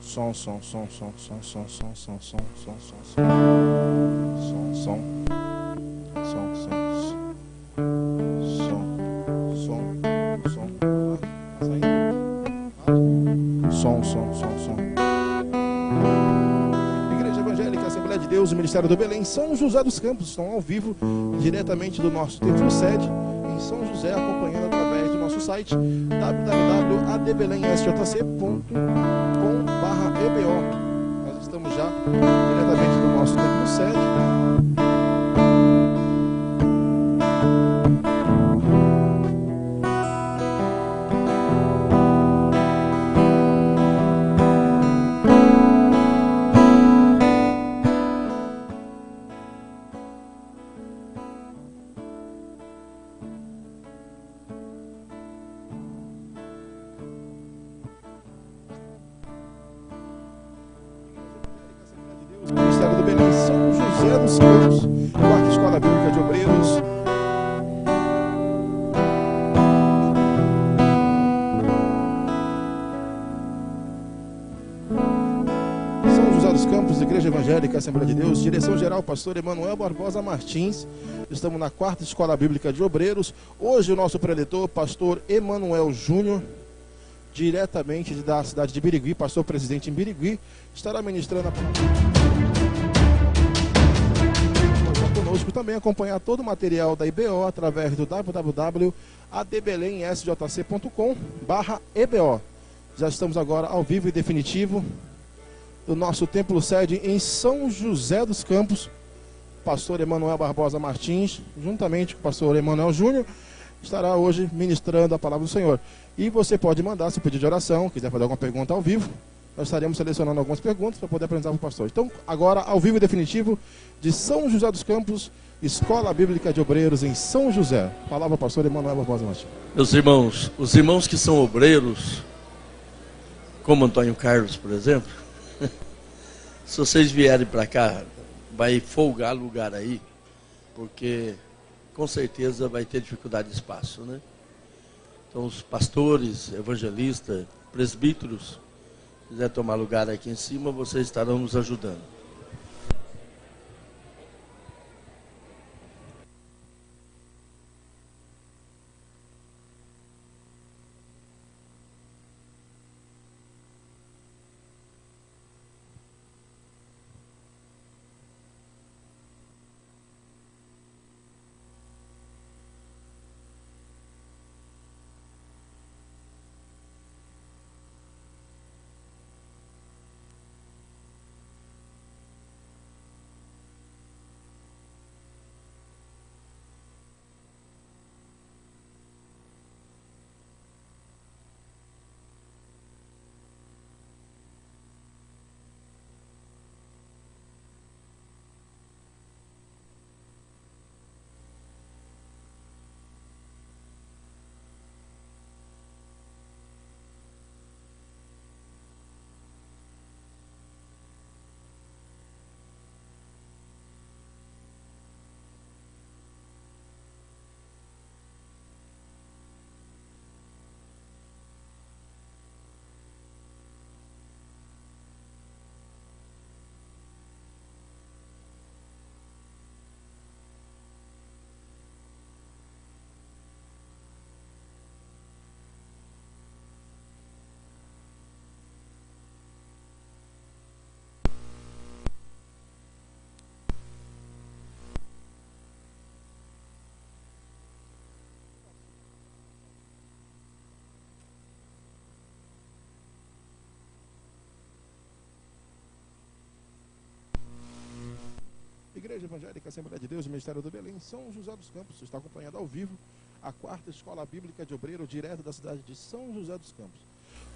Som, som, som, som, som, som, som, som, som, som, som, som, som, som, som, som, som. Igreja Evangélica Assembleia de Deus, o Ministério do Belém, São José dos Campos, estão ao vivo, diretamente do nosso templo sede, em São José, acompanhando através do nosso site www.adbelemsjc.com.br/EBO. Nós estamos já diretamente do nosso templo sede. Ministério do Belém, São José dos Campos, Quarta Escola Bíblica de Obreiros. São José dos Campos, Igreja Evangélica Assembleia de Deus, direção-geral, pastor Emanuel Barbosa Martins. Estamos na Quarta Escola Bíblica de Obreiros. Hoje o nosso preletor, pastor Emanuel Júnior, diretamente da cidade de Birigui, pastor presidente em Birigui, estará ministrando a palavra. Conosco também acompanhar todo o material da IBO através do www.adbelemsjc.com.br/EBO. Já estamos agora ao vivo e definitivo do nosso templo sede em São José dos Campos. Pastor Emanuel Barbosa Martins, juntamente com o pastor Emanuel Júnior, estará hoje ministrando a palavra do Senhor. E você pode mandar seu pedido de oração, quiser fazer alguma pergunta ao vivo. Nós estaremos selecionando algumas perguntas para poder apresentar para o pastor. Então, agora, ao vivo e definitivo, de São José dos Campos, Escola Bíblica de Obreiros em São José. Palavra ao pastor Emanuel Barbosa Martins. Meus irmãos, os irmãos que são obreiros, como Antônio Carlos, por exemplo, se vocês vierem para cá, vai folgar lugar aí, porque com certeza vai ter dificuldade de espaço, né? Então, os pastores, evangelistas, presbíteros, se quiser tomar lugar aqui em cima, vocês estarão nos ajudando. Igreja Evangélica Assembleia de Deus, Ministério do Belém, São José dos Campos. Você está acompanhando ao vivo a Quarta Escola Bíblica de Obreiro, direto da cidade de São José dos Campos.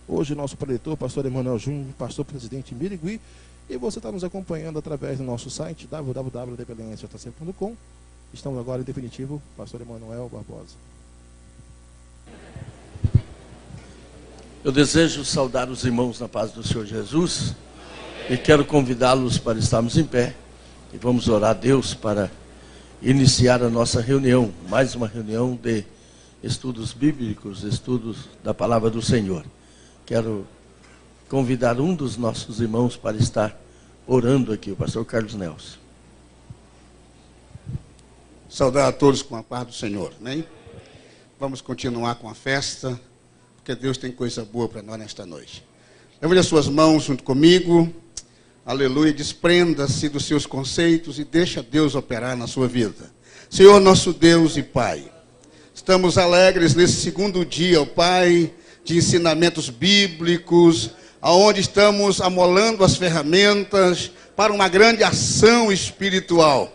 Hoje, nosso preletor, pastor Emanuel Júnior, pastor presidente em Birigui, e você está nos acompanhando através do nosso site, www.adbelemsjc.com. Estamos agora em definitivo, pastor Emanuel Barbosa. Eu desejo saudar os irmãos na paz do Senhor Jesus e quero convidá-los para estarmos em pé e vamos orar a Deus para iniciar a nossa reunião, mais uma reunião de estudos bíblicos, estudos da palavra do Senhor. Quero convidar um dos nossos irmãos para estar orando aqui, o pastor Carlos Nelson. Saudar a todos com a paz do Senhor, amém? Vamos continuar com a festa, porque Deus tem coisa boa para nós nesta noite. Levante as suas mãos junto comigo, aleluia, desprenda-se dos seus conceitos e deixa Deus operar na sua vida. Senhor nosso Deus e Pai, estamos alegres nesse segundo dia, ó Pai, de ensinamentos bíblicos, aonde estamos amolando as ferramentas para uma grande ação espiritual.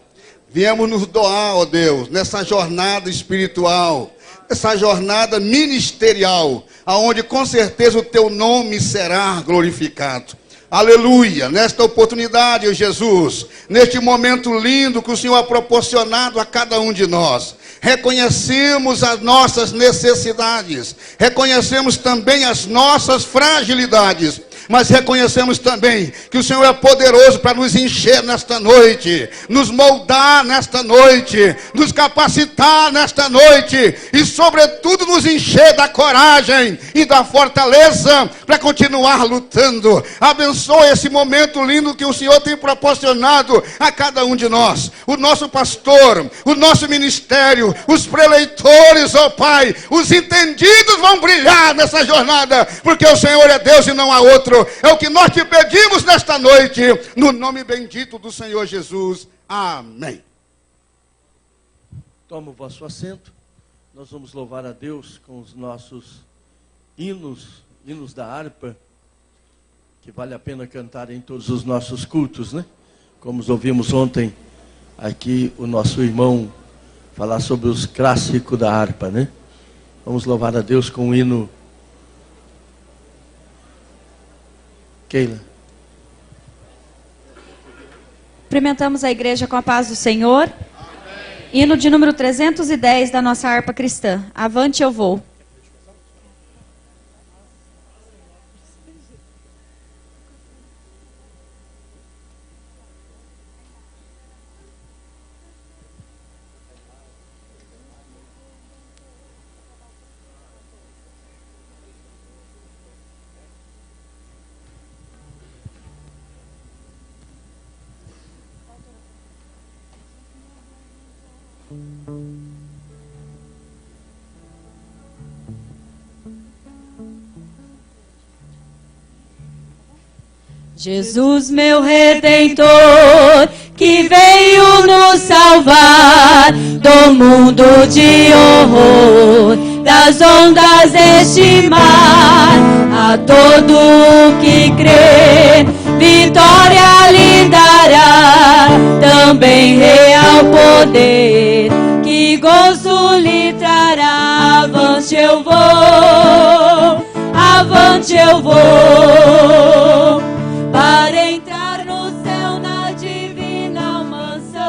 Viemos nos doar, ó Deus, nessa jornada espiritual, essa jornada ministerial, aonde com certeza o Teu nome será glorificado. Aleluia, nesta oportunidade, Jesus, neste momento lindo que o Senhor ha proporcionado a cada um de nós, reconhecemos as nossas necessidades, reconhecemos também as nossas fragilidades, mas reconhecemos também que o Senhor é poderoso para nos encher nesta noite, nos moldar nesta noite, nos capacitar nesta noite e sobretudo nos encher da coragem e da fortaleza para continuar lutando. Abençoe esse momento lindo que o Senhor tem proporcionado a cada um de nós, o nosso pastor, o nosso ministério, os preleitores, ó Pai, os entendidos vão brilhar nessa jornada, porque o Senhor é Deus e não há outro. É o que nós te pedimos nesta noite, no nome bendito do Senhor Jesus. Amém. Toma o vosso assento. Nós vamos louvar a Deus com os nossos hinos da harpa, que vale a pena cantar em todos os nossos cultos, né? Como ouvimos ontem aqui o nosso irmão falar sobre os clássicos da harpa, né? Vamos louvar a Deus com o hino. Keila. Cumprimentamos a igreja com a paz do Senhor. Amém. Hino de número 310 da nossa harpa cristã. Avante eu vou. Jesus, meu Redentor, que veio nos salvar do mundo de horror, das ondas deste mar. A todo o que crê, vitória lhe dará, também real poder, que gozo lhe trará. Avante eu vou, avante eu vou, para entrar no céu na divina mansão.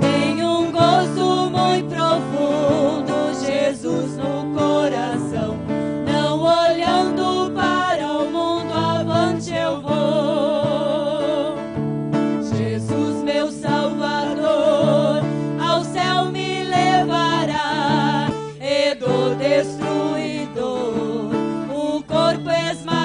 Tem um gozo muito profundo, Jesus no coração. Não olhando para o mundo, avante eu vou. Jesus, meu Salvador, ao céu me levará, e do destruidor o corpo esmagará.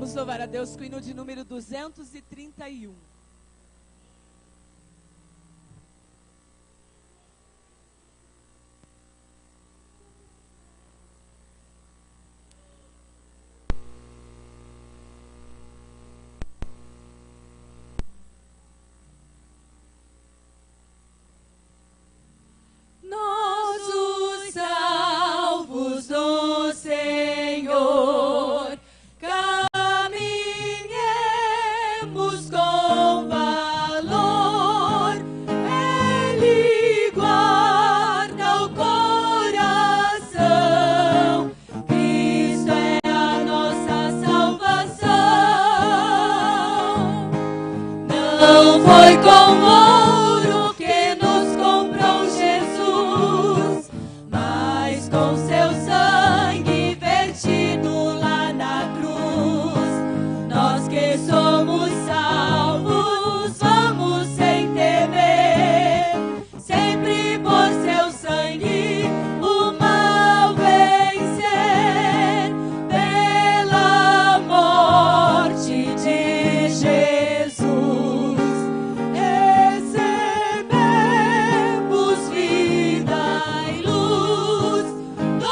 Vamos louvar a Deus com o hino de número 231. Nós, os salvos do Senhor, caminhemos com valor. Ele guarda o coração. Cristo é a nossa salvação. Não foi com ouro que nos comprou Jesus, mas com seu sangue vertido lá na cruz. Nós que somos salvos, vamos sem temer, sempre por seu sangue o mal vencer. Pela morte de Jesus recebemos vida e luz do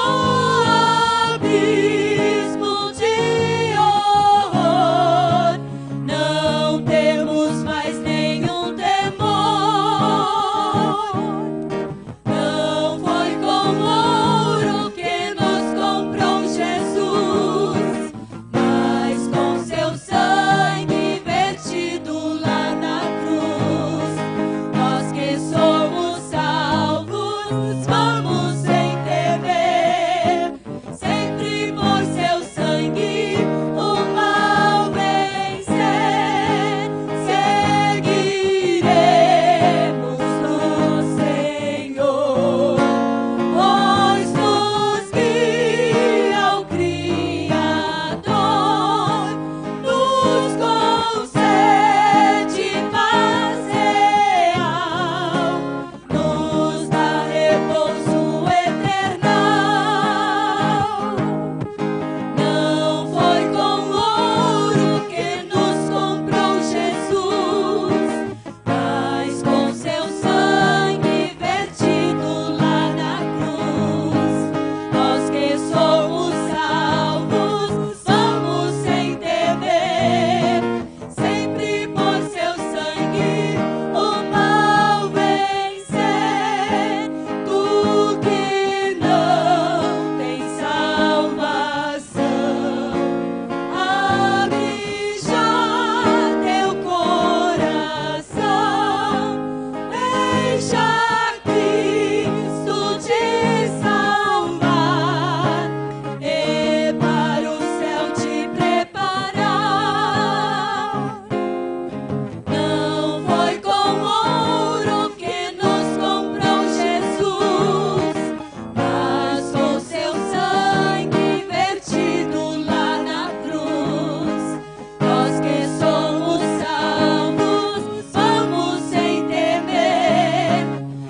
abismo de horror. Não temos mais nenhum temor. Não foi com ouro que nos comprou Jesus, mas com seu sangue vertido lá na cruz. Nós que somos salvos, vamos sem temer, sempre por seu sangue o mal vencer. Seguiremos no Senhor, pois nos guia o Criador, nos concede paz real, nos dá repouso eternal. Não foi com ouro que nos comprou Jesus, mas com seu sangue vertido lá na cruz. Nós que somos salvos, vamos sem temer, sempre por seu sangue o mal vencer. Tu que não tens salvação, abre já teu coração, deixa Cristo te salvar e para o céu te preparar. Não foi com ouro que nos comprou Jesus, mas com seu sangue vertido lá na cruz. Nós que somos salvos, vamos sem temer,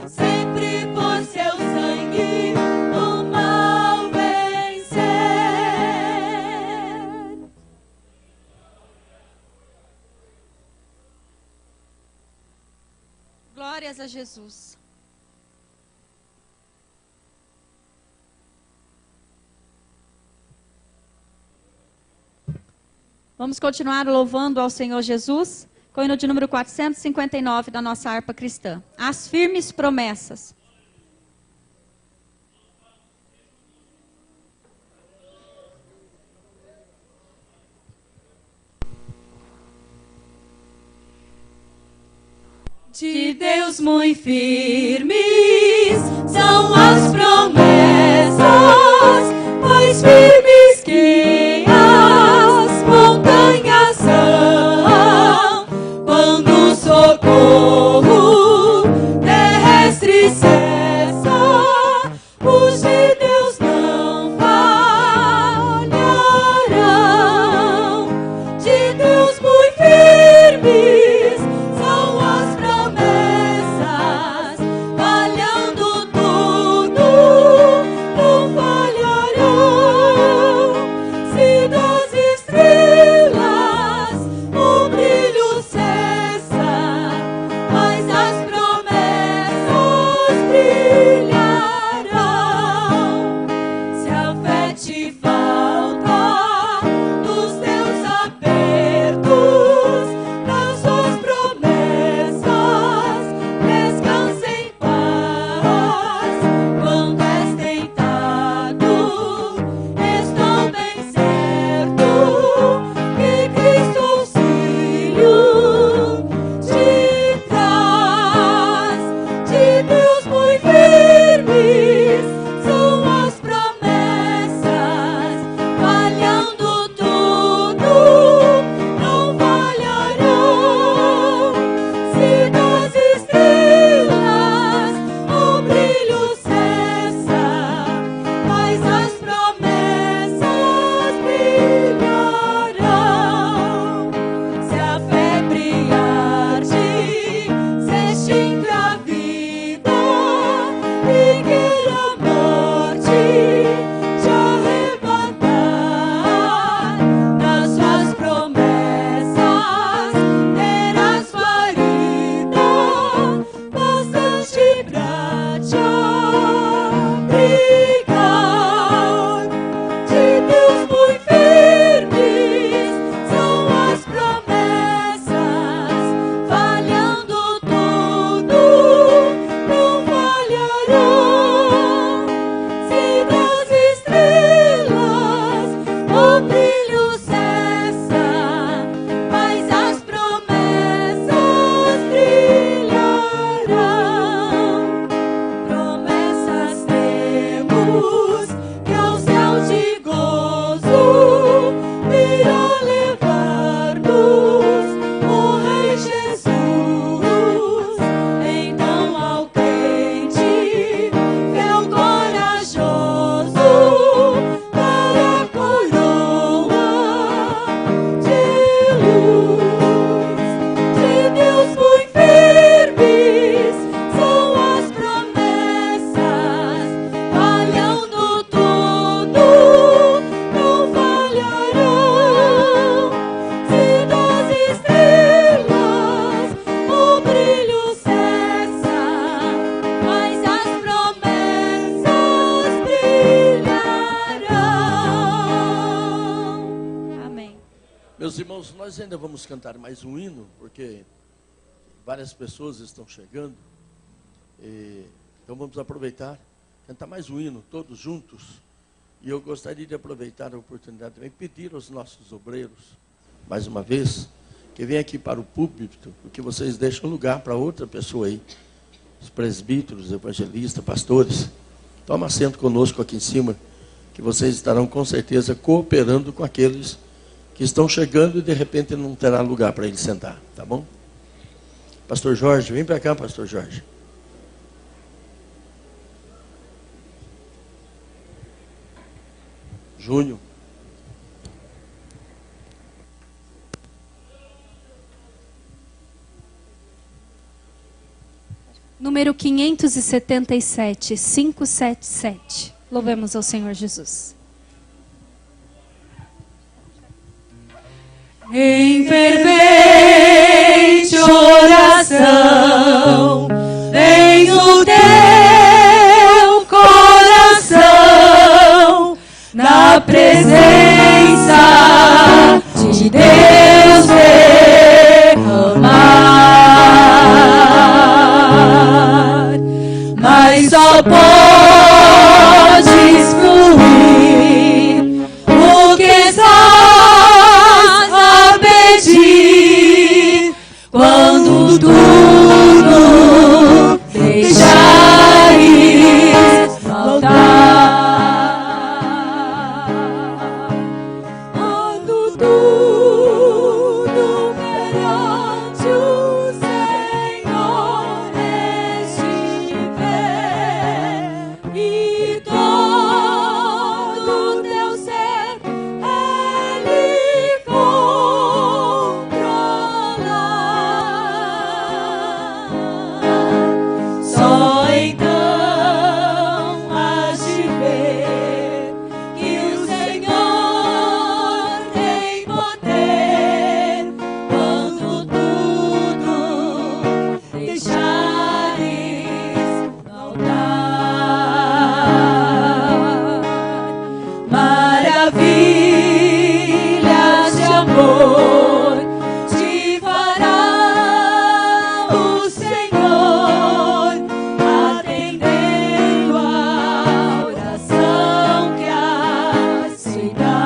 sempre por seu sangue o mal vencer. Glórias a Jesus. Vamos continuar louvando ao Senhor Jesus com o hino de número 459 da nossa harpa cristã. As firmes promessas. De Deus muito firmes são as promessas, pois firmes que as montanhas são, quando o socorro terrestre cessa, os de Deus não falharão. De Deus muito firmes são as promessas, falhando tudo Meus irmãos, nós ainda vamos cantar mais um hino, porque várias pessoas estão chegando. Então vamos aproveitar, cantar mais um hino, todos juntos. E eu gostaria de aproveitar a oportunidade também, pedir aos nossos obreiros, mais uma vez, que venham aqui para o púlpito, porque vocês deixam lugar para outra pessoa aí. Os presbíteros, evangelistas, pastores. Toma assento conosco aqui em cima, que vocês estarão com certeza cooperando com aqueles que estão chegando e de repente não terá lugar para eles sentar, tá bom? Pastor Jorge, vem para cá, Pastor Jorge. Júnior. Número 577, 577. Louvemos ao Senhor Jesus. Em fervente oração, vem o teu coração na presença de Deus derramar, mas só podes fluir o que estás a pedir quando tudo deixares faltar. Quando tudo perante o Senhor estiver e todo teu ser Ele controlar, só então hás de ver que o Senhor tem poder quando tudo deixares faltar. Maravilhas de amor te fará o Senhor, atendendo a oração que aceitar.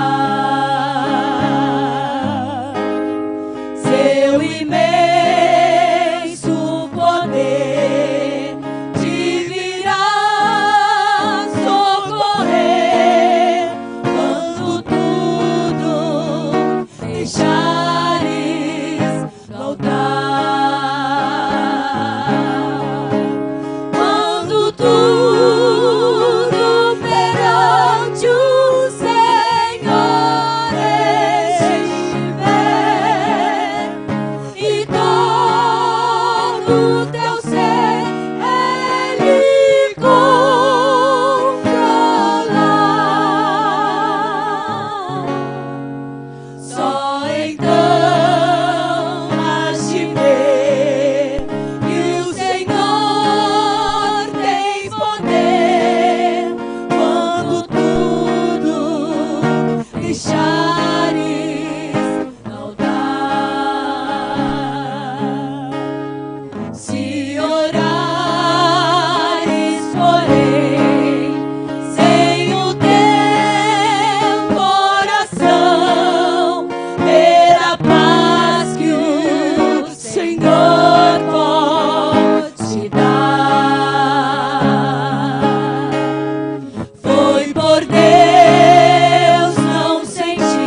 Seu imenso poder te virá socorrer quando tudo deixares faltar. Quando tudo perante o Senhor estiver e todo teu ser Ele controlar, só então hás de ver que o Senhor tem poder quando tudo deixares faltar. Se orares, porém, sem o teu coração, terá paz que o Senhor pode dar. Foi por Deus não sentir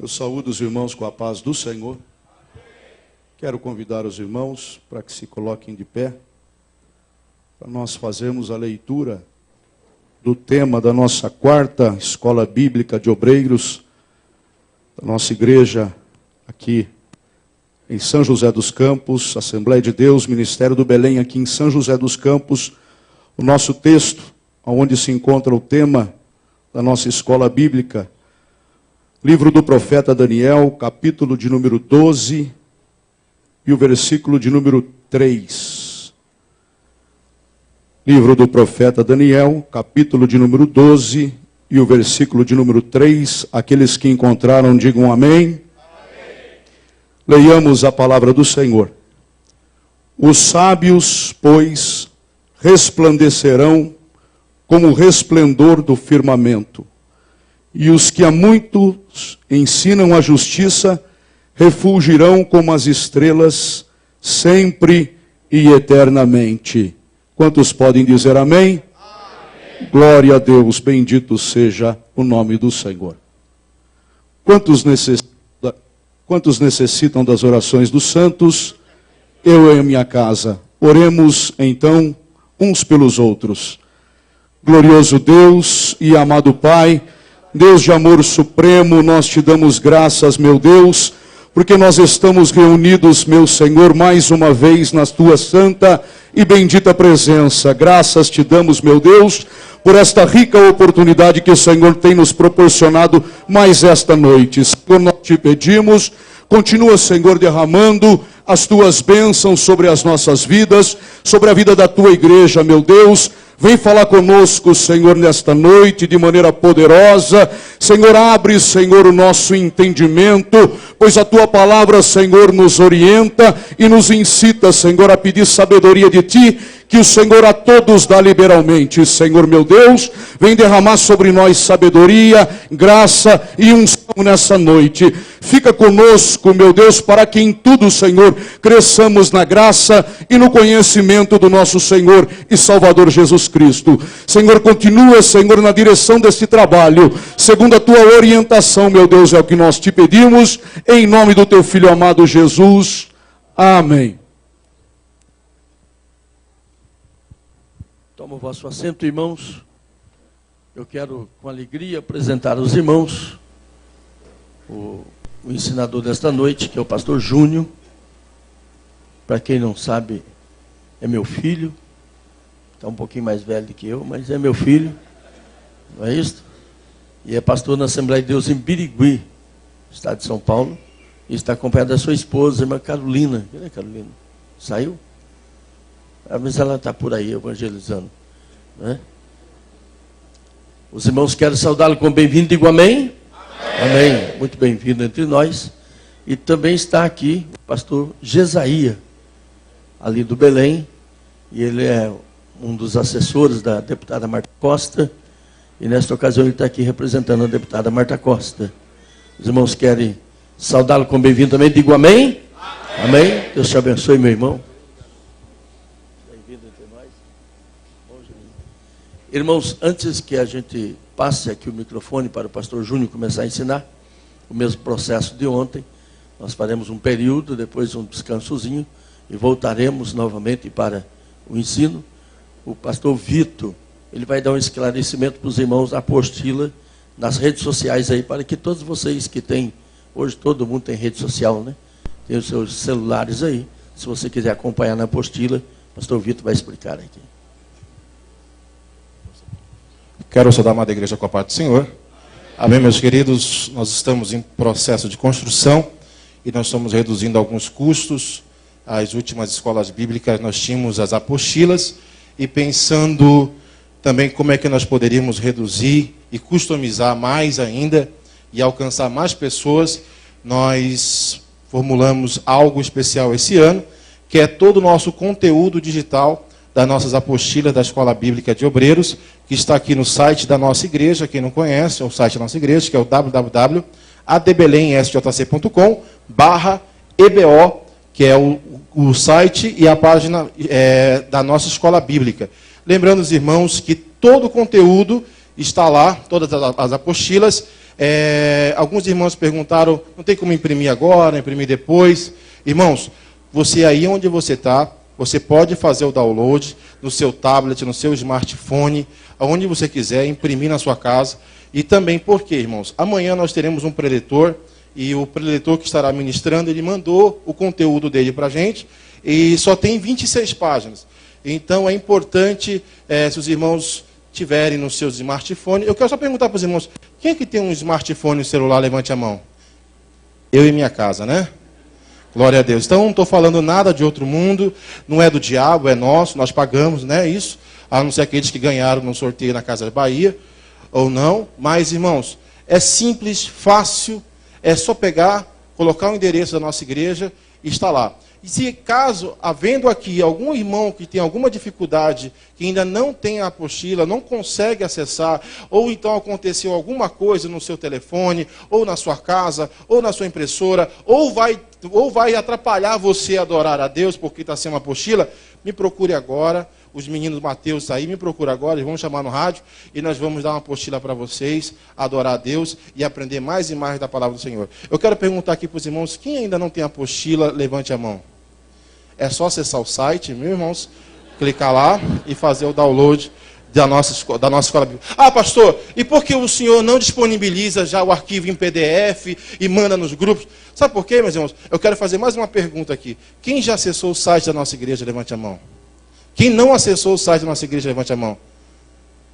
Eu saúdo os irmãos com a paz do Senhor. Quero convidar os irmãos para que se coloquem de pé, para nós fazermos a leitura do tema da nossa quarta Escola Bíblica de Obreiros, da nossa igreja aqui em São José dos Campos, Assembleia de Deus, Ministério do Belém, aqui em São José dos Campos. O nosso texto, onde se encontra o tema da nossa escola bíblica, livro do profeta Daniel, capítulo de número 12 e o versículo de número 3. Livro do profeta Daniel, capítulo de número 12 e o versículo de número 3. Aqueles que encontraram, digam amém. Leiamos a palavra do Senhor. Os sábios, pois, resplandecerão como o resplendor do firmamento, e os que a muitos ensinam a justiça refulgirão como as estrelas, sempre e eternamente. Quantos podem dizer amém? Amém. Glória a Deus, bendito seja o nome do Senhor. Quantos necessitam das orações dos santos? Eu e a minha casa. Oremos então uns pelos outros. Glorioso Deus e amado Pai, Deus de amor supremo, nós te damos graças, meu Deus, porque nós estamos reunidos, meu Senhor, mais uma vez na tua santa e bendita presença. Graças te damos, meu Deus, por esta rica oportunidade que o Senhor tem nos proporcionado mais esta noite. Senhor, nós te pedimos, continua, Senhor, derramando as tuas bênçãos sobre as nossas vidas, sobre a vida da tua igreja, meu Deus. Vem falar conosco, Senhor, nesta noite, de maneira poderosa. Senhor, abre, Senhor, o nosso entendimento, pois a tua palavra, Senhor, nos orienta e nos incita, Senhor, a pedir sabedoria de ti, que o Senhor a todos dá liberalmente. Senhor, meu Deus, vem derramar sobre nós sabedoria, graça e unção nessa noite. Fica conosco, meu Deus, para que em tudo, Senhor, cresçamos na graça e no conhecimento do nosso Senhor e Salvador Jesus Cristo. Senhor, continua, Senhor, na direção deste trabalho, segundo a tua orientação, meu Deus, é o que nós te pedimos, em nome do teu Filho amado Jesus. Amém. Toma o vosso assento, irmãos. Eu quero, com alegria, apresentar aos irmãos o ensinador desta noite, que é o pastor Júnior. Para quem não sabe, é meu filho. Está um pouquinho mais velho do que eu, mas é meu filho. Não é isso? E é pastor na Assembleia de Deus em Birigui, estado de São Paulo. E está acompanhado da sua esposa, irmã Carolina. Cadê a Carolina? Saiu? Mas ela está por aí evangelizando. Né? Os irmãos querem saudá-lo com bem-vindo, digo amém? Amém. Amém. Muito bem-vindo entre nós. E também está aqui o pastor Jesaía, ali do Belém. E ele é um dos assessores da deputada Marta Costa. E nesta ocasião ele está aqui representando a deputada Marta Costa. Os irmãos querem saudá-lo com bem-vindo também, digo amém? Amém. Amém. Deus te abençoe, meu irmão. Irmãos, antes que a gente passe aqui o microfone para o pastor Júnior começar a ensinar, o mesmo processo de ontem, nós faremos um período, depois um descansozinho, e voltaremos novamente para o ensino. O pastor Vitor, ele vai dar um esclarecimento para os irmãos da apostila nas redes sociais aí, para que todos vocês que têm, hoje todo mundo tem rede social, né? Tem os seus celulares aí, se você quiser acompanhar na apostila, o pastor Vitor vai explicar aqui. Quero saudar a amada igreja com a paz do Senhor. Amém, meus queridos. Nós estamos em processo de construção e nós estamos reduzindo alguns custos. As últimas escolas bíblicas nós tínhamos as apostilas e pensando também como é que nós poderíamos reduzir e customizar mais ainda e alcançar mais pessoas, nós formulamos algo especial esse ano, que é todo o nosso conteúdo digital das nossas apostilas da Escola Bíblica de Obreiros, que está aqui no site da nossa igreja. Quem não conhece, é o site da nossa igreja, que é o www.adbelemsjc.com/EBO, que é o site e a página da nossa Escola Bíblica. Lembrando os irmãos que todo o conteúdo está lá, todas as apostilas. Alguns irmãos perguntaram, não tem como imprimir agora, imprimir depois. Irmãos, você aí onde você está, você pode fazer o download no seu tablet, no seu smartphone, aonde você quiser, imprimir na sua casa. E também, por quê, irmãos? Amanhã nós teremos um preletor, e o preletor que estará ministrando, ele mandou o conteúdo dele para a gente, e só tem 26 páginas. Então é importante, se os irmãos tiverem no seu smartphone, eu quero só perguntar para os irmãos, quem é que tem um smartphone no celular? Levante a mão. Eu e minha casa, né? Glória a Deus. Então não estou falando nada de outro mundo, não é do diabo, é nosso, nós pagamos, né? Isso, a não ser aqueles que ganharam no sorteio na Casa da Bahia, ou não. Mas, irmãos, é simples, fácil, é só pegar, colocar o endereço da nossa igreja e está lá. E se caso, havendo aqui algum irmão que tem alguma dificuldade, que ainda não tem a apostila, não consegue acessar, ou então aconteceu alguma coisa no seu telefone, ou na sua casa, ou na sua impressora, ou vai atrapalhar você a adorar a Deus porque está sem uma apostila, me procure agora. Os meninos Mateus aí, me procura agora, eles vão chamar no rádio e nós vamos dar uma apostila para vocês, adorar a Deus e aprender mais e mais da palavra do Senhor. Eu quero perguntar aqui para os irmãos, quem ainda não tem apostila, levante a mão. É só acessar o site, meus irmãos, clicar lá e fazer o download da nossa escola bíblica. Ah, pastor, e por que o senhor não disponibiliza já o arquivo em PDF e manda nos grupos? Sabe por quê, meus irmãos? Eu quero fazer mais uma pergunta aqui. Quem já acessou o site da nossa igreja, levante a mão. Quem não acessou o site da nossa igreja, levante a mão.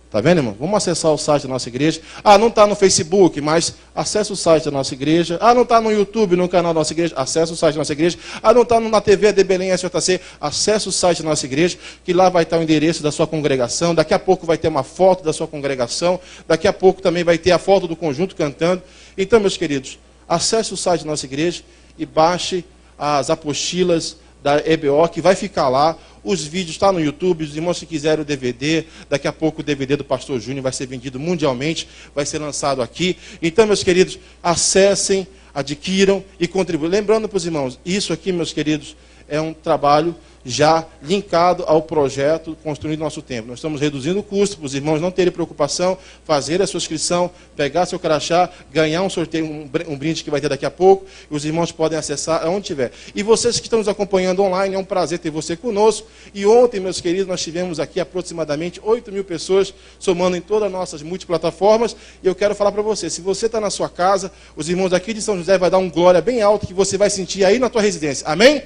Está vendo, irmão? Vamos acessar o site da nossa igreja. Ah, não está no Facebook, mas acessa o site da nossa igreja. Ah, não está no YouTube, no canal da nossa igreja. Acessa o site da nossa igreja. Ah, não está na TV de Belém SJC. Acessa o site da nossa igreja, que lá vai estar o endereço da sua congregação. Daqui a pouco vai ter uma foto da sua congregação. Daqui a pouco também vai ter a foto do conjunto cantando. Então, meus queridos, acesse o site da nossa igreja e baixe as apostilas da EBO, que vai ficar lá. Os vídeos estão no YouTube, os irmãos que quiserem o DVD, daqui a pouco o DVD do Pastor Júnior vai ser vendido mundialmente, vai ser lançado aqui. Então, meus queridos, acessem, adquiram e contribuam. Lembrando para os irmãos, isso aqui, meus queridos, é um trabalho já linkado ao projeto Construindo Nosso Tempo. Nós estamos reduzindo o custo para os irmãos não terem preocupação, fazer a sua inscrição, pegar seu crachá, ganhar um sorteio, um brinde que vai ter daqui a pouco, e os irmãos podem acessar aonde tiver. E vocês que estão nos acompanhando online, é um prazer ter você conosco. E ontem, meus queridos, nós tivemos aqui aproximadamente 8.000 pessoas, somando em todas as nossas multiplataformas. E eu quero falar para você, se você está na sua casa, os irmãos aqui de São José vai dar um glória bem alto que você vai sentir aí na tua residência. Amém?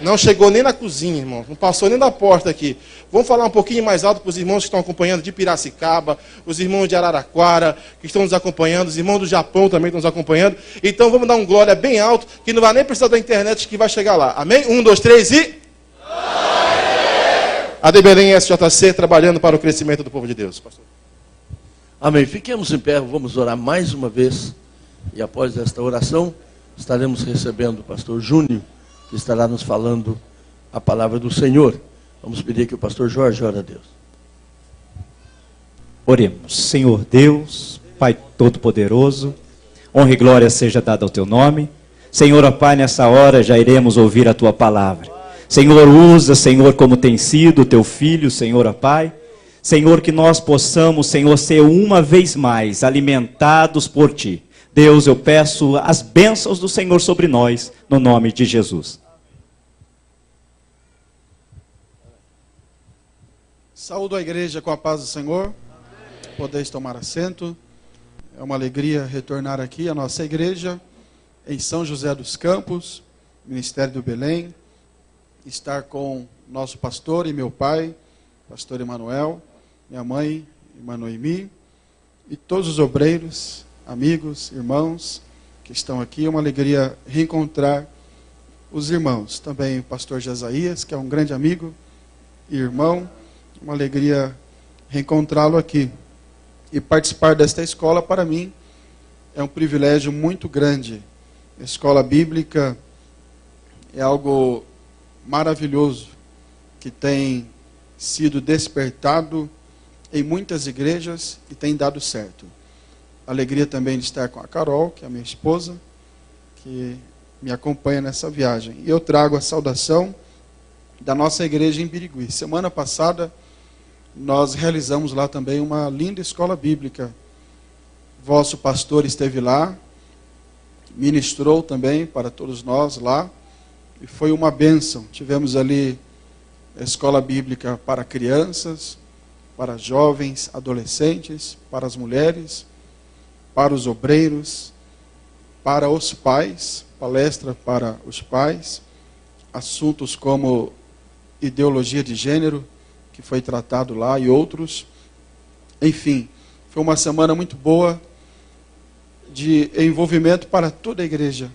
Não chegou nem na cozinha, irmão. Não passou nem da porta aqui. Vamos falar um pouquinho mais alto para os irmãos que estão acompanhando de Piracicaba, os irmãos de Araraquara, que estão nos acompanhando, os irmãos do Japão também estão nos acompanhando. Então vamos dar um glória bem alto, que não vai nem precisar da internet que vai chegar lá. Amém? 1, 2, 3 e... A de Belém SJC trabalhando para o crescimento do povo de Deus. Pastor. Amém. Fiquemos em pé, vamos orar mais uma vez. E após esta oração, estaremos recebendo o pastor Júnior, que estará nos falando a palavra do Senhor. Vamos pedir que o pastor Jorge ore a Deus. Oremos. Senhor Deus, Pai Todo-Poderoso, honra e glória seja dada ao Teu nome. Senhor, ó Pai, nessa hora já iremos ouvir a Tua palavra. Senhor, usa, Senhor, como tem sido o Teu Filho, Senhor, ó Pai. Senhor, que nós possamos, Senhor, ser uma vez mais alimentados por Ti. Deus, eu peço as bênçãos do Senhor sobre nós, no nome de Jesus. Saúdo a igreja com a paz do Senhor. Podeis tomar assento. É uma alegria retornar aqui à nossa igreja, em São José dos Campos, Ministério do Belém. Estar com nosso pastor e meu pai, pastor Emanuel, minha mãe, irmã Noemi, e todos os obreiros, amigos, irmãos que estão aqui. É uma alegria reencontrar os irmãos. Também o pastor Jesaías, que é um grande amigo e irmão. Uma alegria reencontrá-lo aqui. E participar desta escola, para mim, é um privilégio muito grande. A escola bíblica é algo maravilhoso, que tem sido despertado em muitas igrejas e tem dado certo. Alegria também de estar com a Carol, que é a minha esposa, que me acompanha nessa viagem. E eu trago a saudação da nossa igreja em Birigui. Semana passada, nós realizamos lá também uma linda escola bíblica. Vosso pastor esteve lá, ministrou também para todos nós lá, e foi uma bênção. Tivemos ali a escola bíblica para crianças, para jovens, adolescentes, para as mulheres, para os obreiros, para os pais, palestra para os pais, assuntos como ideologia de gênero, que foi tratado lá, e outros. Enfim, foi uma semana muito boa de envolvimento para toda a igreja.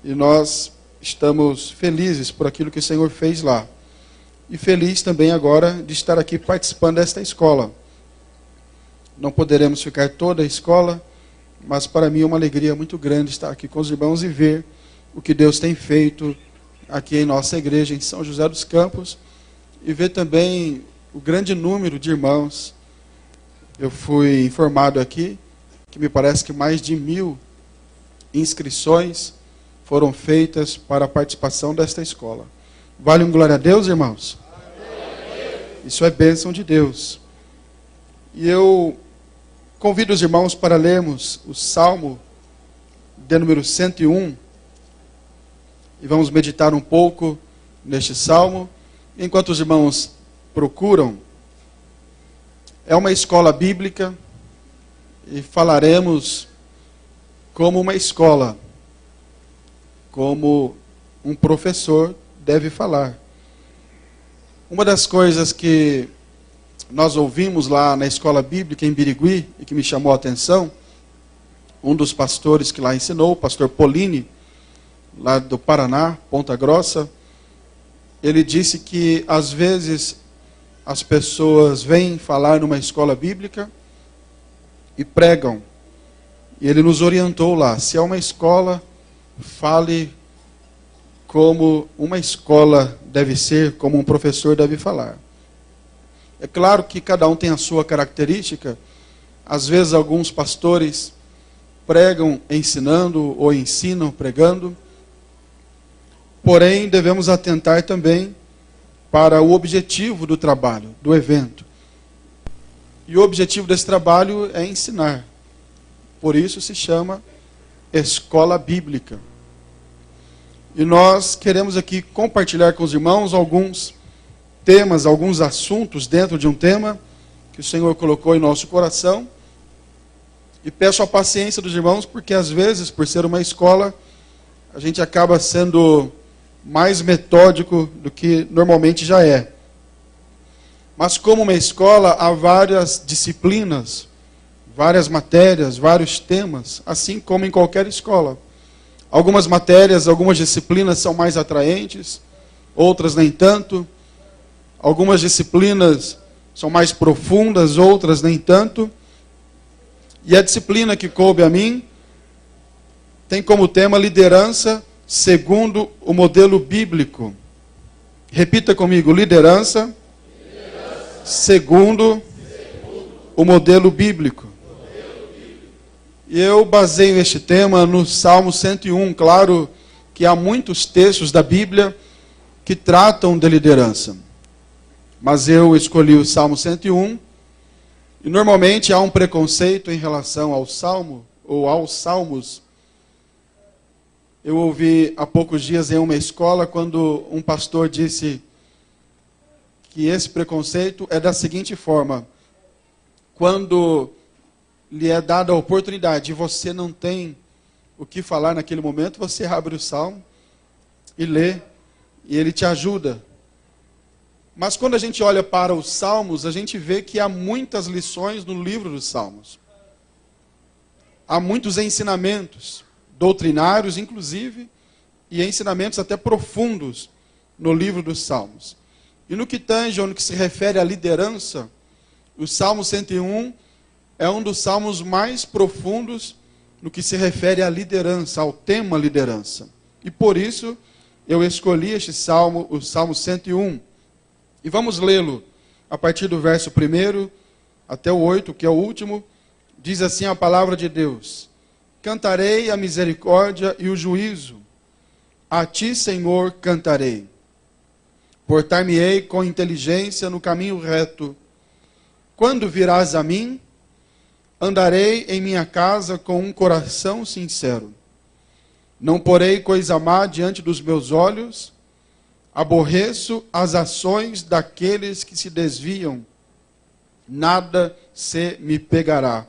E nós estamos felizes por aquilo que o Senhor fez lá. E feliz também agora de estar aqui participando desta escola. Não poderemos ficar toda a escola, mas para mim é uma alegria muito grande estar aqui com os irmãos e ver o que Deus tem feito aqui em nossa igreja, em São José dos Campos, e ver também o grande número de irmãos. Eu fui informado aqui que me parece que mais de 1000 inscrições foram feitas para a participação desta escola. Vale um glória a Deus, irmãos? Isso é bênção de Deus. E eu convido os irmãos para lermos o Salmo de número 101. E vamos meditar um pouco neste Salmo. Enquanto os irmãos procuram, é uma escola bíblica e falaremos como uma escola, como um professor deve falar. Uma das coisas que nós ouvimos lá na escola bíblica em Birigui e que me chamou a atenção, um dos pastores que lá ensinou, o pastor Polini, lá do Paraná, Ponta Grossa, ele disse que às vezes as pessoas vêm falar numa escola bíblica e pregam. E ele nos orientou lá, se é uma escola, fale como uma escola deve ser, como um professor deve falar. É claro que cada um tem a sua característica. Às vezes alguns pastores pregam ensinando ou ensinam pregando. Porém, devemos atentar também para o objetivo do trabalho, do evento. E o objetivo desse trabalho é ensinar. Por isso se chama escola bíblica. E nós queremos aqui compartilhar com os irmãos alguns temas, alguns assuntos dentro de um tema que o Senhor colocou em nosso coração. E peço a paciência dos irmãos, porque às vezes, por ser uma escola, a gente acaba sendo mais metódico do que normalmente já é. Mas como uma escola, há várias disciplinas, várias matérias, vários temas, assim como em qualquer escola. Algumas matérias, algumas disciplinas são mais atraentes, outras nem tanto. Algumas disciplinas são mais profundas, outras nem tanto. E a disciplina que coube a mim tem como tema liderança segundo o modelo bíblico. Repita comigo, liderança segundo o modelo bíblico. E eu baseio este tema no Salmo 101. Claro que há muitos textos da Bíblia que tratam de liderança. Mas eu escolhi o Salmo 101. E normalmente há um preconceito em relação ao Salmo, ou aos Salmos. Eu ouvi há poucos dias em uma escola, quando um pastor disse que esse preconceito é da seguinte forma: quando lhe é dada a oportunidade e você não tem o que falar naquele momento, você abre o Salmo e lê, e ele te ajuda. Mas quando a gente olha para os Salmos, a gente vê que há muitas lições no livro dos Salmos. Há muitos ensinamentos, doutrinários inclusive, e ensinamentos até profundos no livro dos Salmos. E no que tange, ou no que se refere à liderança, o Salmo 101 é um dos salmos mais profundos no que se refere à liderança, ao tema liderança. E por isso eu escolhi este salmo, o Salmo 101. E vamos lê-lo a partir do verso 1 até o 8, que é o último. Diz assim a palavra de Deus: cantarei a misericórdia e o juízo. A ti, Senhor, cantarei. Portar-me-ei com inteligência no caminho reto. quando virás a mim, andarei em minha casa com um coração sincero. Não porei coisa má diante dos meus olhos, aborreço as ações daqueles que se desviam, nada se me pegará.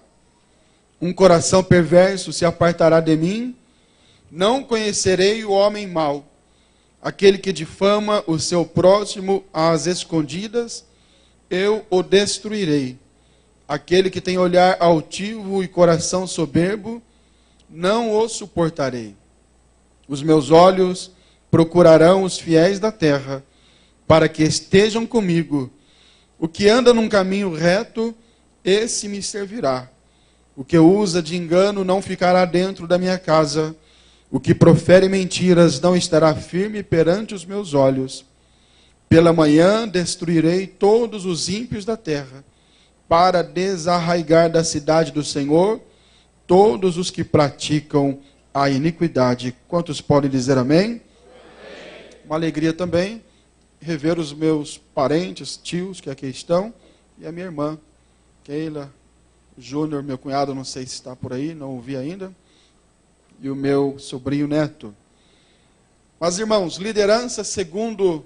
Um coração perverso se apartará de mim, não conhecerei o homem mau, aquele que difama o seu próximo às escondidas, eu o destruirei. Aquele que tem olhar altivo e coração soberbo, não o suportarei. Os meus olhos procurarão os fiéis da terra, para que estejam comigo. O que anda num caminho reto, esse me servirá. O que usa de engano não ficará dentro da minha casa. O que profere mentiras não estará firme perante os meus olhos. Pela manhã destruirei todos os ímpios da terra, para desarraigar da cidade do Senhor todos os que praticam a iniquidade. Quantos podem dizer amém? Amém. Uma alegria também rever os meus parentes, tios que aqui estão, e a minha irmã, Keila, Júnior, meu cunhado, não sei se está por aí, não ouvi ainda, e o meu sobrinho neto. Mas, irmãos, liderança segundo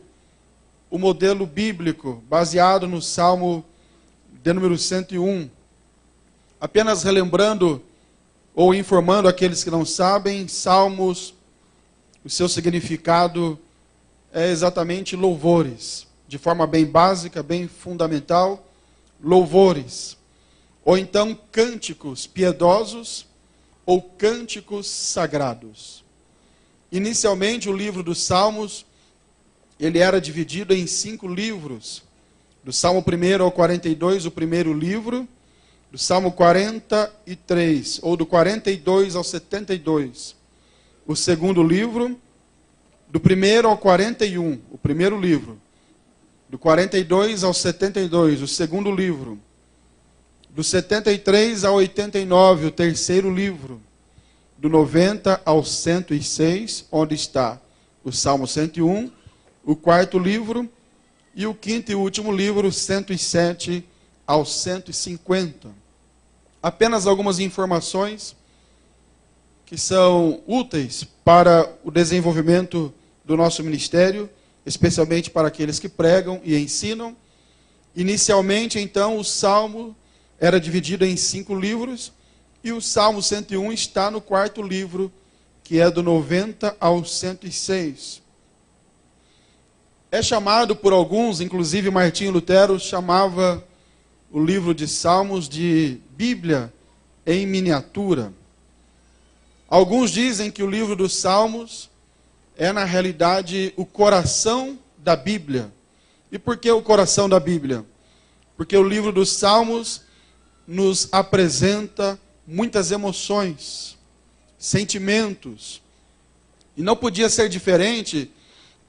o modelo bíblico, baseado no Salmo de número 101. Apenas relembrando ou informando aqueles que não sabem, Salmos, o seu significado é exatamente louvores, de forma bem básica, bem fundamental, louvores, ou então cânticos piedosos, ou cânticos sagrados. Inicialmente, o livro dos Salmos, ele era dividido em 5 livros. Do Salmo 1 ao 42, o primeiro livro. Do Salmo 43, ou do 42 ao 72, o segundo livro. Do 1 ao 41, o primeiro livro. Do 42 ao 72, o segundo livro. Do 73 ao 89, o terceiro livro. Do 90 ao 106, onde está o Salmo 101, o quarto livro, e o quinto e último livro, 107 ao 150. Apenas algumas informações que são úteis para o desenvolvimento do nosso ministério, especialmente para aqueles que pregam e ensinam. Inicialmente, então, o Salmo era dividido em 5 livros, e o Salmo 101 está no quarto livro, que é do 90 ao 106. É chamado por alguns, inclusive Martinho Lutero chamava o livro de Salmos de Bíblia em miniatura. Alguns dizem que o livro dos Salmos é, na realidade, o coração da Bíblia. E por que o coração da Bíblia? Porque o livro dos Salmos nos apresenta muitas emoções, sentimentos. E não podia ser diferente,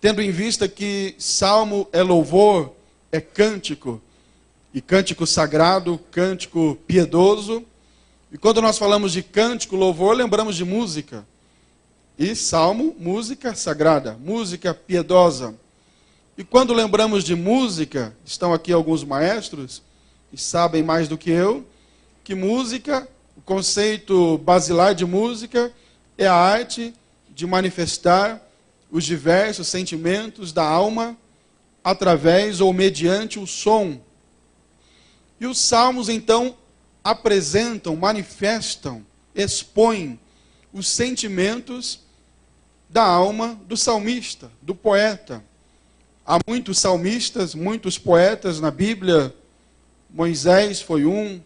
tendo em vista que salmo é louvor, é cântico, e cântico sagrado, cântico piedoso. E quando nós falamos de cântico, louvor, lembramos de música. E salmo, música sagrada, música piedosa. E quando lembramos de música, estão aqui alguns maestros, que sabem mais do que eu, que música, o conceito basilar de música, é a arte de manifestar os diversos sentimentos da alma através ou mediante o som. E os salmos, então, apresentam, manifestam, expõem os sentimentos da alma do salmista, do poeta. Há muitos salmistas, muitos poetas na Bíblia. Moisés foi um,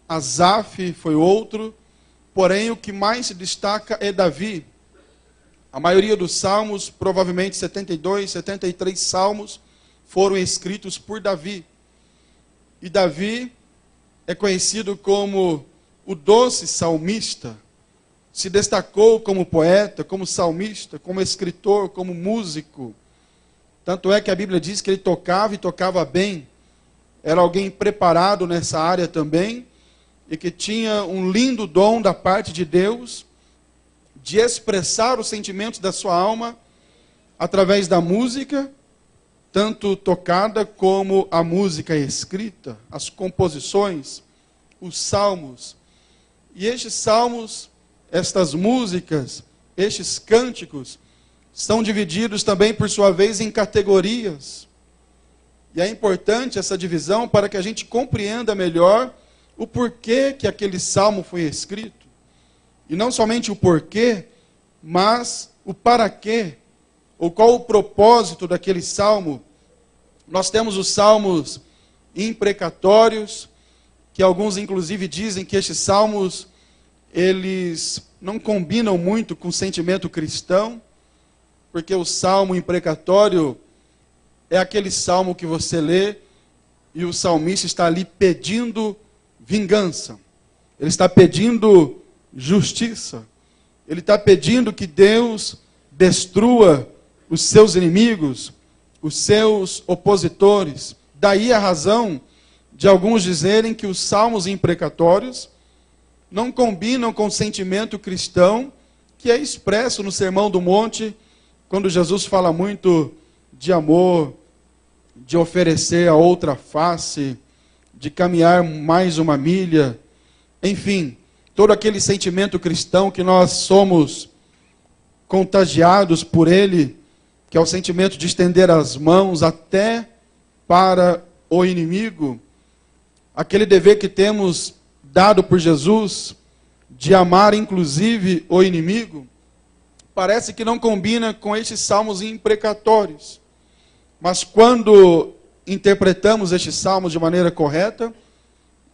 Asaf foi outro, porém o que mais se destaca é Davi. A maioria dos salmos, provavelmente 72, 73 salmos, foram escritos por Davi. E Davi é conhecido como o doce salmista. Se destacou como poeta, como salmista, como escritor, como músico. Tanto é que a Bíblia diz que ele tocava e tocava bem. Era alguém preparado nessa área também, e que tinha um lindo dom da parte de Deus de expressar os sentimentos da sua alma através da música tanto tocada como a música escrita, as composições, os salmos. E estes salmos, estas músicas, estes cânticos, são divididos também, por sua vez, em categorias. E é importante essa divisão para que a gente compreenda melhor o porquê que aquele salmo foi escrito. E não somente o porquê, mas o para quê, ou qual o propósito daquele salmo. Nós temos os salmos imprecatórios, que alguns inclusive dizem que estes salmos, eles não combinam muito com o sentimento cristão, porque o salmo imprecatório é aquele salmo que você lê e o salmista está ali pedindo vingança. Ele está pedindo justiça. Ele está pedindo que Deus destrua os seus inimigos, os seus opositores. Daí a razão de alguns dizerem que os salmos imprecatórios não combinam com o sentimento cristão que é expresso no Sermão do Monte, quando Jesus fala muito de amor, de oferecer a outra face, de caminhar mais uma milha, enfim, todo aquele sentimento cristão que nós somos contagiados por ele, que é o sentimento de estender as mãos até para o inimigo, aquele dever que temos dado por Jesus, de amar inclusive o inimigo, parece que não combina com estes salmos imprecatórios. Mas quando interpretamos estes salmos de maneira correta,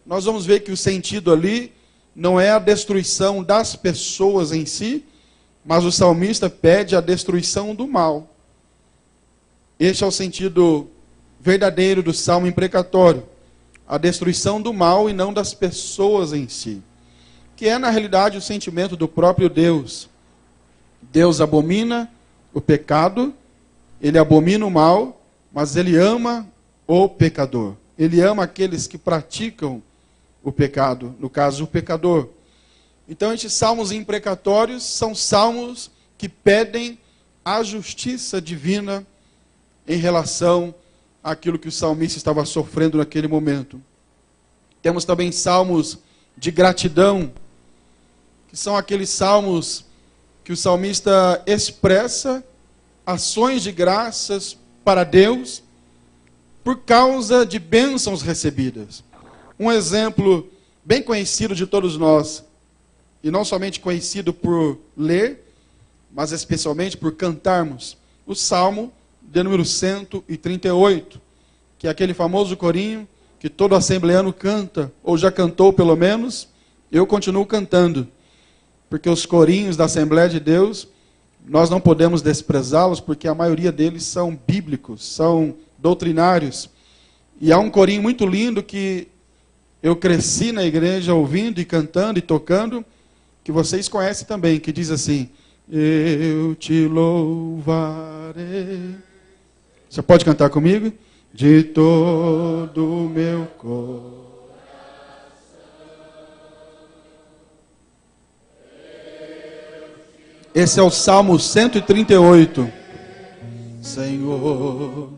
nós vamos ver que o sentido ali não é a destruição das pessoas em si, mas o salmista pede a destruição do mal. Este é o sentido verdadeiro do salmo imprecatório. A destruição do mal e não das pessoas em si. Que é, na realidade, o sentimento do próprio Deus. Deus abomina o pecado, ele abomina o mal, mas ele ama o pecador. Ele ama aqueles que praticam o pecado, no caso, o pecador. Então, estes salmos imprecatórios são salmos que pedem a justiça divina em relação àquilo que o salmista estava sofrendo naquele momento. Temos também salmos de gratidão, que são aqueles salmos que o salmista expressa ações de graças para Deus por causa de bênçãos recebidas. Um exemplo bem conhecido de todos nós, e não somente conhecido por ler, mas especialmente por cantarmos, o Salmo de número 138, que é aquele famoso corinho que todo assembleano canta, ou já cantou pelo menos. Eu continuo cantando, porque os corinhos da Assembleia de Deus, nós não podemos desprezá-los, porque a maioria deles são bíblicos, são doutrinários. E há um corinho muito lindo que eu cresci na igreja ouvindo e cantando e tocando, que vocês conhecem também, que diz assim: eu te louvarei. Você pode cantar comigo? De todo o meu coração. Esse é o Salmo 138. Senhor,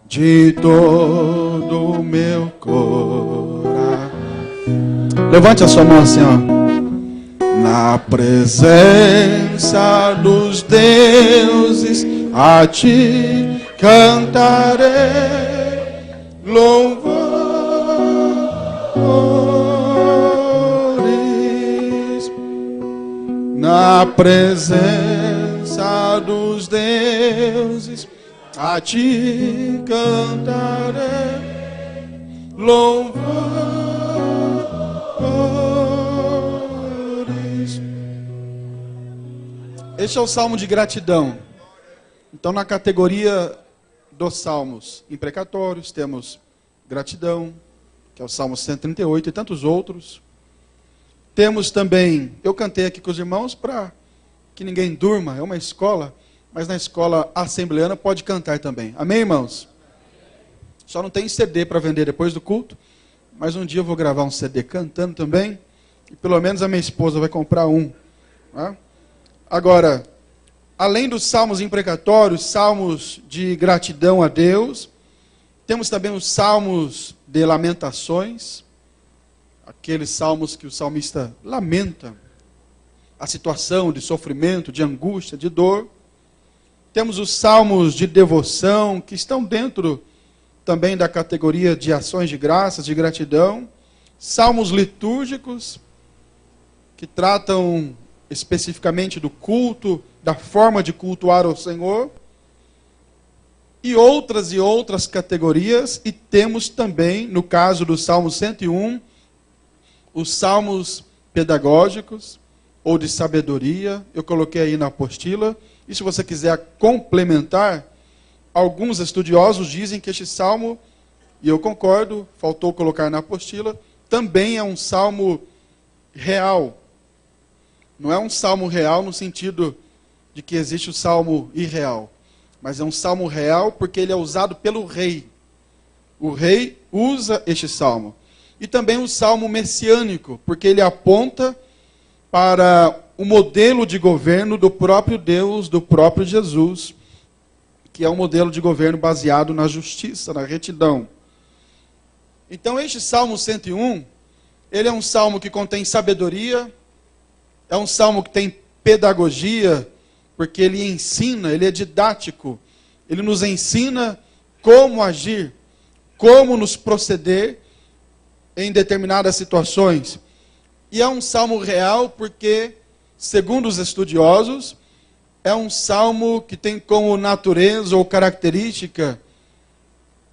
de todo o meu coração. Levante a sua mão assim, ó. Na presença dos deuses, a ti cantarei louvores. Na presença dos deuses, a ti cantarei louvores. Este é o salmo de gratidão. Então, na categoria dos salmos imprecatórios, temos gratidão, que é o Salmo 138 e tantos outros. Temos também, eu cantei aqui com os irmãos para que ninguém durma, é uma escola, mas na escola assembleana pode cantar também. Amém, irmãos? Só não tem CD para vender depois do culto, mas um dia eu vou gravar um CD cantando também, e pelo menos a minha esposa vai comprar um. Né? Agora, além dos salmos imprecatórios, salmos de gratidão a Deus, temos também os salmos de lamentações, aqueles salmos que o salmista lamenta a situação de sofrimento, de angústia, de dor. Temos os salmos de devoção, que estão dentro também da categoria de ações de graças, de gratidão. Salmos litúrgicos, que tratam especificamente do culto, da forma de cultuar ao Senhor. E outras categorias. E temos também, no caso do Salmo 101, os salmos pedagógicos, ou de sabedoria. Eu coloquei aí na apostila. E se você quiser complementar, alguns estudiosos dizem que este salmo, e eu concordo, faltou colocar na apostila, também é um salmo real. Não é um salmo real no sentido de que existe o salmo irreal, mas é um salmo real porque ele é usado pelo rei. O rei usa este salmo. E também o salmo messiânico, porque ele aponta para o modelo de governo do próprio Deus, do próprio Jesus, que é um modelo de governo baseado na justiça, na retidão. Então este Salmo 101, ele é um salmo que contém sabedoria, é um salmo que tem pedagogia, porque ele ensina, ele é didático, ele nos ensina como agir, como nos proceder em determinadas situações. E é um salmo real porque, segundo os estudiosos, é um salmo que tem como natureza ou característica,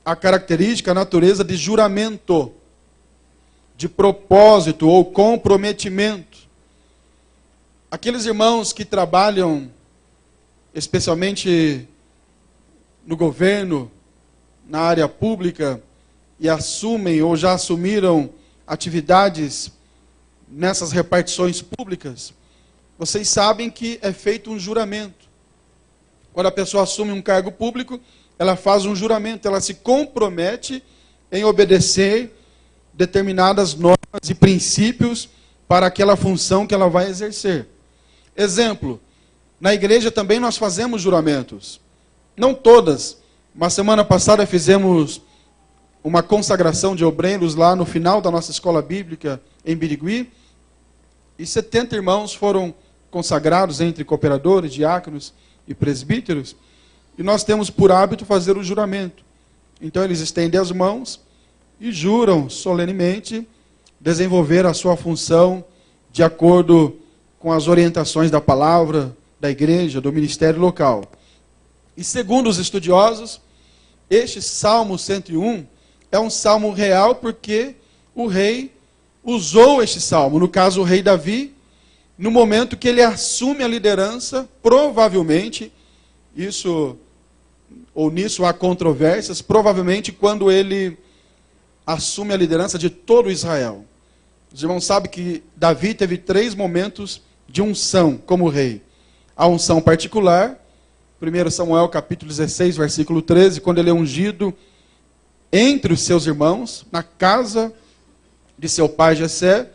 a natureza de juramento, de propósito ou comprometimento. Aqueles irmãos que trabalham, especialmente no governo, na área pública, e assumem ou já assumiram atividades nessas repartições públicas, vocês sabem que é feito um juramento. Quando a pessoa assume um cargo público, ela faz um juramento, ela se compromete em obedecer determinadas normas e princípios para aquela função que ela vai exercer. Exemplo, na igreja também nós fazemos juramentos. Não todas, mas semana passada fizemos uma consagração de obreiros lá no final da nossa escola bíblica em Birigui, e 70 irmãos foram consagrados entre cooperadores, diáconos e presbíteros, e nós temos por hábito fazer o juramento. Então eles estendem as mãos e juram solenemente desenvolver a sua função de acordo com as orientações da palavra, da igreja, do ministério local. E segundo os estudiosos, este Salmo 101 é um salmo real porque o rei usou este salmo, no caso o rei Davi, no momento que ele assume a liderança, provavelmente, nisso há controvérsias, provavelmente quando ele assume a liderança de todo Israel. Os irmãos sabem que Davi teve 3 momentos de unção como rei. A unção particular, 1 Samuel capítulo 16, versículo 13, quando ele é ungido entre os seus irmãos, na casa de seu pai Jessé.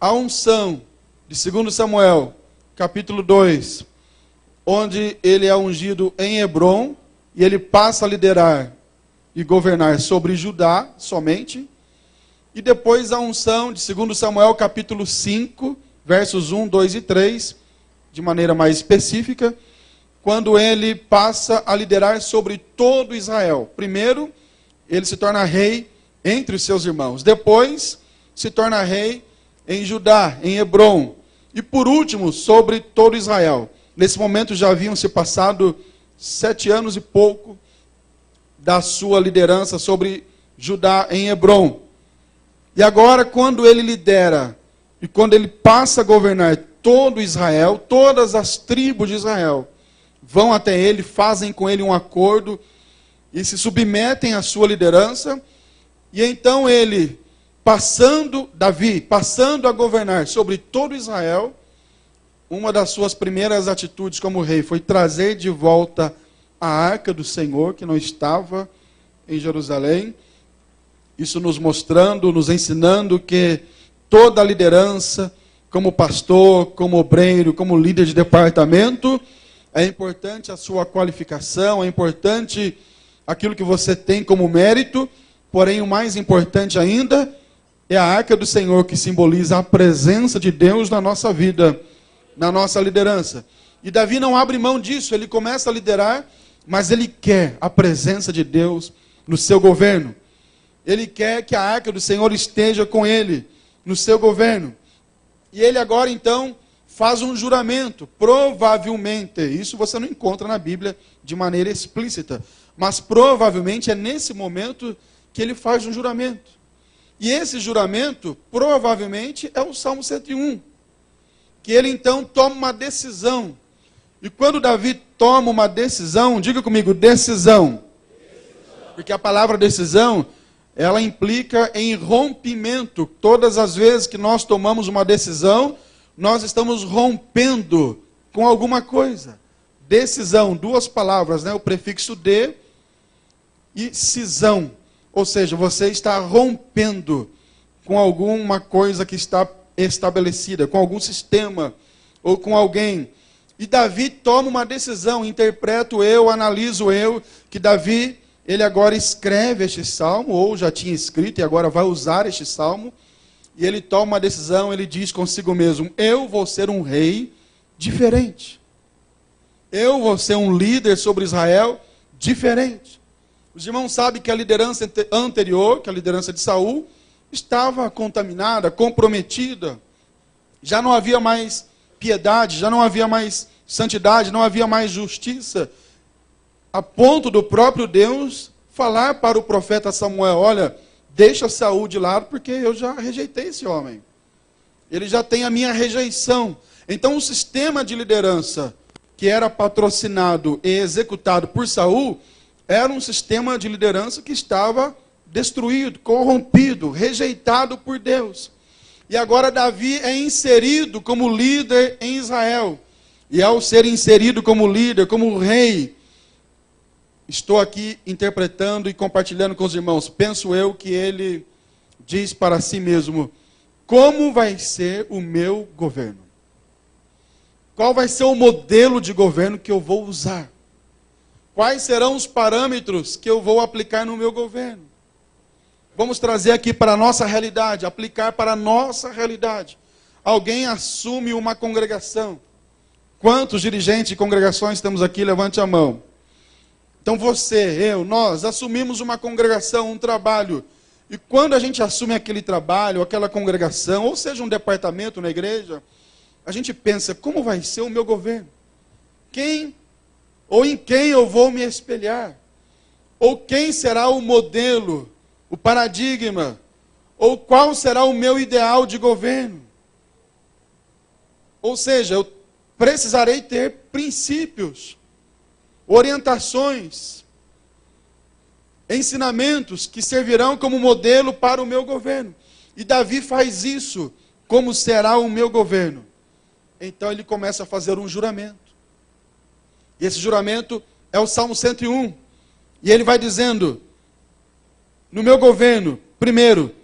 A unção de 2 Samuel, capítulo 2, onde ele é ungido em Hebrom, e ele passa a liderar e governar sobre Judá somente. E depois a unção de 2 Samuel, capítulo 5, versos 1, 2 e 3, de maneira mais específica, quando ele passa a liderar sobre todo Israel. Primeiro, ele se torna rei entre os seus irmãos. Depois, se torna rei em Judá, em Hebrom. E por último, sobre todo Israel. Nesse momento já haviam se passado 7 anos e pouco da sua liderança sobre Judá em Hebrom. E agora, quando ele lidera e quando ele passa a governar todo Israel, todas as tribos de Israel vão até ele, fazem com ele um acordo e se submetem à sua liderança. E então ele, Davi, passando a governar sobre todo Israel, uma das suas primeiras atitudes como rei foi trazer de volta a arca do Senhor, que não estava em Jerusalém. Isso nos mostrando, nos ensinando que toda a liderança, como pastor, como obreiro, como líder de departamento, é importante a sua qualificação, é importante aquilo que você tem como mérito, porém o mais importante ainda é a arca do Senhor, que simboliza a presença de Deus na nossa vida, na nossa liderança. E Davi não abre mão disso, ele começa a liderar, mas ele quer a presença de Deus no seu governo. Ele quer que a arca do Senhor esteja com ele, no seu governo. E ele agora então faz um juramento, provavelmente, isso você não encontra na Bíblia de maneira explícita, mas provavelmente é nesse momento que ele faz um juramento. E esse juramento, provavelmente, é o Salmo 101, que ele então toma uma decisão. E quando Davi toma uma decisão, diga comigo, decisão. Porque a palavra decisão, ela implica em rompimento. Todas as vezes que nós tomamos uma decisão, nós estamos rompendo com alguma coisa. Decisão, duas palavras, né? O prefixo de e cisão. Ou seja, você está rompendo com alguma coisa que está estabelecida, com algum sistema, ou com alguém. E Davi toma uma decisão, interpreto eu, analiso eu, que Davi, ele agora escreve este salmo, ou já tinha escrito e agora vai usar este salmo, e ele toma uma decisão, ele diz consigo mesmo, eu vou ser um rei diferente. Eu vou ser um líder sobre Israel diferente. Os irmãos sabem que a liderança anterior, que a liderança de Saul, estava contaminada, comprometida. Já não havia mais piedade, já não havia mais santidade, não havia mais justiça. A ponto do próprio Deus falar para o profeta Samuel, olha, deixa Saul de lado porque eu já rejeitei esse homem. Ele já tem a minha rejeição. Então o sistema de liderança que era patrocinado e executado por Saul era um sistema de liderança que estava destruído, corrompido, rejeitado por Deus. E agora Davi é inserido como líder em Israel. E ao ser inserido como líder, como rei, estou aqui interpretando e compartilhando com os irmãos. Penso eu que ele diz para si mesmo, como vai ser o meu governo? Qual vai ser o modelo de governo que eu vou usar? Quais serão os parâmetros que eu vou aplicar no meu governo? Vamos trazer aqui para a nossa realidade, aplicar para a nossa realidade. Alguém assume uma congregação. Quantos dirigentes de congregações temos aqui? Levante a mão. Então você, eu, nós assumimos uma congregação, um trabalho. E quando a gente assume aquele trabalho, aquela congregação, ou seja, um departamento na igreja, a gente pensa, como vai ser o meu governo? Quem ou em quem eu vou me espelhar? Ou quem será o modelo, o paradigma? Ou qual será o meu ideal de governo? Ou seja, eu precisarei ter princípios, orientações, ensinamentos que servirão como modelo para o meu governo. E Davi faz isso, como será o meu governo? Então ele começa a fazer um juramento. E esse juramento é o Salmo 101. E ele vai dizendo, no meu governo, primeiro,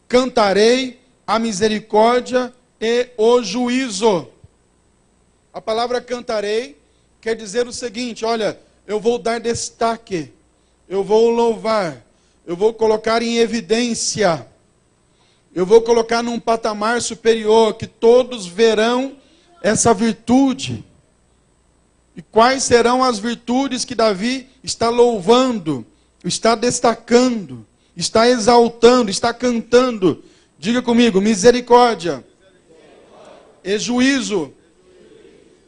cantarei a misericórdia e o juízo. A palavra cantarei quer dizer o seguinte, olha, eu vou dar destaque, eu vou louvar, eu vou colocar em evidência, eu vou colocar num patamar superior, que todos verão essa virtude. E quais serão as virtudes que Davi está louvando, está destacando, está exaltando, está cantando? Diga comigo, misericórdia e juízo.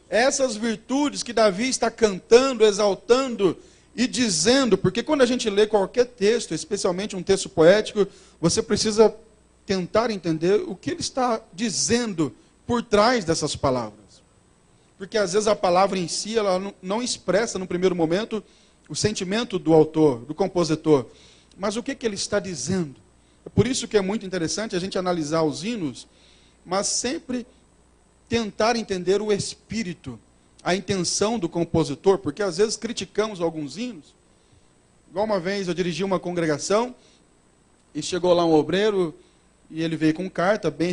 Essas virtudes que Davi está cantando, exaltando e dizendo, porque quando a gente lê qualquer texto, especialmente um texto poético, você precisa tentar entender o que ele está dizendo por trás dessas palavras. Porque às vezes a palavra em si, ela não expressa no primeiro momento o sentimento do autor, do compositor. Mas o que ele está dizendo? É por isso que é muito interessante a gente analisar os hinos, mas sempre tentar entender o espírito, a intenção do compositor, porque às vezes criticamos alguns hinos. Igual uma vez eu dirigi uma congregação, e chegou lá um obreiro, e ele veio com carta bem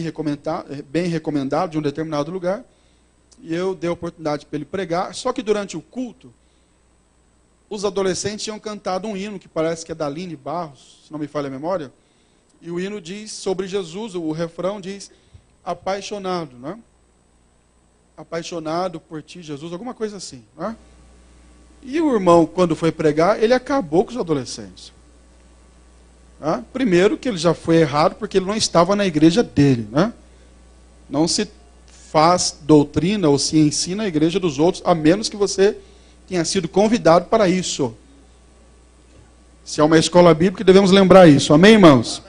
recomendado de um determinado lugar, e eu dei a oportunidade para ele pregar, só que durante o culto, os adolescentes tinham cantado um hino, que parece que é da Aline Barros, se não me falha a memória, e o hino diz sobre Jesus, o refrão diz, apaixonado, né? Apaixonado por ti, Jesus, alguma coisa assim, né? E o irmão, quando foi pregar, ele acabou com os adolescentes. Né? Primeiro que ele já foi errado, porque ele não estava na igreja dele, né? Não se faz doutrina ou se ensina a igreja dos outros, a menos que você tenha sido convidado para isso. Se é uma escola bíblica, devemos lembrar isso. Amém, irmãos?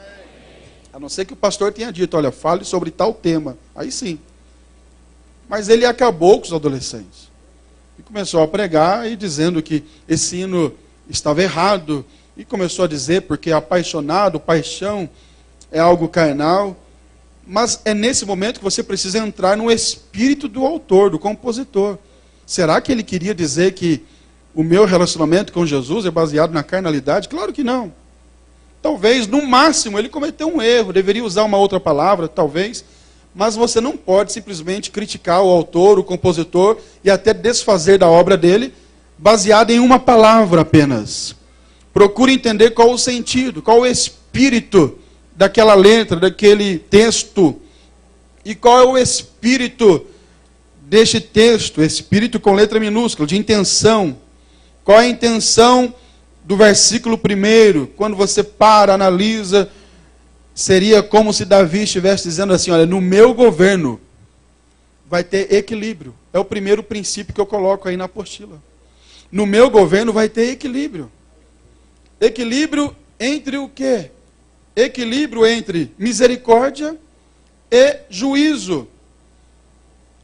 A não ser que o pastor tenha dito, olha, fale sobre tal tema. Aí sim. Mas ele acabou com os adolescentes. E começou a pregar e dizendo que esse hino estava errado. E começou a dizer, porque apaixonado, paixão é algo carnal. Mas é nesse momento que você precisa entrar no espírito do autor, do compositor. Será que ele queria dizer que o meu relacionamento com Jesus é baseado na carnalidade? Claro que não. Talvez, no máximo, ele cometeu um erro, deveria usar uma outra palavra, talvez. Mas você não pode simplesmente criticar o autor, o compositor, e até desfazer da obra dele, baseado em uma palavra apenas. Procure entender qual o sentido, qual o espírito daquela letra, daquele texto. E qual é o espírito deste texto, espírito com letra minúscula, de intenção. Qual é a intenção do versículo 1? Quando você para, analisa, seria como se Davi estivesse dizendo assim, olha, no meu governo vai ter equilíbrio. É o primeiro princípio que eu coloco aí na apostila. No meu governo vai ter equilíbrio. Equilíbrio entre o quê? Equilíbrio entre misericórdia e juízo.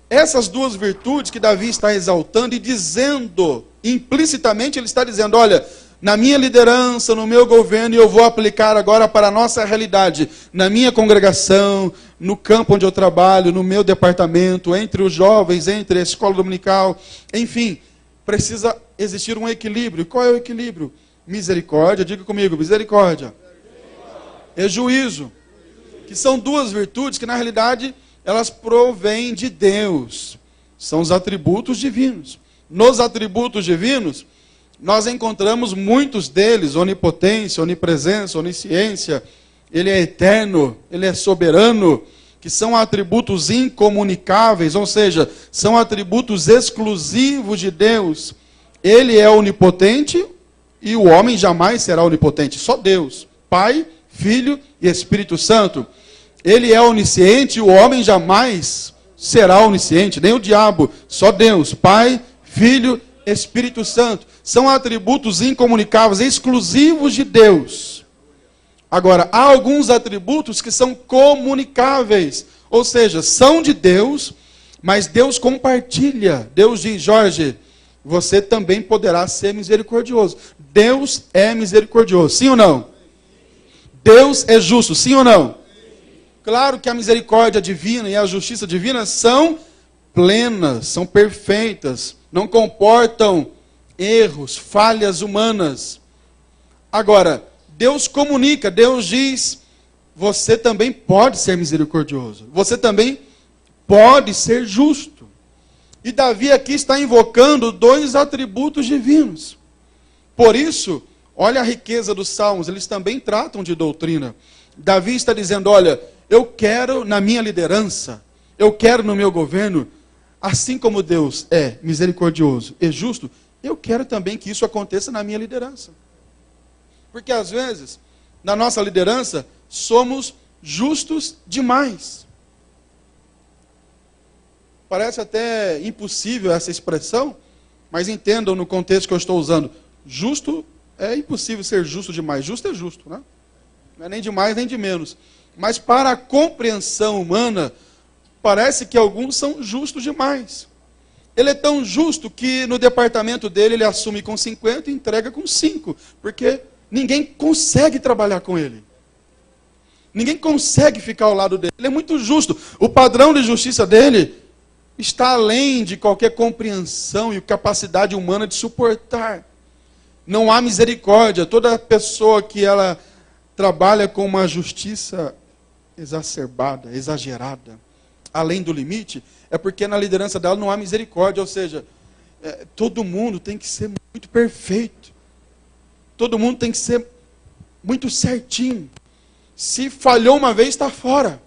Essas duas virtudes que Davi está exaltando e dizendo, implicitamente ele está dizendo, olha, na minha liderança, no meu governo, e eu vou aplicar agora para a nossa realidade, na minha congregação, no campo onde eu trabalho, no meu departamento, entre os jovens, entre a escola dominical, enfim, precisa existir um equilíbrio. Qual é o equilíbrio? Misericórdia, diga comigo, misericórdia. E juízo, que são duas virtudes que na realidade elas provêm de Deus. São os atributos divinos. Nos atributos divinos, nós encontramos muitos deles, onipotência, onipresença, onisciência, ele é eterno, ele é soberano, que são atributos incomunicáveis, ou seja, são atributos exclusivos de Deus. Ele é onipotente e o homem jamais será onipotente, só Deus, Pai, Filho e Espírito Santo. Ele é onisciente e o homem jamais será onisciente, nem o diabo, só Deus, Pai, Filho, Espírito Santo. São atributos incomunicáveis, exclusivos de Deus. Agora, há alguns atributos que são comunicáveis, ou seja, são de Deus, mas Deus compartilha. Deus diz, Jorge, você também poderá ser misericordioso. Deus é misericordioso, sim ou não? Deus é justo, sim ou não? Claro que a misericórdia divina e a justiça divina são plenas, são perfeitas, não comportam erros, falhas humanas. Agora, Deus comunica, Deus diz, você também pode ser misericordioso, você também pode ser justo. E Davi aqui está invocando dois atributos divinos. Por isso, olha a riqueza dos salmos, eles também tratam de doutrina. Davi está dizendo, olha, eu quero na minha liderança, eu quero no meu governo, assim como Deus é misericordioso e justo, eu quero também que isso aconteça na minha liderança. Porque às vezes, na nossa liderança, somos justos demais. Parece até impossível essa expressão, mas entendam no contexto que eu estou usando. Justo, é impossível ser justo demais. Justo é justo, né? Não é nem de mais nem de menos. Mas para a compreensão humana, parece que alguns são justos demais. Ele é tão justo que no departamento dele ele assume com 50 e entrega com 5. Porque ninguém consegue trabalhar com ele. Ninguém consegue ficar ao lado dele. Ele é muito justo. O padrão de justiça dele está além de qualquer compreensão e capacidade humana de suportar. Não há misericórdia. Toda pessoa que ela trabalha com uma justiça exacerbada, exagerada, além do limite, é porque na liderança dela não há misericórdia, ou seja, todo mundo tem que ser muito perfeito. Todo mundo tem que ser muito certinho. Se falhou uma vez, está fora.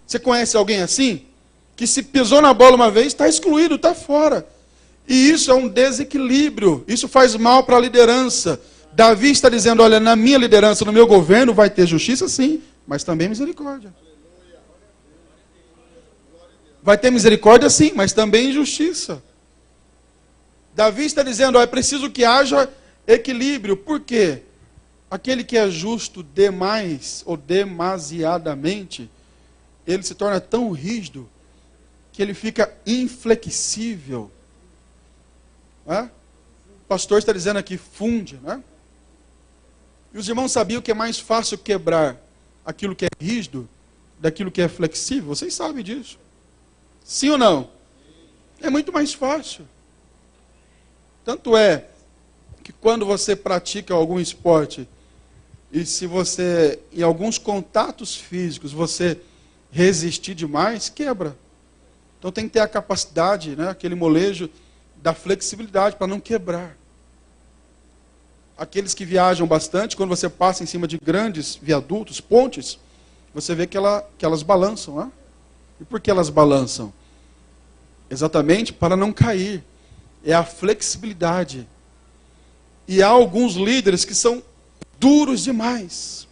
Você conhece alguém assim? Que se pisou na bola uma vez, está excluído, está fora. E isso é um desequilíbrio. Isso faz mal para a liderança. Davi está dizendo, olha, na minha liderança, no meu governo, vai ter justiça sim, mas também misericórdia. Vai ter misericórdia sim, mas também justiça. Davi está dizendo, é preciso que haja equilíbrio. Por quê? Aquele que é justo demais ou demasiadamente, ele se torna tão rígido que ele fica inflexível. O pastor está dizendo aqui, funde. E os irmãos sabiam que é mais fácil quebrar aquilo que é rígido daquilo que é flexível? Vocês sabem disso. Sim ou não? É muito mais fácil. Tanto é que quando você pratica algum esporte, e se você, em alguns contatos físicos, você resistir demais, quebra. Então tem que ter a capacidade, aquele molejo da flexibilidade para não quebrar. Aqueles que viajam bastante, quando você passa em cima de grandes viadutos, pontes, você vê que elas balançam. E por que elas balançam? Exatamente para não cair. É a flexibilidade. E há alguns líderes que são duros demais,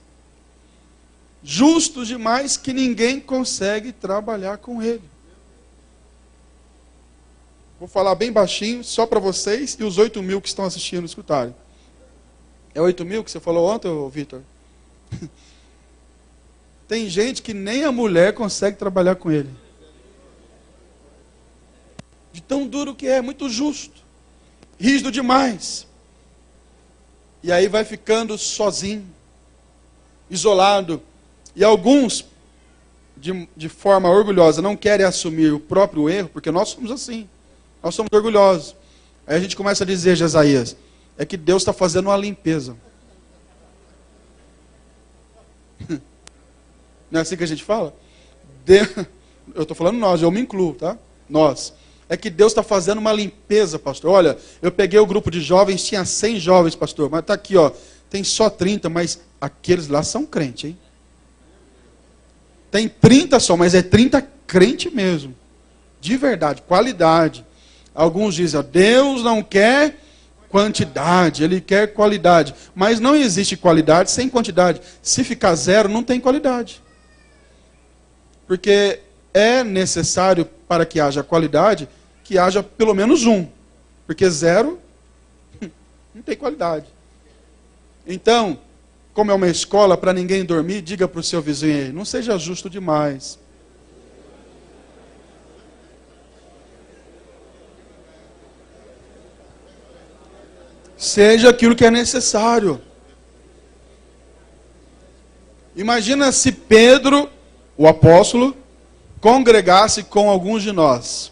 justos demais, que ninguém consegue trabalhar com ele. Vou falar bem baixinho, só para vocês e os 8.000 que estão assistindo escutarem. É 8.000 que você falou ontem, Vitor? Tem gente que nem a mulher consegue trabalhar com ele. De tão duro que é, muito justo. Rígido demais. E aí vai ficando sozinho, isolado. E alguns, de forma orgulhosa, não querem assumir o próprio erro, porque nós somos assim. Nós somos orgulhosos. Aí a gente começa a dizer, Jesaías, é que Deus está fazendo uma limpeza. Não é assim que a gente fala? Eu estou falando nós, eu me incluo, tá? Nós. É que Deus está fazendo uma limpeza, pastor. Olha, eu peguei o grupo de jovens, tinha 100 jovens, pastor, mas está aqui, tem só 30, mas aqueles lá são crentes, hein? Tem 30 só, mas é 30 crente mesmo. De verdade, qualidade. Alguns dizem, Deus não quer quantidade, Ele quer qualidade. Mas não existe qualidade sem quantidade. Se ficar zero, não tem qualidade. Porque é necessário, para que haja qualidade, que haja pelo menos um. Porque zero, não tem qualidade. Então, como é uma escola para ninguém dormir, diga para o seu vizinho aí, não seja justo demais. Seja aquilo que é necessário. Imagina se Pedro, o apóstolo, congregasse com alguns de nós.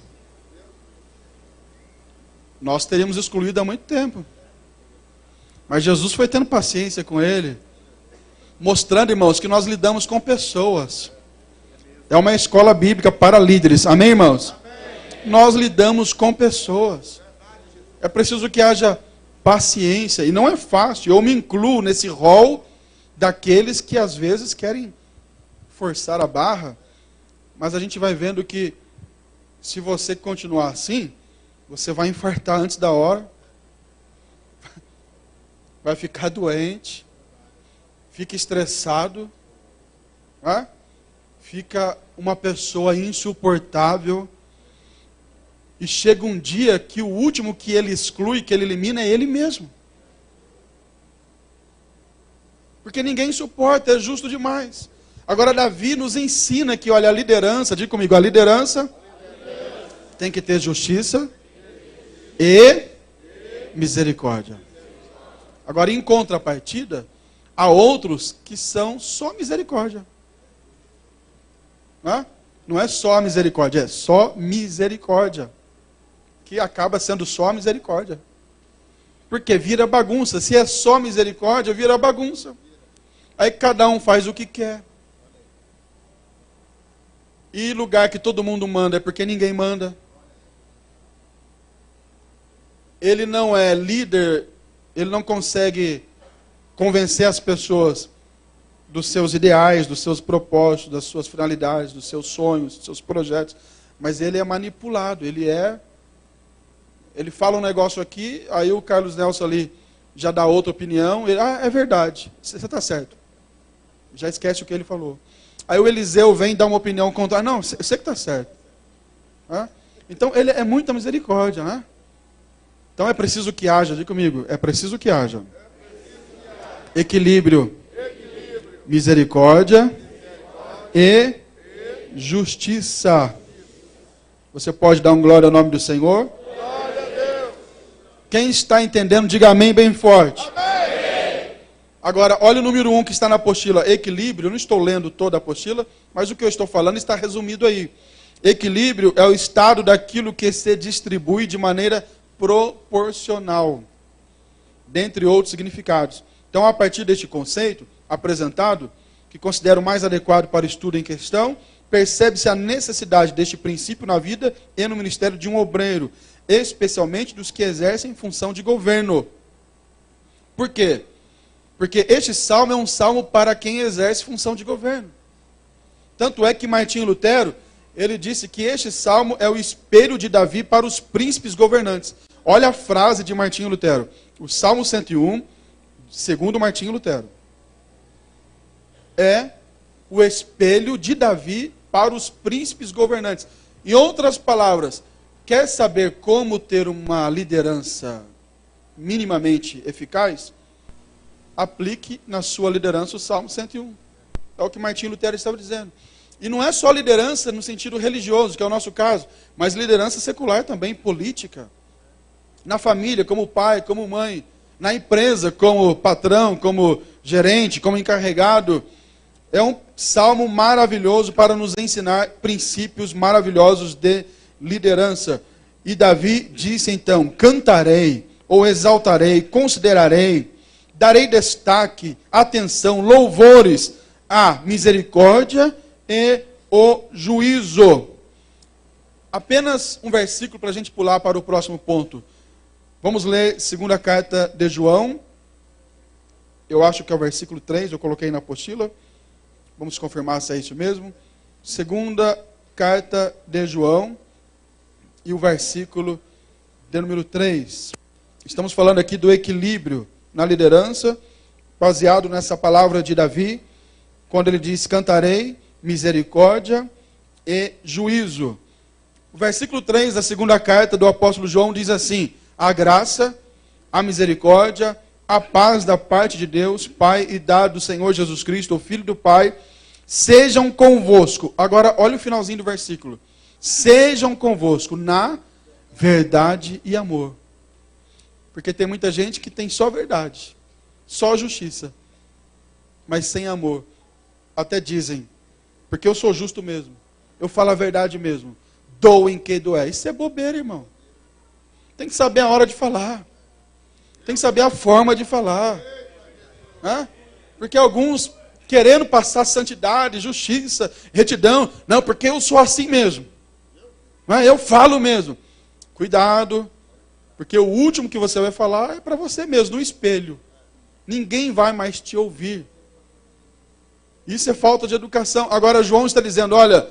Nós teríamos excluído há muito tempo. Mas Jesus foi tendo paciência com ele, mostrando, irmãos, que nós lidamos com pessoas. É uma escola bíblica para líderes. Amém, irmãos? Amém. Nós lidamos com pessoas. É preciso que haja paciência. E não é fácil. Eu me incluo nesse rol daqueles que às vezes querem forçar a barra. Mas a gente vai vendo que se você continuar assim, você vai infartar antes da hora. Vai ficar doente. Fica estressado. Fica uma pessoa insuportável. E chega um dia que o último que ele exclui, que ele elimina, é ele mesmo. Porque ninguém suporta, é justo demais. Agora Davi nos ensina que, olha, a liderança, diga comigo, a liderança tem que ter justiça e misericórdia. Agora, em contrapartida, há outros que são só misericórdia. Não é só misericórdia, é só misericórdia. Que acaba sendo só misericórdia. Porque vira bagunça. Se é só misericórdia, vira bagunça. Aí cada um faz o que quer. E lugar que todo mundo manda é porque ninguém manda. Ele não é líder, ele não consegue convencer as pessoas dos seus ideais, dos seus propósitos, das suas finalidades, dos seus sonhos, dos seus projetos. Mas ele é manipulado, ele fala um negócio aqui, aí o Carlos Nelson ali já dá outra opinião, ele, é verdade, você está certo. Já esquece o que ele falou. Aí o Eliseu vem dar uma opinião contrária, não, você que está certo. Então ele é muita misericórdia, né? Então é preciso que haja, diga comigo, é preciso que haja equilíbrio, misericórdia e justiça. Você pode dar um glória ao nome do Senhor? Glória a Deus. Quem está entendendo, diga amém bem forte. Amém. Agora, olha o número 1 que está na apostila, equilíbrio. Eu não estou lendo toda a apostila, mas o que eu estou falando está resumido aí. Equilíbrio é o estado daquilo que se distribui de maneira proporcional, dentre outros significados. Então, a partir deste conceito apresentado, que considero mais adequado para o estudo em questão, percebe-se a necessidade deste princípio na vida e no ministério de um obreiro, especialmente dos que exercem função de governo. Por quê? Porque este salmo é um salmo para quem exerce função de governo. Tanto é que Martinho Lutero, ele disse que este salmo é o espelho de Davi para os príncipes governantes. Olha a frase de Martinho Lutero. O Salmo 101, segundo Martinho Lutero, é o espelho de Davi para os príncipes governantes. Em outras palavras, quer saber como ter uma liderança minimamente eficaz? Aplique na sua liderança o Salmo 101. É o que Martinho Lutero estava dizendo. E não é só liderança no sentido religioso, que é o nosso caso, mas liderança secular também, política. Na família, como pai, como mãe. Na empresa, como patrão, como gerente, como encarregado. É um salmo maravilhoso para nos ensinar princípios maravilhosos de liderança. E Davi disse então, cantarei, ou exaltarei, considerarei, darei destaque, atenção, louvores à misericórdia e o juízo. Apenas um versículo para a gente pular para o próximo ponto. Vamos ler segunda carta de João. Eu acho que é o versículo 3, eu coloquei na apostila. Vamos confirmar se é isso mesmo. Segunda carta de João e o versículo de número 3. Estamos falando aqui do equilíbrio na liderança, baseado nessa palavra de Davi, quando ele diz, cantarei, misericórdia e juízo. O versículo 3 da segunda carta do apóstolo João diz assim, a graça, a misericórdia, a paz da parte de Deus, Pai e da do Senhor Jesus Cristo, o Filho do Pai, sejam convosco. Agora, olha o finalzinho do versículo. Sejam convosco na verdade e amor. Porque tem muita gente que tem só verdade, só justiça, mas sem amor. Até dizem, porque eu sou justo mesmo, eu falo a verdade mesmo, dou em que doer. Isso é bobeira, irmão. Tem que saber a hora de falar. Tem que saber a forma de falar. Porque alguns, querendo passar santidade, justiça, retidão, não, porque eu sou assim mesmo. Eu falo mesmo. Cuidado, porque o último que você vai falar é para você mesmo, no espelho. Ninguém vai mais te ouvir. Isso é falta de educação. Agora João está dizendo, olha,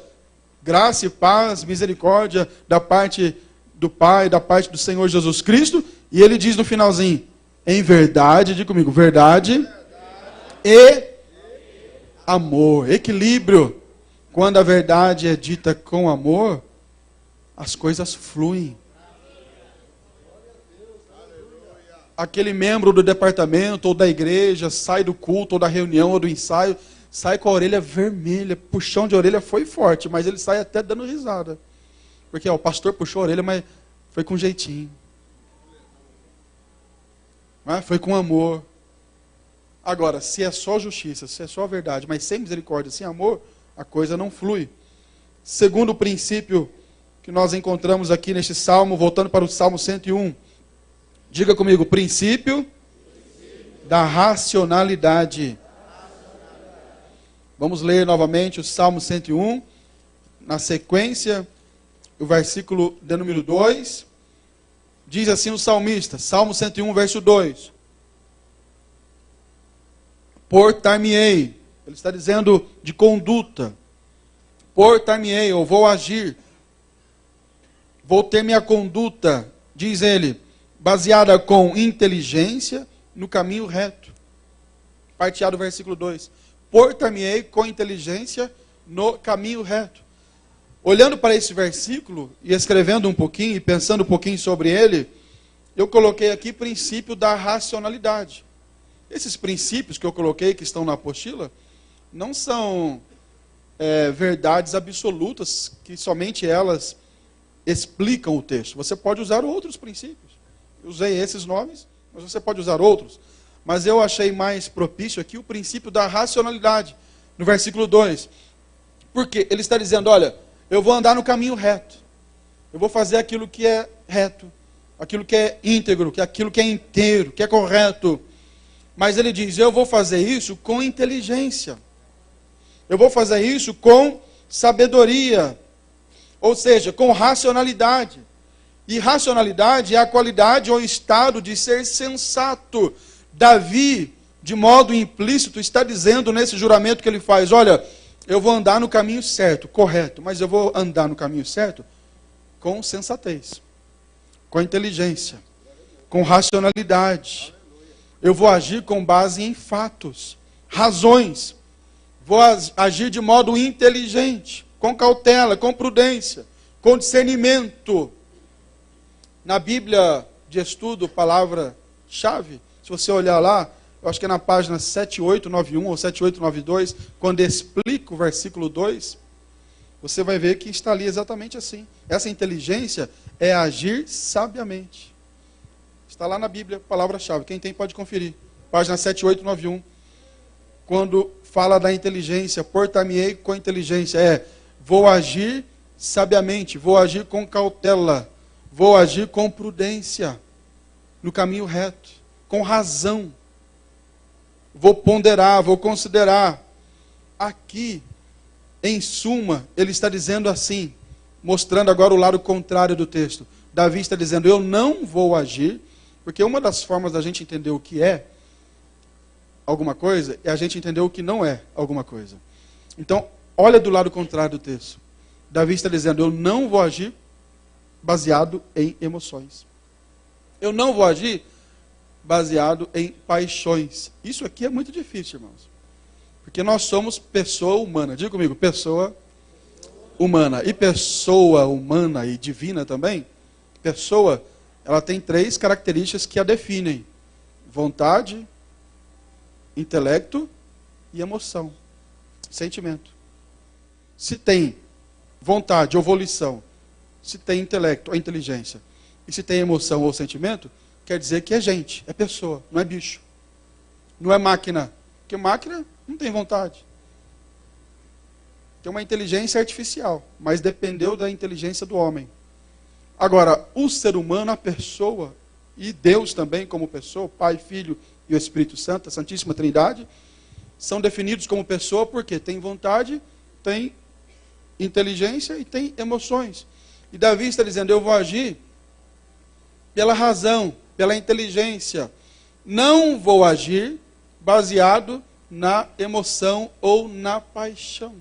graça e paz, misericórdia da parte do Pai, da parte do Senhor Jesus Cristo, e ele diz no finalzinho, em verdade, diga comigo, verdade e amor, equilíbrio. Quando a verdade é dita com amor, as coisas fluem. Aquele membro do departamento ou da igreja sai do culto ou da reunião ou do ensaio, sai com a orelha vermelha, puxão de orelha foi forte, mas ele sai até dando risada. Porque o pastor puxou a orelha, mas foi com jeitinho. Foi com amor. Agora, se é só justiça, se é só verdade, mas sem misericórdia, sem amor, a coisa não flui. Segundo princípio que nós encontramos aqui neste salmo, voltando para o Salmo 101. Diga comigo, princípio da racionalidade. Vamos ler novamente o Salmo 101, na sequência, o versículo de número 2, diz assim o salmista, Salmo 101, verso 2. Portar-me-ei, ele está dizendo de conduta. Portar-me-ei, eu vou agir. Vou ter minha conduta, diz ele, baseada com inteligência no caminho reto. Parteado do versículo 2. Portar-me-ei com inteligência no caminho reto. Olhando para esse versículo e escrevendo um pouquinho e pensando um pouquinho sobre ele, eu coloquei aqui princípio da racionalidade. Esses princípios que eu coloquei, que estão na apostila, não são verdades absolutas que somente elas explicam o texto. Você pode usar outros princípios. Eu usei esses nomes, mas você pode usar outros. Mas eu achei mais propício aqui o princípio da racionalidade, no versículo 2. Porque ele está dizendo, olha, eu vou andar no caminho reto. Eu vou fazer aquilo que é reto, aquilo que é íntegro, aquilo que é inteiro, que é correto. Mas ele diz, eu vou fazer isso com inteligência. Eu vou fazer isso com sabedoria. Ou seja, com racionalidade. E racionalidade é a qualidade ou estado de ser sensato. Davi, de modo implícito, está dizendo nesse juramento que ele faz, olha, eu vou andar no caminho certo, correto, mas eu vou andar no caminho certo com sensatez, com inteligência, com racionalidade. Eu vou agir com base em fatos, razões. Vou agir de modo inteligente, com cautela, com prudência, com discernimento. Na Bíblia de estudo, palavra-chave, se você olhar lá, eu acho que é na página 7891 ou 7892, quando explica o versículo 2, você vai ver que está ali exatamente assim. Essa inteligência é agir sabiamente. Está lá na Bíblia, palavra-chave. Quem tem pode conferir. Página 7891. Quando fala da inteligência, portar-me-ei com inteligência. Vou agir sabiamente, vou agir com cautela, vou agir com prudência, no caminho reto, com razão. Vou ponderar, vou considerar. Aqui, em suma, ele está dizendo assim, mostrando agora o lado contrário do texto. Davi está dizendo, eu não vou agir, porque uma das formas da gente entender o que é alguma coisa é a gente entender o que não é alguma coisa. Então, olha do lado contrário do texto. Davi está dizendo, eu não vou agir baseado em emoções. Eu não vou agir baseado em paixões. Isso aqui é muito difícil, irmãos. Porque nós somos pessoa humana. Diga comigo, pessoa humana. E pessoa humana e divina também, pessoa, ela tem 3 características que a definem. Vontade, intelecto e emoção. Sentimento. Se tem vontade ou volição, se tem intelecto ou inteligência, e se tem emoção ou sentimento, quer dizer que é gente, é pessoa, não é bicho. Não é máquina. Porque máquina não tem vontade. Tem uma inteligência artificial, mas dependeu da inteligência do homem. Agora, o ser humano, a pessoa, e Deus também como pessoa, Pai, Filho e o Espírito Santo, a Santíssima Trindade, são definidos como pessoa porque tem vontade, tem inteligência e tem emoções. E Davi está dizendo, eu vou agir pela razão, pela inteligência. Não vou agir baseado na emoção ou na paixão.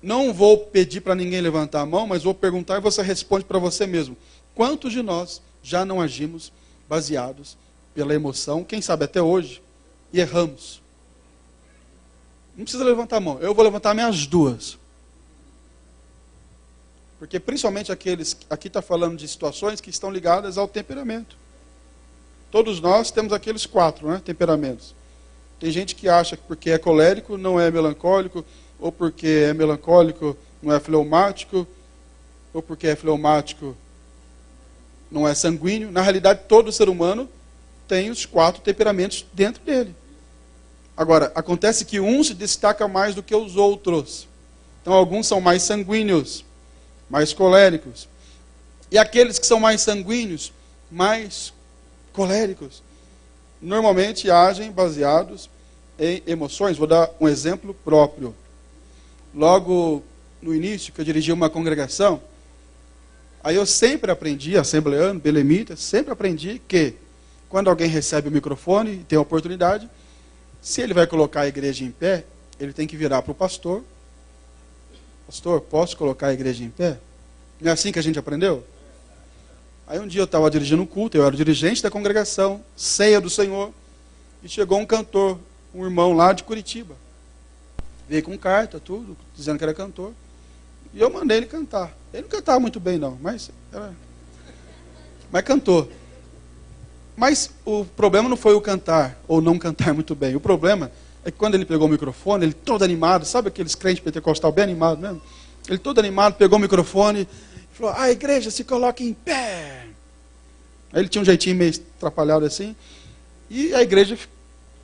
Não vou pedir para ninguém levantar a mão, mas vou perguntar e você responde para você mesmo. Quantos de nós já não agimos baseados pela emoção, quem sabe até hoje, e erramos? Não precisa levantar a mão, eu vou levantar minhas 2. Porque principalmente aqueles, aqui está falando de situações que estão ligadas ao temperamento. Todos nós temos aqueles 4, temperamentos. Tem gente que acha que porque é colérico não é melancólico, ou porque é melancólico não é fleumático, ou porque é fleumático não é sanguíneo. Na realidade, todo ser humano tem os 4 temperamentos dentro dele. Agora, acontece que um se destaca mais do que os outros. Então, alguns são mais sanguíneos, mais coléricos. E aqueles que são mais sanguíneos, mais coléricos, normalmente agem baseados em emoções. Vou dar um exemplo próprio. Logo no início, que eu dirigia uma congregação, aí eu sempre aprendi, assembleano, belemita, sempre aprendi que quando alguém recebe o microfone e tem a oportunidade, se ele vai colocar a igreja em pé, ele tem que virar para o pastor. Pastor, posso colocar a igreja em pé? Não é assim que a gente aprendeu? Aí um dia eu estava dirigindo um culto, eu era o dirigente da congregação, ceia do Senhor, e chegou um cantor, um irmão lá de Curitiba. Veio com carta, tudo, dizendo que era cantor. E eu mandei ele cantar. Ele não cantava muito bem, não, mas cantou. Mas o problema não foi o cantar, ou não cantar muito bem. O problema é que quando ele pegou o microfone, ele todo animado, sabe aqueles crentes pentecostal bem animado mesmo? Ele todo animado, pegou o microfone e falou, a igreja se coloca em pé. Aí ele tinha um jeitinho meio atrapalhado assim, e a igreja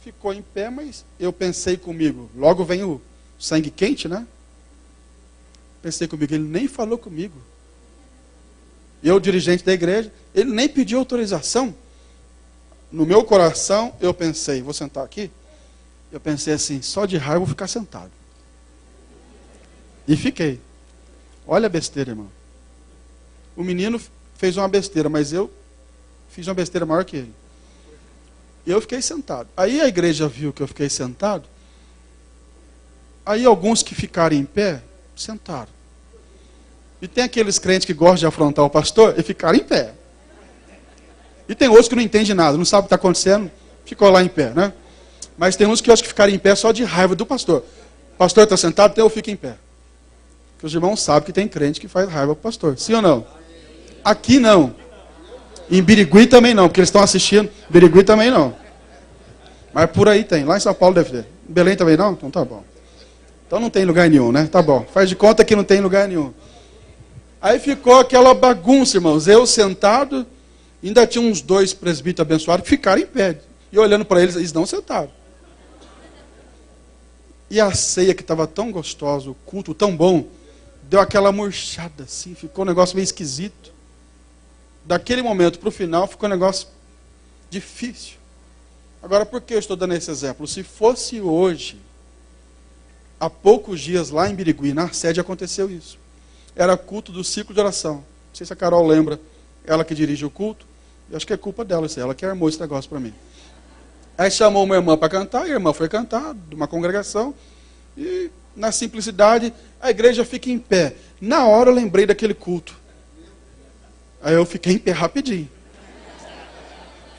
ficou em pé, mas eu pensei comigo, logo vem o sangue quente, né? Pensei comigo, ele nem falou comigo. Eu, dirigente da igreja, ele nem pediu autorização. No meu coração, eu pensei, vou sentar aqui? Eu pensei assim, só de raiva eu vou ficar sentado. E fiquei. Olha a besteira, irmão. O menino fez uma besteira, mas eu fiz uma besteira maior que ele. Eu fiquei sentado. Aí a igreja viu que eu fiquei sentado. Aí alguns que ficaram em pé, sentaram. E tem aqueles crentes que gostam de afrontar o pastor e ficaram em pé. E tem outros que não entendem nada, não sabem o que está acontecendo, ficou lá em pé, né? Mas tem uns que eu acho que ficaram em pé só de raiva do pastor. O pastor está sentado, então eu fico em pé. Porque os irmãos sabem que tem crente que faz raiva para o pastor. Sim ou não? Aqui não. Em Birigui também não, porque eles estão assistindo. Birigui também não. Mas por aí tem. Lá em São Paulo deve ter. Em Belém também não? Então tá bom. Então não tem lugar nenhum, né? Tá bom. Faz de conta que não tem lugar nenhum. Aí ficou aquela bagunça, irmãos. Eu sentado, ainda tinha uns 2 presbíteros abençoados que ficaram em pé. E olhando para eles não sentaram. E a ceia que estava tão gostosa, o culto tão bom, deu aquela murchada assim, ficou um negócio meio esquisito. Daquele momento para o final ficou um negócio difícil. Agora, por que eu estou dando esse exemplo? Se fosse hoje, há poucos dias lá em Birigui, na sede, aconteceu isso. Era culto do ciclo de oração. Não sei se a Carol lembra, ela que dirige o culto. Eu acho que é culpa dela, ela que armou esse negócio para mim. Aí chamou uma irmã para cantar, e a irmã foi cantar, de uma congregação, e na simplicidade, a igreja fica em pé. Na hora eu lembrei daquele culto. Aí eu fiquei em pé rapidinho.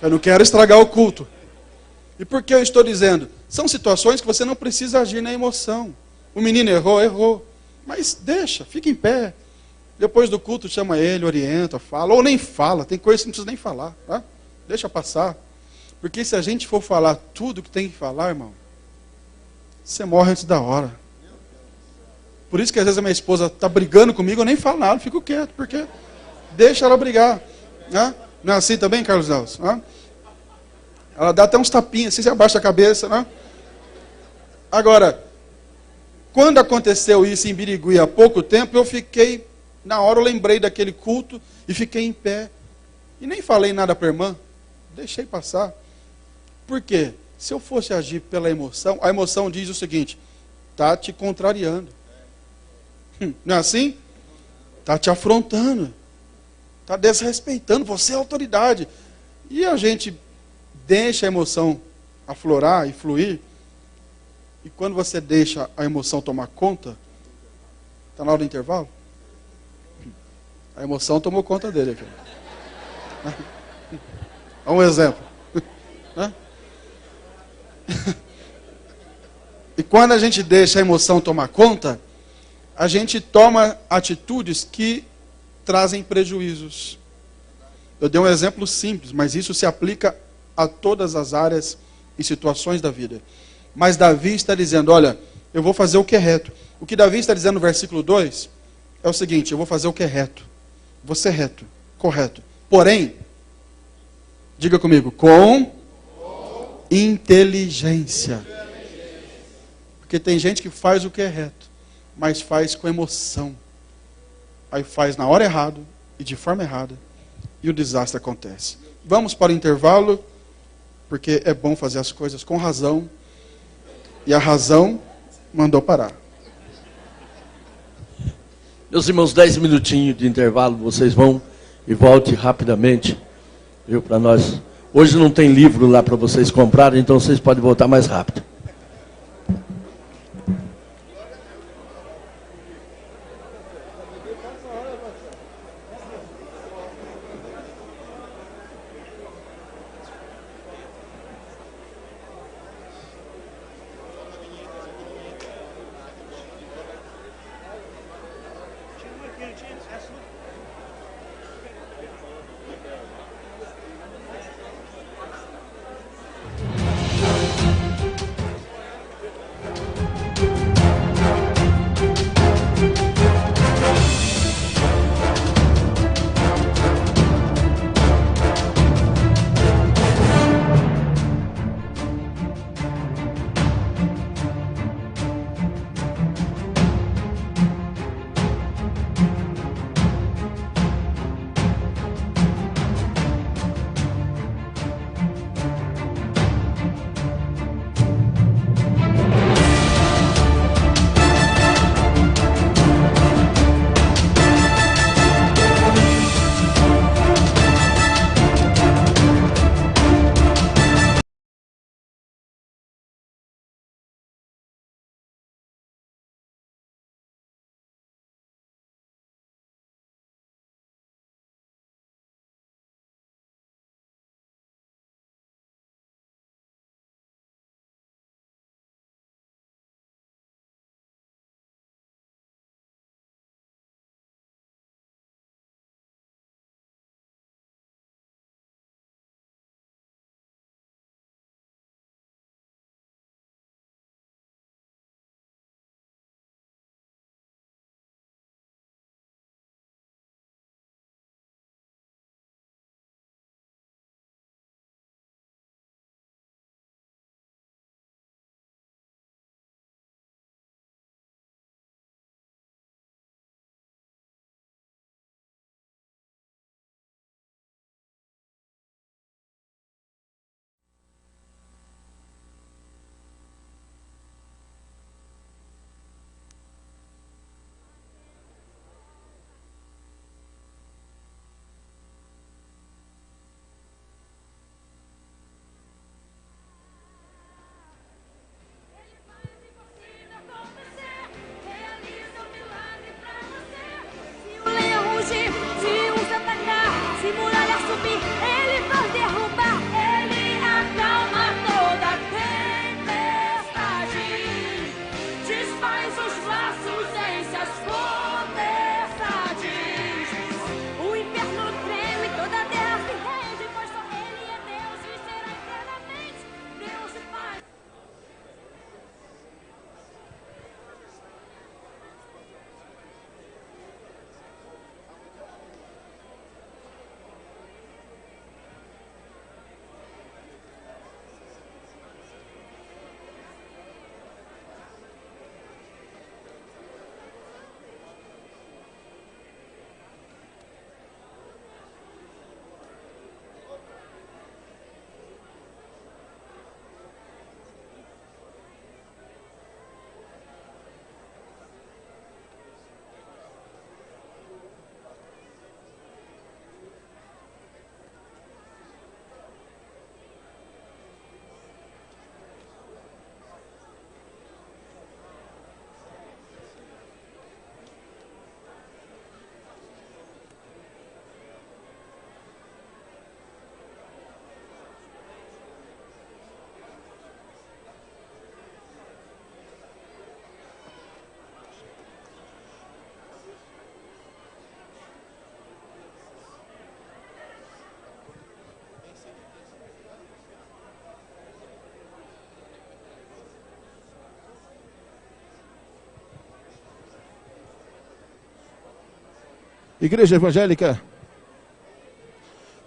Eu não quero estragar o culto. E por que eu estou dizendo? São situações que você não precisa agir na emoção. O menino errou. Mas deixa, fica em pé. Depois do culto chama ele, orienta, fala. Ou nem fala, tem coisa que não precisa nem falar. Tá? Deixa passar. Porque se a gente for falar tudo que tem que falar, irmão, você morre antes da hora. Por isso que às vezes a minha esposa está brigando comigo, eu nem falo nada, fico quieto, porque deixa ela brigar. Né? Não é assim também, Carlos Nelson? Né? Ela dá até uns tapinhas, assim, você abaixa a cabeça. Né? Agora, quando aconteceu isso em Birigui há pouco tempo, eu fiquei, na hora eu lembrei daquele culto e fiquei em pé. E nem falei nada para a irmã, deixei passar. Por quê? Se eu fosse agir pela emoção, a emoção diz o seguinte, está te contrariando. Não é assim? Está te afrontando. Está desrespeitando, você é autoridade. E a gente deixa a emoção aflorar e fluir. E quando você deixa a emoção tomar conta, está na hora do intervalo? A emoção tomou conta dele aqui. Olha um exemplo. E quando a gente deixa a emoção tomar conta, a gente toma atitudes que trazem prejuízos. Eu dei um exemplo simples, mas isso se aplica a todas as áreas e situações da vida. Mas Davi está dizendo, olha, eu vou fazer o que é reto. O que Davi está dizendo no versículo 2 é o seguinte, eu vou fazer o que é reto. Vou ser reto, correto. Porém, diga comigo, com inteligência. Porque tem gente que faz o que é reto, mas faz com emoção. Aí faz na hora errada e de forma errada. E o desastre acontece. Vamos para o intervalo, porque é bom fazer as coisas com razão. E a razão mandou parar. Meus irmãos, 10 minutinhos de intervalo, vocês vão e volte rapidamente, viu, para nós. Hoje não tem livro lá para vocês comprarem, então vocês podem voltar mais rápido.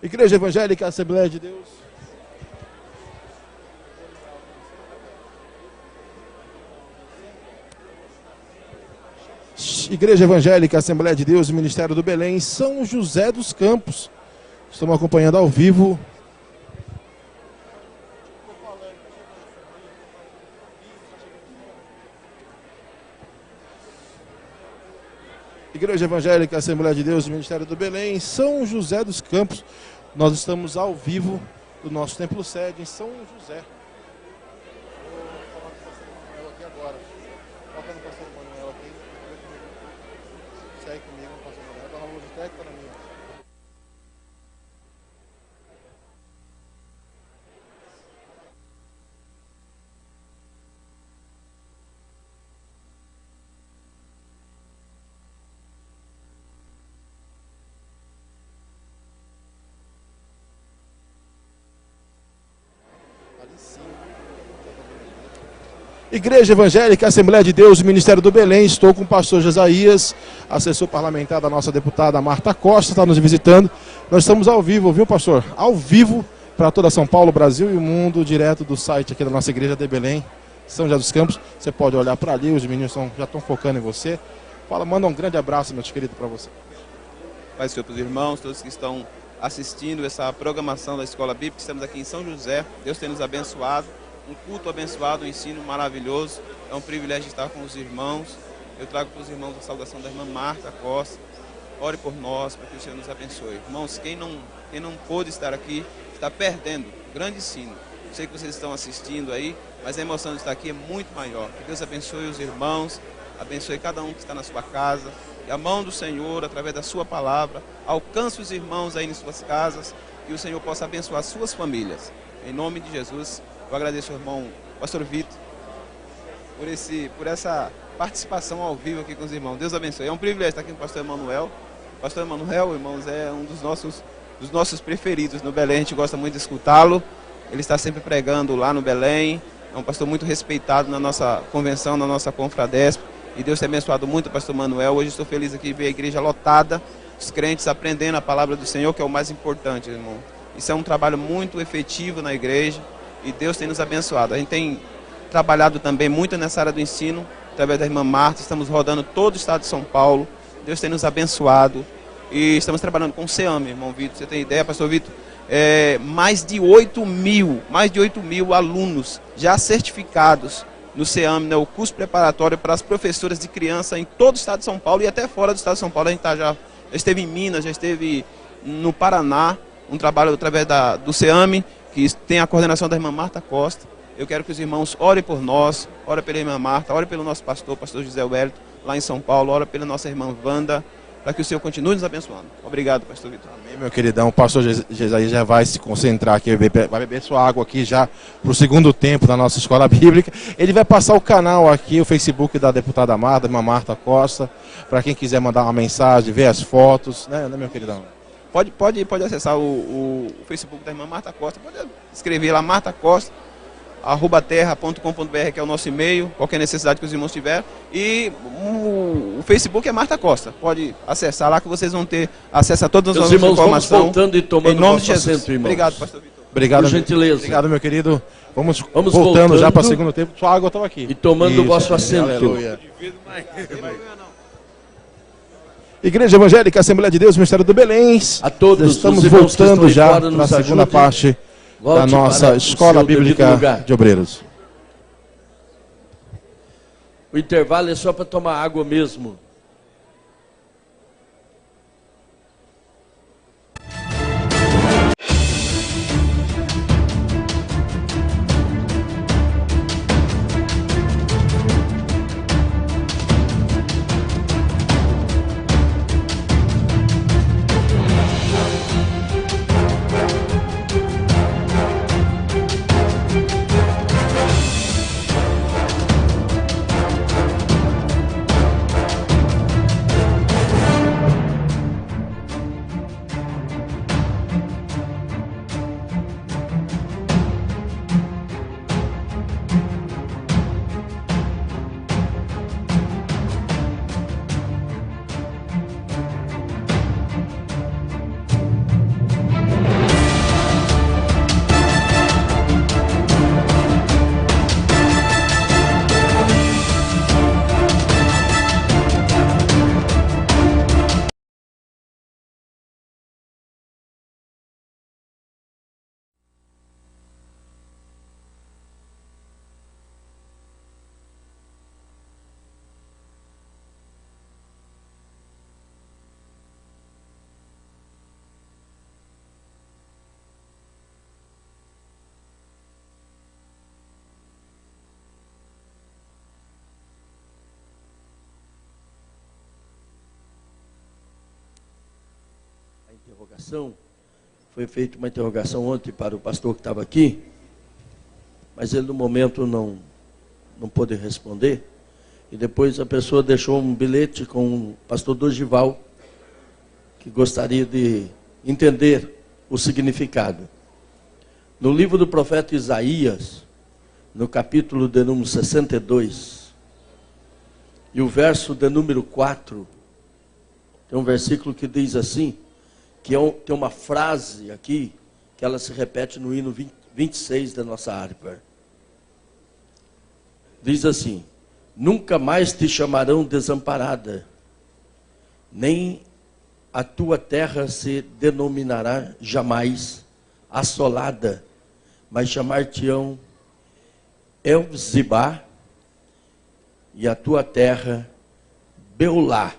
Igreja Evangélica, Assembleia de Deus. Igreja Evangélica, Assembleia de Deus, Ministério do Belém, São José dos Campos. Estamos acompanhando ao vivo. Igreja Evangélica Assembleia de Deus, Ministério do Belém, em São José dos Campos. Nós estamos ao vivo do nosso templo sede em São José. Vou falar com o pastor Emanuel aqui agora. Toca no pastor Emanuel aqui. Segue comigo, pastor Emanuel. Está na Logitech, está na minha. Igreja Evangélica Assembleia de Deus, Ministério do Belém. Estou com o pastor Jesaías, assessor parlamentar da nossa deputada Marta Costa, está nos visitando. Nós estamos ao vivo, viu, pastor? Ao vivo para toda São Paulo, Brasil e o mundo, direto do site aqui da nossa igreja de Belém, São José dos Campos. Você pode olhar para ali, os meninos já estão focando em você. Fala, manda um grande abraço, meu querido, para você. Pai, Senhor, para os irmãos, todos que estão assistindo essa programação da Escola Bíblica. Estamos aqui em São José. Deus tem nos abençoado. Um culto abençoado, um ensino maravilhoso. É um privilégio estar com os irmãos. Eu trago para os irmãos a saudação da irmã Marta Costa. Ore por nós, para que o Senhor nos abençoe. Irmãos, quem não pôde estar aqui, está perdendo. Grande ensino. Sei que vocês estão assistindo aí, mas a emoção de estar aqui é muito maior. Que Deus abençoe os irmãos, abençoe cada um que está na sua casa. Que a mão do Senhor, através da sua palavra, alcance os irmãos aí em suas casas. E o Senhor possa abençoar suas famílias. Em nome de Jesus. Eu agradeço ao irmão pastor Vitor por essa participação ao vivo aqui com os irmãos. Deus abençoe. É um privilégio estar aqui com o pastor Emanuel. O pastor Emanuel, irmãos, é um dos nossos preferidos no Belém. A gente gosta muito de escutá-lo. Ele está sempre pregando lá no Belém. É um pastor muito respeitado na nossa convenção, na nossa confradesp. E Deus tem abençoado muito o pastor Emanuel. Hoje estou feliz aqui de ver a igreja lotada, os crentes aprendendo a palavra do Senhor, que é o mais importante, irmão. Isso é um trabalho muito efetivo na igreja. E Deus tem nos abençoado. A gente tem trabalhado também muito nessa área do ensino, através da irmã Marta. Estamos rodando todo o estado de São Paulo. Deus tem nos abençoado. E estamos trabalhando com o CEAM, irmão Vitor. Você tem ideia, pastor Vitor? Mais de 8 mil alunos já certificados no CEAM, né, o curso preparatório para as professoras de criança em todo o estado de São Paulo e até fora do estado de São Paulo. A gente já esteve em Minas, já esteve no Paraná, um trabalho através do CEAM, que tem a coordenação da irmã Marta Costa. Eu quero que os irmãos orem por nós, orem pela irmã Marta, orem pelo nosso pastor José Wellington, lá em São Paulo, orem pela nossa irmã Wanda, para que o Senhor continue nos abençoando. Obrigado, pastor Vitor. Amém, meu queridão. O pastor Jesaías já vai se concentrar aqui, vai beber sua água aqui já para o segundo tempo da nossa escola bíblica. Ele vai passar o canal aqui, o Facebook da deputada Marta, irmã Marta Costa, para quem quiser mandar uma mensagem, ver as fotos, né meu queridão? Pode acessar o Facebook da irmã Marta Costa, pode escrever lá Marta Costa, @terra.com.br, que é o nosso e-mail, qualquer necessidade que os irmãos tiverem. E o Facebook é Marta Costa, pode acessar lá que vocês vão ter acesso a todas as nossas informações. Vamos voltando e tomando em nome de Jesus. Assento, irmãos. Obrigado, pastor Vitor. Obrigado, por gentileza. Obrigado, meu querido. Vamos voltando já para o segundo tempo. Sua água estava aqui. E tomando o vosso assento. Aleluia. Igreja Evangélica Assembleia de Deus, Ministério do Belém. A todos estamos os irmãos voltando que já fora, para a segunda parte da nossa Escola Bíblica de Obreiros. O intervalo é só para tomar água mesmo. interrogação. Foi feita uma interrogação ontem para o pastor que estava aqui, mas ele no momento não pôde responder. E depois a pessoa deixou um bilhete com o pastor Dorival, que gostaria de entender o significado. No livro do profeta Isaías, no capítulo de número 62, e o verso de número 4, tem um versículo que diz assim, que tem uma frase aqui, que ela se repete no hino 26 da nossa harpa. Diz assim: nunca mais te chamarão desamparada, nem a tua terra se denominará jamais assolada, mas chamar-te-ão Elzibá, e a tua terra Beulá,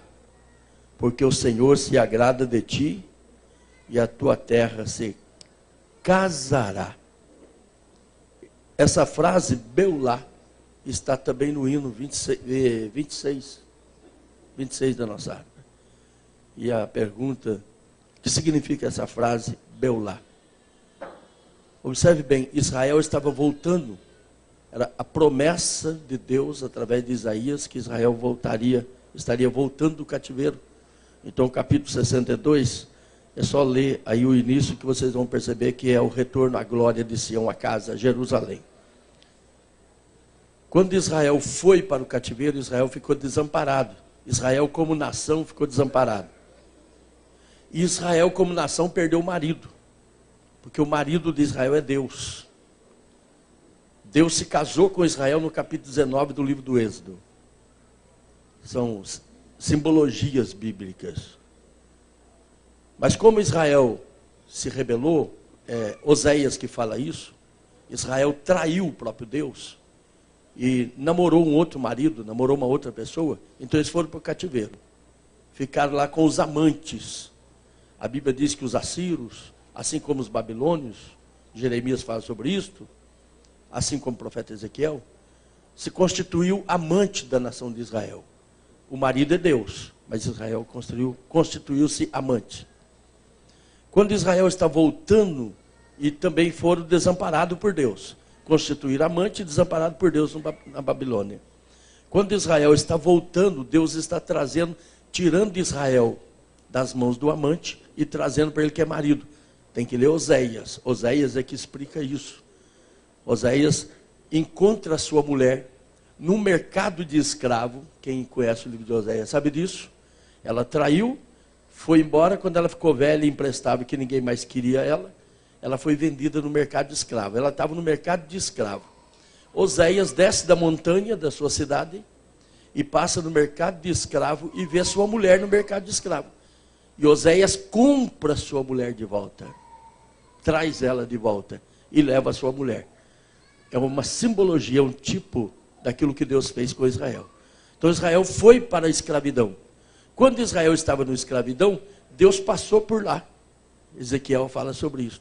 porque o Senhor se agrada de ti, e a tua terra se casará. Essa frase Beulá está também no hino 26 da nossa harpa. E a pergunta, o que significa essa frase Beulá? Observe bem, Israel estava voltando. Era a promessa de Deus através de Isaías que Israel estaria voltando do cativeiro. Então o capítulo 62, é só ler aí o início que vocês vão perceber que é o retorno à glória de Sião, a casa, Jerusalém. Quando Israel foi para o cativeiro, Israel ficou desamparado. Israel como nação ficou desamparado. E Israel como nação perdeu o marido. Porque o marido de Israel é Deus. Deus se casou com Israel no capítulo 19 do livro do Êxodo. São simbologias bíblicas. Mas como Israel se rebelou, Oséias que fala isso, Israel traiu o próprio Deus e namorou um outro marido, namorou uma outra pessoa, então eles foram para o cativeiro. Ficaram lá com os amantes. A Bíblia diz que os assírios, assim como os babilônios, Jeremias fala sobre isto, assim como o profeta Ezequiel, se constituiu amante da nação de Israel. O marido é Deus, mas Israel constituiu-se amante. Quando Israel está voltando, e também foram desamparados por Deus, constituir amante e desamparado por Deus na Babilônia. Quando Israel está voltando, Deus está tirando Israel das mãos do amante e trazendo para ele que é marido. Tem que ler Oséias. Oséias é que explica isso. Oséias encontra a sua mulher no mercado de escravo. Quem conhece o livro de Oséias sabe disso. Ela traiu, foi embora. Quando ela ficou velha e imprestável, que ninguém mais queria ela foi vendida no mercado de escravo. Ela estava no mercado de escravo. Oséias desce da montanha da sua cidade e passa no mercado de escravo e vê sua mulher no mercado de escravo. E Oséias compra sua mulher de volta, traz ela de volta e leva a sua mulher. É uma simbologia, um tipo daquilo que Deus fez com Israel. Então Israel foi para a escravidão. Quando Israel estava na escravidão, Deus passou por lá. Ezequiel fala sobre isso.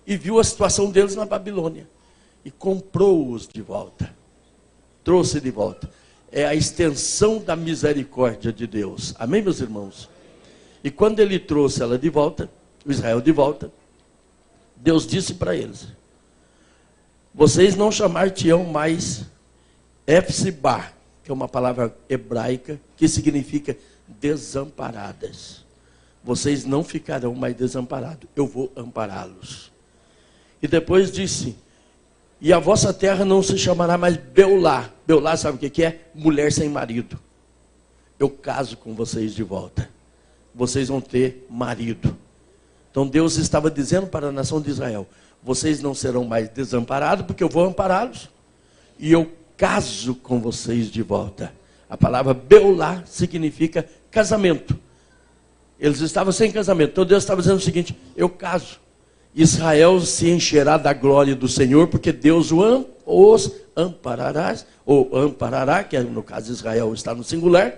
E viu a situação deles na Babilônia. E comprou-os de volta. Trouxe de volta. É a extensão da misericórdia de Deus. Amém, meus irmãos? E quando ele trouxe ela de volta, o Israel de volta, Deus disse para eles: vocês não chamar-te-ão mais Efsibá, que é uma palavra hebraica que significa desamparadas. Vocês não ficarão mais desamparados, eu vou ampará-los. E depois disse: e a vossa terra não se chamará mais Beulá. Beulá sabe o que é? Mulher sem marido. Eu caso com vocês de volta. Vocês vão ter marido. Então Deus estava dizendo para a nação de Israel: vocês não serão mais desamparados, porque eu vou ampará-los. E eu caso com vocês de volta. A palavra Beulá significa casamento. Eles estavam sem casamento. Então Deus estava dizendo o seguinte: eu caso. Israel se encherá da glória do Senhor, porque Deus os amparará, ou amparará, que no caso Israel está no singular.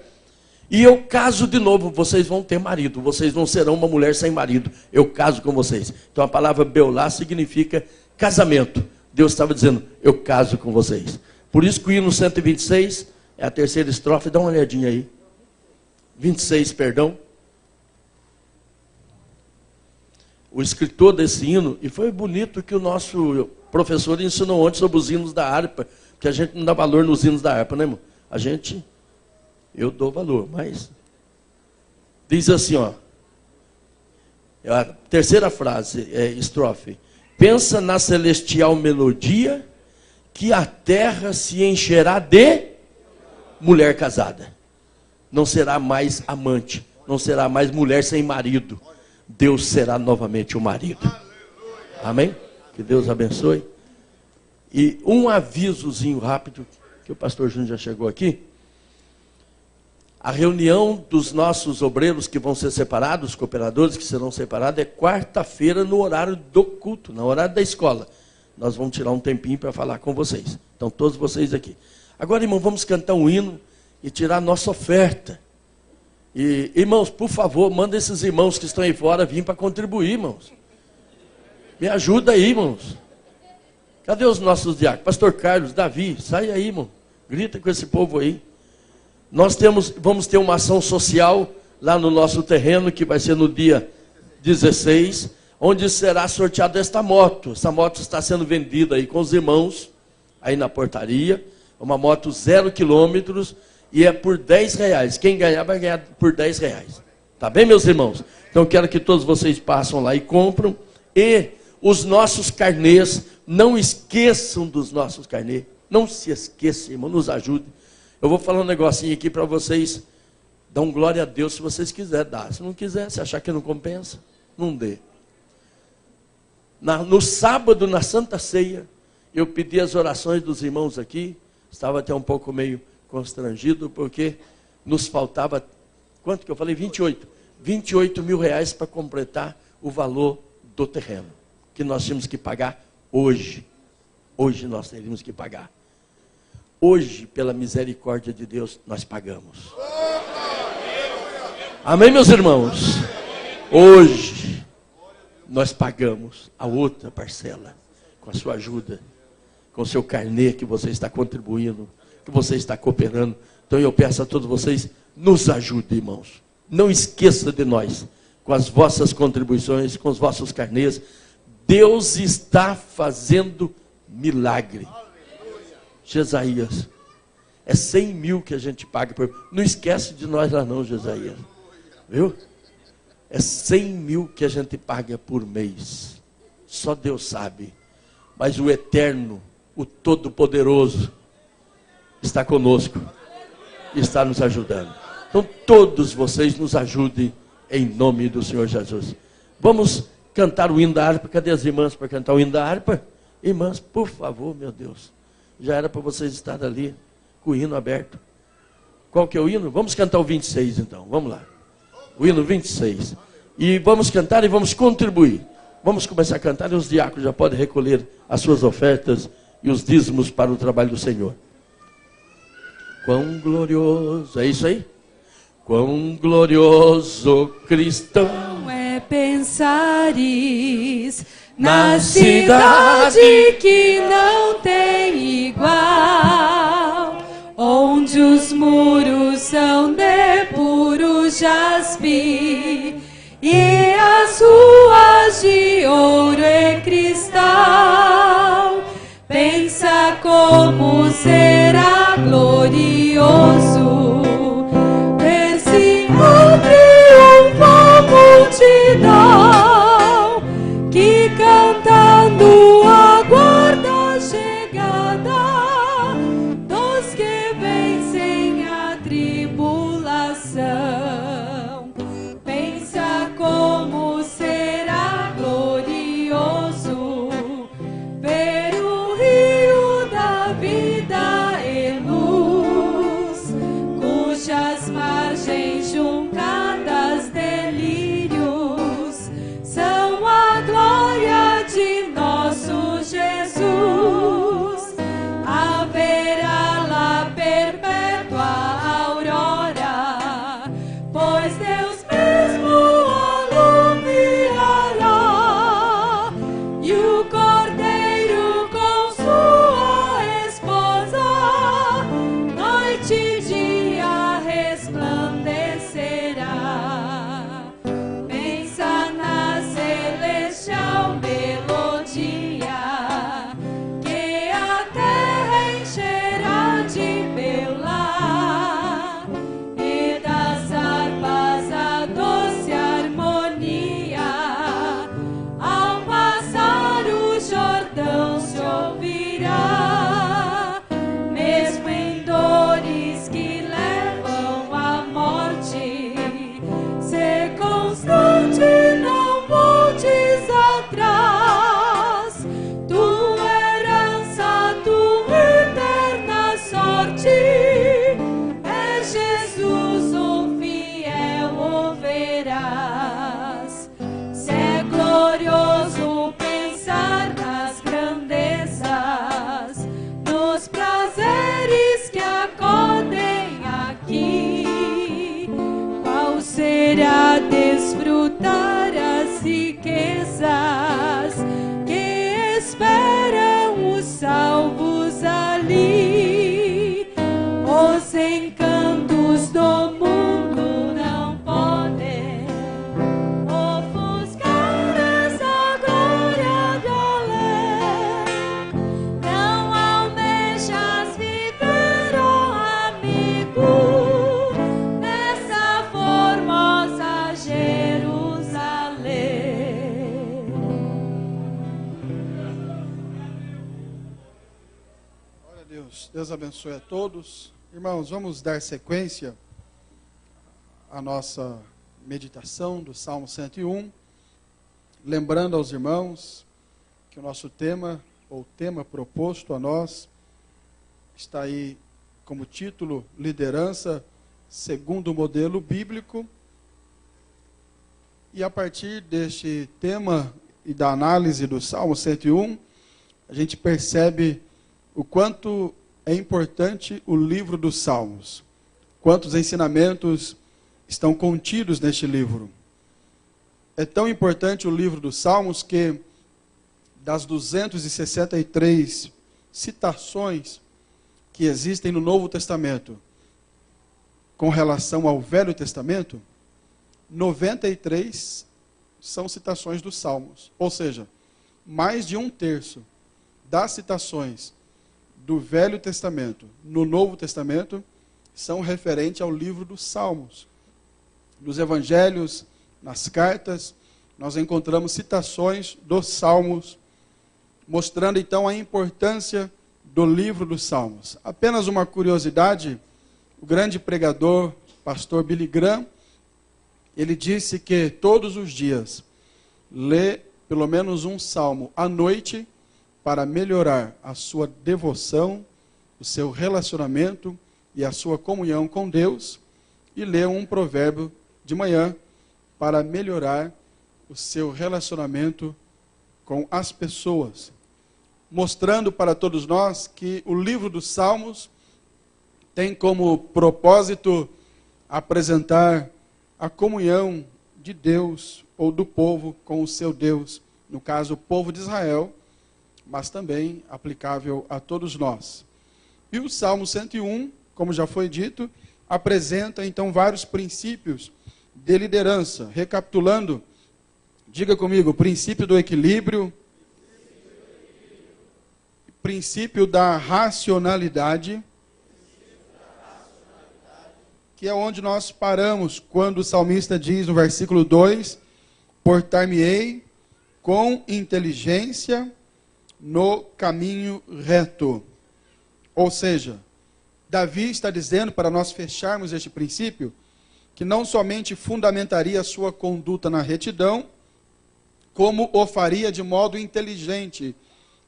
E eu caso de novo, vocês vão ter marido, vocês não serão uma mulher sem marido, eu caso com vocês. Então a palavra Beulá significa casamento. Deus estava dizendo: eu caso com vocês. Por isso que o hino 126 é a terceira estrofe, dá uma olhadinha aí. 26, perdão. o escritor desse hino, e foi bonito que o nosso professor ensinou ontem sobre os hinos da harpa, que a gente não dá valor nos hinos da harpa, né, irmão? Eu dou valor, mas diz assim, ó, a terceira frase, estrofe: pensa na celestial melodia, que a terra se encherá de mulher casada. Não será mais amante, não será mais mulher sem marido. Deus será novamente o marido. Amém? Que Deus abençoe. E um avisozinho rápido, que o pastor Júnior já chegou aqui. A reunião dos nossos obreiros que vão ser separados, os cooperadores que serão separados, é quarta-feira no horário do culto, no horário da escola. Nós vamos tirar um tempinho para falar com vocês. Então, todos vocês aqui. Agora, irmão, vamos cantar um hino e tirar a nossa oferta. E, irmãos, por favor, manda esses irmãos que estão aí fora vir para contribuir, irmãos. Me ajuda aí, irmãos. Cadê os nossos diáconos? Pastor Carlos, Davi, sai aí, irmão. Grita com esse povo aí. Nós vamos ter uma ação social lá no nosso terreno, que vai ser no dia 16, onde será sorteada esta moto. Essa moto está sendo vendida aí com os irmãos, aí na portaria. Uma moto 0 quilômetros e é por R$10. Quem ganhar vai ganhar por R$10. Tá bem, meus irmãos? Então eu quero que todos vocês passem lá e compram. E os nossos carnês, não esqueçam dos nossos carnês. Não se esqueçam, irmão, nos ajude. Eu vou falar um negocinho aqui para vocês. Dão glória a Deus se vocês quiserem dar. Se não quiser, se achar que não compensa, não dê. No sábado, na Santa Ceia, eu pedi as orações dos irmãos aqui. Estava até um pouco meio constrangido, porque nos faltava, quanto que eu falei? 28 mil reais para completar o valor do terreno, que nós tínhamos que pagar hoje. Hoje nós teríamos que pagar. Hoje, pela misericórdia de Deus, nós pagamos. Amém, meus irmãos? Hoje, nós pagamos a outra parcela, com a sua ajuda, com o seu carnê que você está contribuindo, que você está cooperando. Então eu peço a todos vocês, nos ajudem, irmãos. Não esqueça de nós, com as vossas contribuições, com os vossos carnês. Deus está fazendo milagre. Jesaías, é 100 mil que a gente paga por... Não esquece de nós lá não, Jesaías. Viu? É 100 mil que a gente paga por mês. Só Deus sabe. Mas o Eterno, o Todo-Poderoso, está conosco. Está nos ajudando. Então todos vocês nos ajudem em nome do Senhor Jesus. Vamos cantar o hino da harpa. Cadê as irmãs para cantar o hino da harpa? Irmãs, por favor, meu Deus. Já era para vocês estarem ali, com o hino aberto. Qual que é o hino? Vamos cantar o 26 então, vamos lá. O hino 26. E vamos cantar e vamos contribuir. Vamos começar a cantar e os diáconos já podem recolher as suas ofertas e os dízimos para o trabalho do Senhor. Quão glorioso, é isso aí? Quão glorioso cristão é pensares na cidade que não tem igual, onde os muros são de puro jaspe e as ruas de ouro e cristal. Pensa como será glorioso ver-se um povo multidão que cantando aguarda a chegada dos que vencem a tribulação. Pensa como será glorioso ver o rio da vida e luz, cujas margens juncadas de lírios são a glória de nosso Jesus. vencerá, mesmo em dores que levam à morte. Sê constante, não voltes atrás. Tua herança, tua eterna sorte é Jesus, o fiel o verás. Se é glorioso pensar nas grandezas, nos prazeres que acodem aqui, qual será desfrutar as riquezas que esperam os salvos ali? Os encantos do mundo não podem ofuscar essa glória do além. Não almejas viver, ó amigo, nessa formosa Jerusalém. Glória a Deus. Deus abençoe a todos. Irmãos, vamos dar sequência à nossa meditação do Salmo 101. Lembrando aos irmãos que o nosso tema, ou tema proposto a nós, está aí como título: Liderança segundo o modelo bíblico. E a partir deste tema e da análise do Salmo 101, a gente percebe o quanto é importante o livro dos Salmos, quantos ensinamentos estão contidos neste livro. É tão importante o livro dos Salmos que, das 263 citações que existem no Novo Testamento com relação ao Velho Testamento, 93 são citações dos Salmos. Ou seja, mais de 1/3 das citações do Velho Testamento no Novo Testamento são referentes ao livro dos Salmos. Nos Evangelhos, nas cartas, nós encontramos citações dos Salmos, mostrando então a importância do livro dos Salmos. Apenas uma curiosidade: o grande pregador, pastor Billy Graham, ele disse que todos os dias lê pelo menos um salmo à noite para melhorar a sua devoção, o seu relacionamento e a sua comunhão com Deus, e lê um provérbio de manhã para melhorar o seu relacionamento com as pessoas, mostrando para todos nós que o livro dos Salmos tem como propósito apresentar a comunhão de Deus ou do povo com o seu Deus, no caso o povo de Israel, mas também aplicável a todos nós. E o Salmo 101, como já foi dito, apresenta então vários princípios de liderança. Recapitulando, diga comigo: princípio do equilíbrio, princípio da racionalidade, que é onde nós paramos quando o salmista diz no versículo 2: portar-me-ei com inteligência no caminho reto. Ou seja, Davi está dizendo, para nós fecharmos este princípio, que não somente fundamentaria a sua conduta na retidão, como o faria de modo inteligente.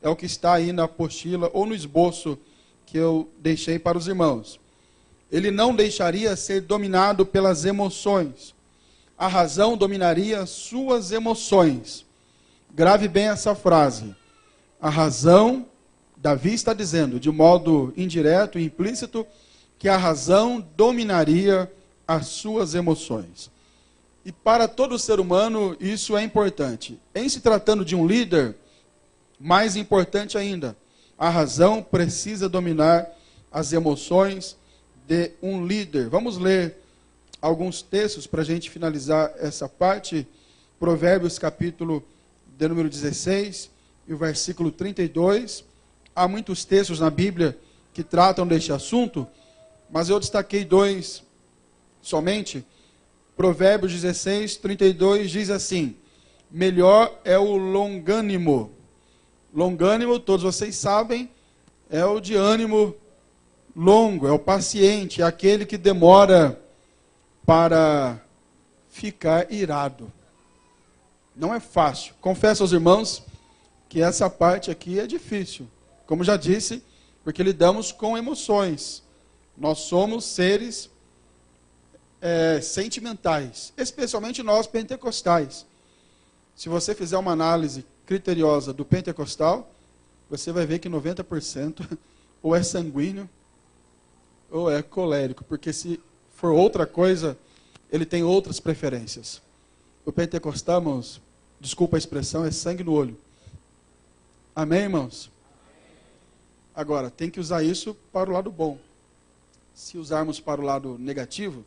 É o que está aí na apostila ou no esboço que eu deixei para os irmãos. Ele não deixaria ser dominado pelas emoções. A razão dominaria suas emoções. Grave bem essa frase. A razão, Davi está dizendo, de modo indireto e implícito, que a razão dominaria as suas emoções. E para todo ser humano isso é importante. Em se tratando de um líder, mais importante ainda, a razão precisa dominar as emoções de um líder. Vamos ler alguns textos para a gente finalizar essa parte. Provérbios capítulo de número 16 e o versículo 32. Há muitos textos na Bíblia que tratam deste assunto, mas eu destaquei dois somente. Provérbios 16, 32 diz assim: melhor é o longânimo. Longânimo, todos vocês sabem, é o de ânimo longo, é o paciente, é aquele que demora para ficar irado. Não é fácil. Confesso aos irmãos que essa parte aqui é difícil. Como já disse, porque lidamos com emoções. Nós somos seres sentimentais, especialmente nós pentecostais. Se você fizer uma análise criteriosa do pentecostal, você vai ver que 90% ou é sanguíneo ou é colérico, porque se for outra coisa, ele tem outras preferências. O pentecostal, irmãos, desculpa a expressão, é sangue no olho. Amém, irmãos? Agora, tem que usar isso para o lado bom. Se usarmos para o lado negativo,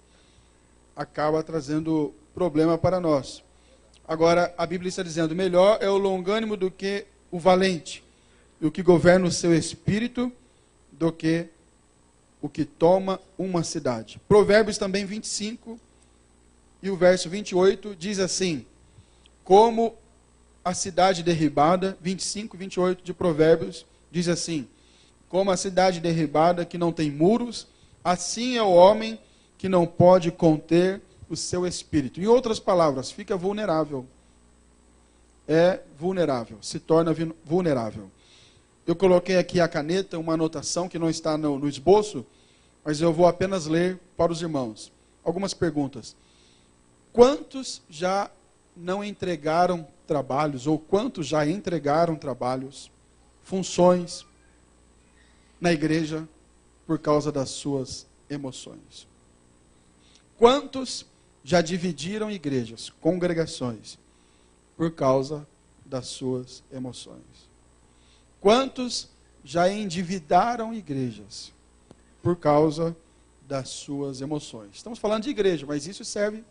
acaba trazendo problema para nós. Agora, a Bíblia está dizendo, melhor é o longânimo do que o valente, e o que governa o seu espírito do que o que toma uma cidade. Provérbios também 25, e o verso 28 diz assim, como a cidade derribada, 25 e 28 de Provérbios, diz assim, como a cidade derribada que não tem muros, assim é o homem que não pode conter o seu espírito. Em outras palavras, fica vulnerável. É vulnerável, se torna vulnerável. Eu coloquei aqui a caneta, uma anotação que não está no esboço, mas eu vou apenas ler para os irmãos. Algumas perguntas. Quantos já não entregaram trabalhos, ou quantos já entregaram trabalhos, funções na igreja por causa das suas emoções? Quantos já dividiram igrejas, congregações, por causa das suas emoções? Quantos já endividaram igrejas por causa das suas emoções? Estamos falando de igreja, mas isso serve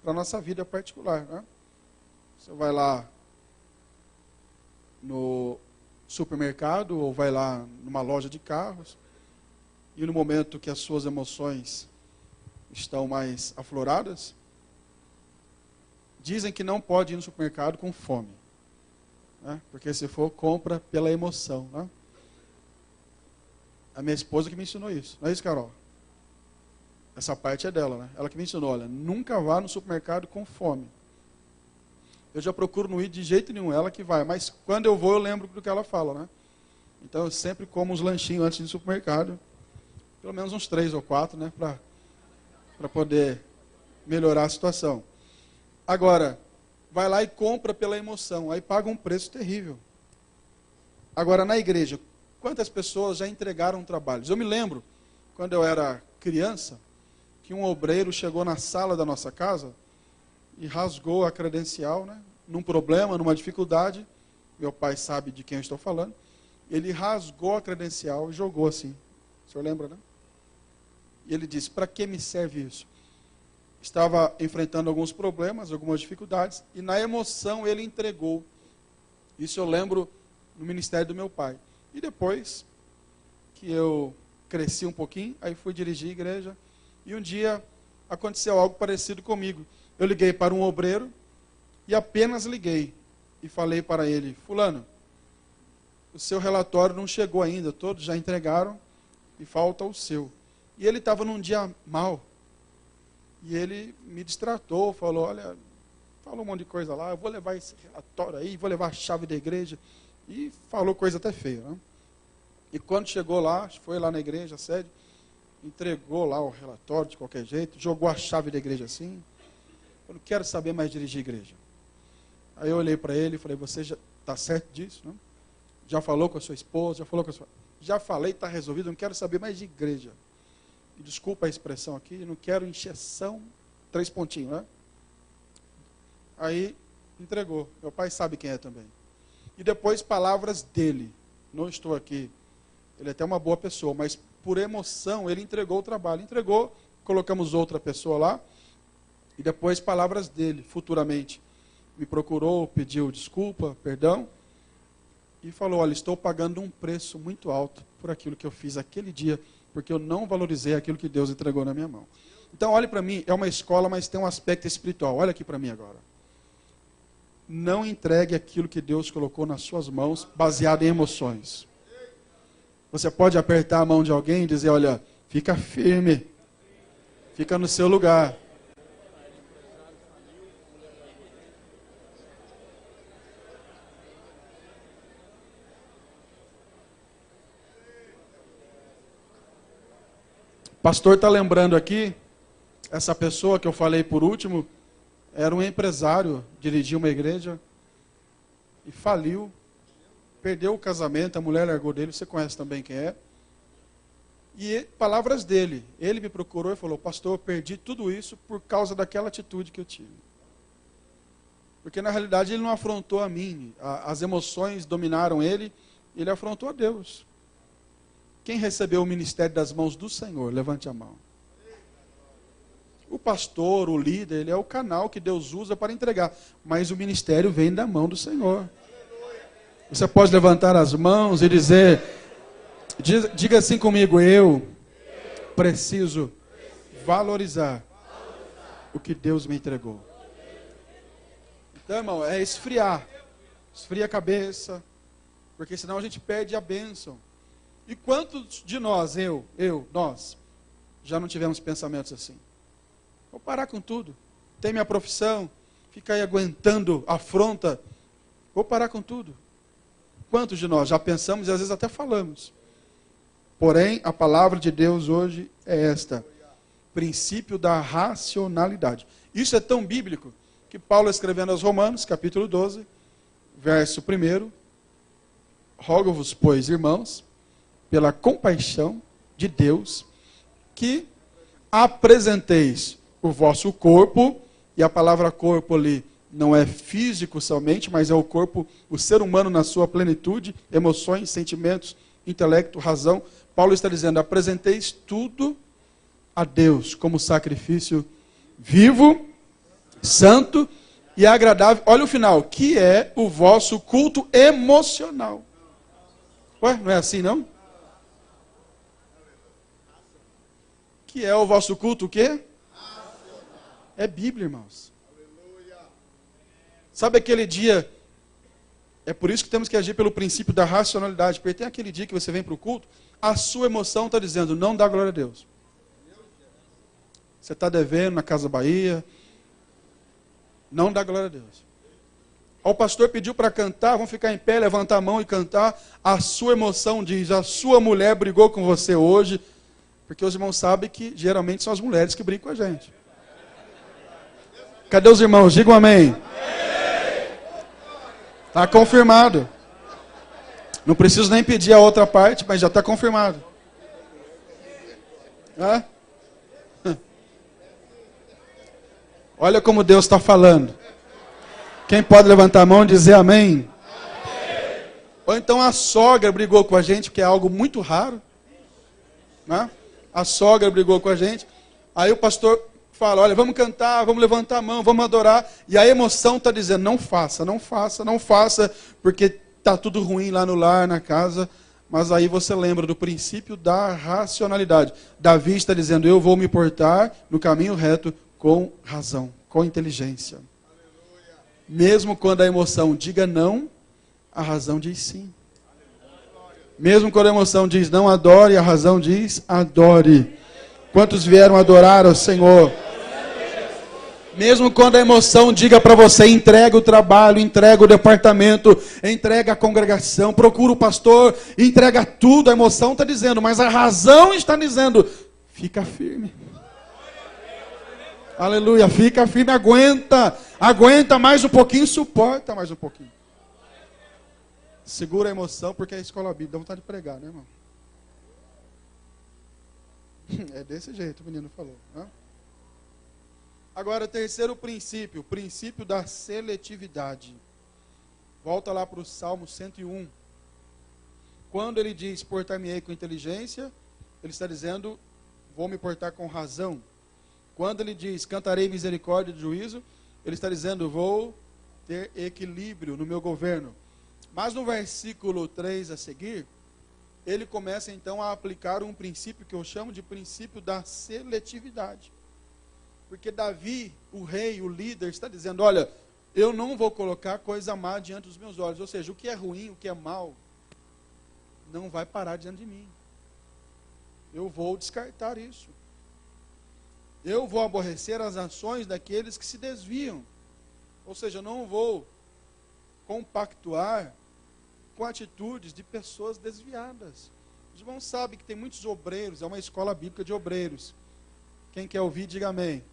para a nossa vida particular, né? Você vai lá no supermercado ou vai lá numa loja de carros e no momento que as suas emoções estão mais afloradas, dizem que não pode ir no supermercado com fome, né? Porque se for, compra pela emoção, né? A minha esposa que me ensinou isso, não é isso, Carol? Essa parte é dela, né? Ela que me ensinou, olha, nunca vá no supermercado com fome. Eu já procuro não ir de jeito nenhum, ela que vai, mas quando eu vou eu lembro do que ela fala, né? Então eu sempre como uns lanchinhos antes do supermercado, pelo menos uns 3 ou 4, né? Para poder melhorar a situação. Agora, vai lá e compra pela emoção, aí paga um preço terrível. Agora, na igreja, quantas pessoas já entregaram trabalhos? Eu me lembro, quando eu era criança, que um obreiro chegou na sala da nossa casa e rasgou a credencial, né? Num problema, numa dificuldade, meu pai sabe de quem eu estou falando, ele rasgou a credencial e jogou assim. O senhor lembra, né? E ele disse, para que me serve isso? Estava enfrentando alguns problemas, algumas dificuldades, e na emoção ele entregou. Isso eu lembro no ministério do meu pai. E depois que eu cresci um pouquinho, aí fui dirigir a igreja, e um dia aconteceu algo parecido comigo. Eu liguei para um obreiro, e apenas liguei, e falei para ele, fulano, o seu relatório não chegou ainda, todos já entregaram, e falta o seu. E ele estava num dia mau, e ele me distratou, falou, olha, falou um monte de coisa lá, eu vou levar esse relatório aí, vou levar a chave da igreja, e falou coisa até feia, né? E quando chegou lá, foi lá na igreja, a sede, entregou lá o relatório de qualquer jeito, jogou a chave da igreja assim, eu não quero saber mais dirigir a igreja. Aí eu olhei para ele e falei, você já está certo disso, né? Já falou com a sua esposa, já falou com a sua... Já falei, está resolvido, não quero saber mais de igreja. E desculpa a expressão aqui, não quero encheção, 3 pontinhos, né? Aí entregou, meu pai sabe quem é também. E depois palavras dele, não estou aqui, ele é até uma boa pessoa, mas por emoção ele entregou o trabalho. Entregou, colocamos outra pessoa lá, e depois palavras dele, futuramente. Me procurou, pediu desculpa, perdão, e falou, olha, estou pagando um preço muito alto por aquilo que eu fiz aquele dia, porque eu não valorizei aquilo que Deus entregou na minha mão. Então, olhe para mim, é uma escola, mas tem um aspecto espiritual. Olha aqui para mim agora. Não entregue aquilo que Deus colocou nas suas mãos, baseado em emoções. Você pode apertar a mão de alguém e dizer, olha, fica firme, fica no seu lugar. O pastor está lembrando aqui, essa pessoa que eu falei por último, era um empresário, dirigia uma igreja e faliu, perdeu o casamento, a mulher largou dele, você conhece também quem é. E palavras dele, ele me procurou e falou, pastor, eu perdi tudo isso por causa daquela atitude que eu tive. Porque na realidade ele não afrontou a mim, as emoções dominaram ele, ele afrontou a Deus. Quem recebeu o ministério das mãos do Senhor? Levante a mão. O pastor, o líder, ele é o canal que Deus usa para entregar. Mas o ministério vem da mão do Senhor. Você pode levantar as mãos e dizer, diga assim comigo, eu preciso valorizar o que Deus me entregou. Então, irmão, é esfriar. Esfria a cabeça, porque senão a gente perde a bênção. E quantos de nós, nós, já não tivemos pensamentos assim? Vou parar com tudo. Tem minha profissão, fica aí aguentando afronta. Vou parar com tudo. Quantos de nós já pensamos e às vezes até falamos? Porém, a palavra de Deus hoje é esta. Princípio da racionalidade. Isso é tão bíblico que Paulo escrevendo aos Romanos, capítulo 12, verso 1. Rogo-vos, pois, irmãos, pela compaixão de Deus, que apresenteis o vosso corpo, e a palavra corpo ali não é físico somente, mas é o corpo, o ser humano na sua plenitude, emoções, sentimentos, intelecto, razão. Paulo está dizendo, apresenteis tudo a Deus como sacrifício vivo, santo e agradável. Olha o final, que é o vosso culto emocional. Ué, não é assim não? Que é o vosso culto o quê? É Bíblia, irmãos. Sabe aquele dia, é por isso que temos que agir pelo princípio da racionalidade, porque tem aquele dia que você vem para o culto, a sua emoção está dizendo, não dá glória a Deus. Você está devendo na Casa Bahia, não dá glória a Deus. O pastor pediu para cantar, vamos ficar em pé, levantar a mão e cantar, a sua emoção diz, a sua mulher brigou com você hoje, porque os irmãos sabem que geralmente são as mulheres que brigam com a gente. Cadê os irmãos? Digam amém. Está confirmado. Não preciso nem pedir a outra parte, mas já está confirmado. Hã? Olha como Deus está falando. Quem pode levantar a mão e dizer amém? Ou então a sogra brigou com a gente, que é algo muito raro. Né? A sogra brigou com a gente. Aí o pastor fala, olha, vamos cantar, vamos levantar a mão, vamos adorar. E a emoção está dizendo, não faça, não faça, não faça, porque está tudo ruim lá no lar, na casa. Mas aí você lembra do princípio da racionalidade. Davi está dizendo, eu vou me portar no caminho reto com razão, com inteligência. Mesmo quando a emoção diga não, a razão diz sim. Mesmo quando a emoção diz não adore, a razão diz adore. Quantos vieram adorar ao Senhor? Mesmo quando a emoção diga para você, entrega o trabalho, entrega o departamento, entrega a congregação, procura o pastor, entrega tudo, a emoção está dizendo, mas a razão está dizendo, fica firme. Aleluia, fica firme, aguenta mais um pouquinho, suporta mais um pouquinho. Segura a emoção, porque é a escola bíblica, dá vontade de pregar, né, irmão? É desse jeito, o menino falou, né? Agora, terceiro princípio, o princípio da seletividade. Volta lá para o Salmo 101. Quando ele diz, portar-me-ei com inteligência, ele está dizendo, vou me portar com razão. Quando ele diz, cantarei misericórdia e juízo, ele está dizendo, vou ter equilíbrio no meu governo. Mas no versículo 3 a seguir, ele começa então a aplicar um princípio que eu chamo de princípio da seletividade. Porque Davi, o rei, o líder, está dizendo, olha, eu não vou colocar coisa má diante dos meus olhos. Ou seja, o que é ruim, o que é mal, não vai parar diante de mim. Eu vou descartar isso. Eu vou aborrecer as ações daqueles que se desviam. Ou seja, eu não vou compactuar com atitudes de pessoas desviadas. Os irmãos sabem que tem muitos obreiros, é uma escola bíblica de obreiros. Quem quer ouvir, diga amém.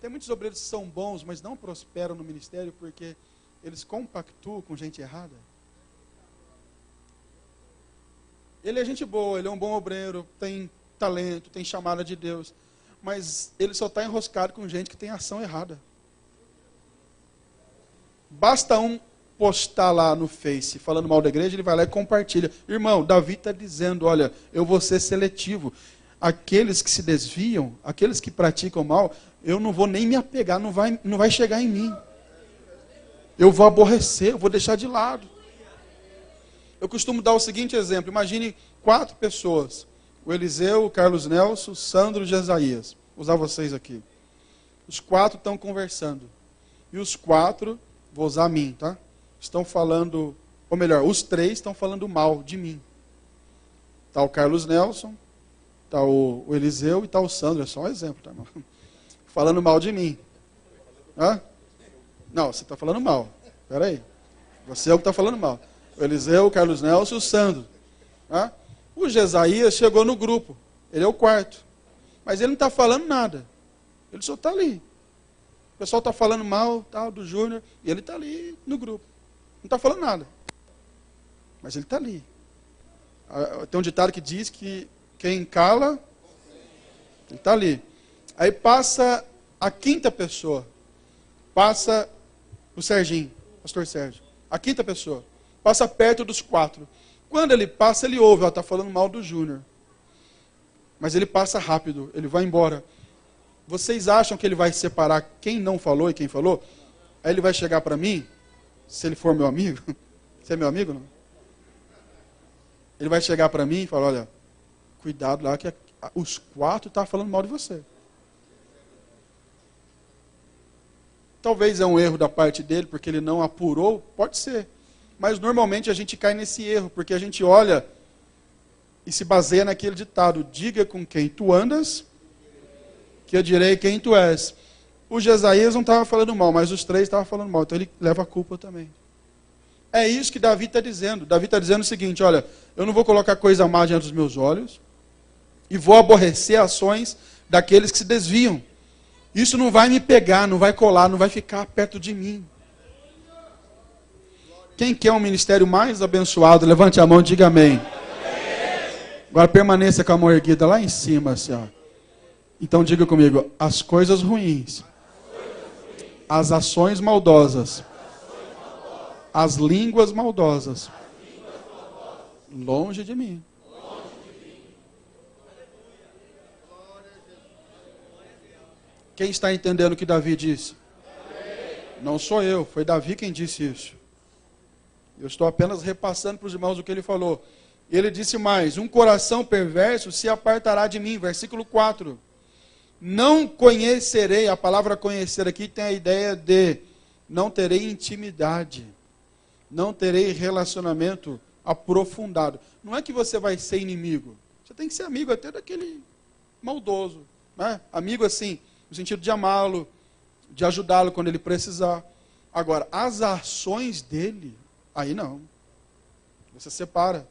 Tem muitos obreiros que são bons, mas não prosperam no ministério porque eles compactuam com gente errada. Ele é gente boa, ele é um bom obreiro, tem talento, tem chamada de Deus, mas ele só está enroscado com gente que tem ação errada. Basta um postar lá no Face falando mal da igreja, ele vai lá e compartilha. Irmão, Davi está dizendo, olha, eu vou ser seletivo. Aqueles que se desviam, aqueles que praticam mal, eu não vou nem me apegar, não vai chegar em mim. Eu vou aborrecer, eu vou deixar de lado. Eu costumo dar o seguinte exemplo, imagine 4 pessoas, o Eliseu, o Carlos Nelson, o Sandro e o Jesaías. Vou usar vocês aqui. Os 4 estão conversando. E os 4, vou usar a mim, tá? Estão falando, ou melhor, os 3 estão falando mal de mim. Está o Carlos Nelson, está o Eliseu e está o Sandro, é só um exemplo, tá, irmão? Falando mal de mim. Hã? Não, você está falando mal. Espera aí. Você é o que está falando mal. O Eliseu, o Carlos Nelson e o Sandro. Hã? O Jesaías chegou no grupo. Ele é o 4. Mas ele não está falando nada. Ele só está ali. O pessoal está falando mal tal, do Júnior. E ele está ali no grupo. Não está falando nada. Mas ele está ali. Tem um ditado que diz que quem cala, ele está ali. Aí passa a 5ª pessoa. Passa o Serginho, pastor Sérgio. A 5ª pessoa. Passa perto dos 4. Quando ele passa, ele ouve, está falando mal do Júnior. Mas ele passa rápido, ele vai embora. Vocês acham que ele vai separar quem não falou e quem falou? Aí ele vai chegar para mim, se ele for meu amigo. Você é meu amigo, não? Ele vai chegar para mim e falar, olha, cuidado lá que os 4 estão falando mal de você. Talvez é um erro da parte dele, porque ele não apurou, pode ser. Mas normalmente a gente cai nesse erro, porque a gente olha e se baseia naquele ditado, diga com quem tu andas, que eu direi quem tu és. O Jesaías não estava falando mal, mas os 3 estavam falando mal, então ele leva a culpa também. É isso que Davi está dizendo. Davi está dizendo o seguinte, olha, eu não vou colocar coisa má diante dos meus olhos, e vou aborrecer ações daqueles que se desviam. Isso não vai me pegar, não vai colar, não vai ficar perto de mim. Quem quer um ministério mais abençoado, levante a mão e diga amém. Agora permaneça com a mão erguida lá em cima, assim, ó. Então diga comigo, as coisas ruins, as ações maldosas, as línguas maldosas, longe de mim. Quem está entendendo o que Davi disse? Não sou eu, foi Davi quem disse isso. Eu estou apenas repassando para os irmãos o que ele falou. Ele disse mais, um coração perverso se apartará de mim, versículo 4. Não conhecerei, a palavra conhecer aqui tem a ideia de não terei intimidade, não terei relacionamento aprofundado. Não é que você vai ser inimigo, você tem que ser amigo até daquele maldoso, né? Amigo assim, no sentido de amá-lo, de ajudá-lo quando ele precisar. Agora, as ações dele, aí não. Você separa.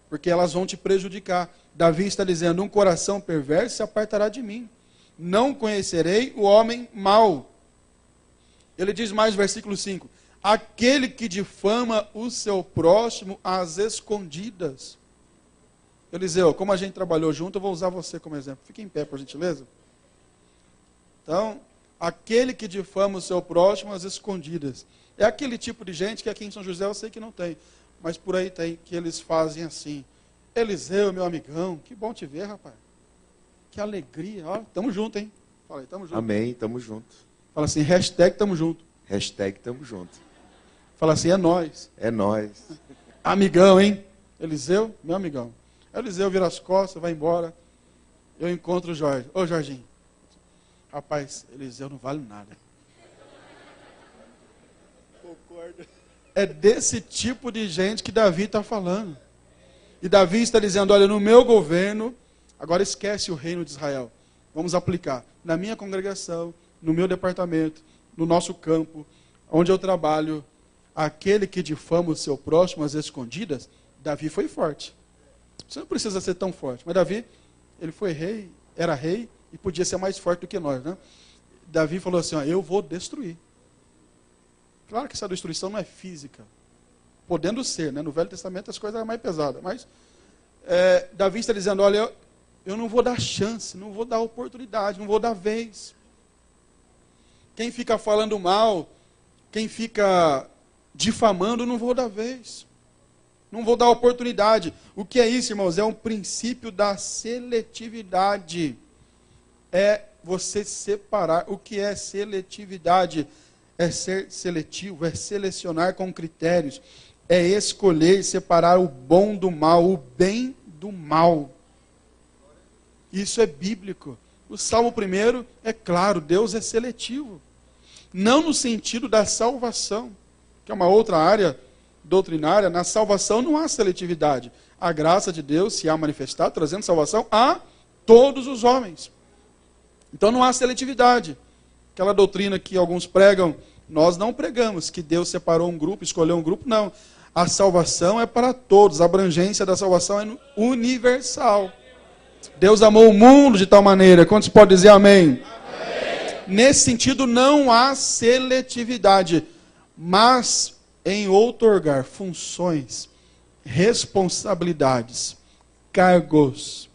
Porque elas vão te prejudicar. Davi está dizendo, um coração perverso se apartará de mim. Não conhecerei o homem mau. Ele diz mais, versículo 5. Aquele que difama o seu próximo às escondidas. Eliseu, como a gente trabalhou junto, eu vou usar você como exemplo. Fique em pé, por gentileza. Então, aquele que difama o seu próximo às escondidas. É aquele tipo de gente que aqui em São José eu sei que não tem. Mas por aí tem, que eles fazem assim. Eliseu, meu amigão, que bom te ver, rapaz. Que alegria. Ó, tamo junto, hein? Fala aí, tamo junto. Amém, tamo junto. Fala assim, hashtag tamo junto. Hashtag tamo junto. Fala assim, é nós. É nós. Amigão, hein? Eliseu, meu amigão. Eliseu vira as costas, vai embora. Eu encontro o Jorge. Ô, Jorginho. Rapaz, Eliseu não vale nada. Concordo. É desse tipo de gente que Davi está falando. E Davi está dizendo, olha, no meu governo, agora esquece o reino de Israel. Vamos aplicar. Na minha congregação, no meu departamento, no nosso campo, onde eu trabalho, aquele que difama o seu próximo às escondidas, Davi foi forte. Você não precisa ser tão forte, mas Davi, ele foi rei, era rei e podia ser mais forte do que nós, né? Davi falou assim, ó, eu vou destruir. Claro que essa destruição não é física, podendo ser, né? No Velho Testamento as coisas eram mais pesadas, mas Davi está dizendo, olha, eu não vou dar chance, não vou dar oportunidade, não vou dar vez. Quem fica falando mal, quem fica difamando, não vou dar vez. Não vou dar oportunidade. O que é isso, irmãos? É um princípio da seletividade. É você separar. O que é seletividade? É ser seletivo, é selecionar com critérios. É escolher e separar o bom do mal, o bem do mal. Isso é bíblico. O Salmo 1 é claro, Deus é seletivo. Não no sentido da salvação, que é uma outra área doutrinária. Na salvação não há seletividade. A graça de Deus se há manifestado, trazendo salvação a todos os homens. Então não há seletividade. Aquela doutrina que alguns pregam, nós não pregamos, que Deus separou um grupo, escolheu um grupo, não. A salvação é para todos, a abrangência da salvação é universal. Deus amou o mundo de tal maneira, quantos podem dizer amém? Nesse sentido, não há seletividade, mas em outorgar funções, responsabilidades, cargos,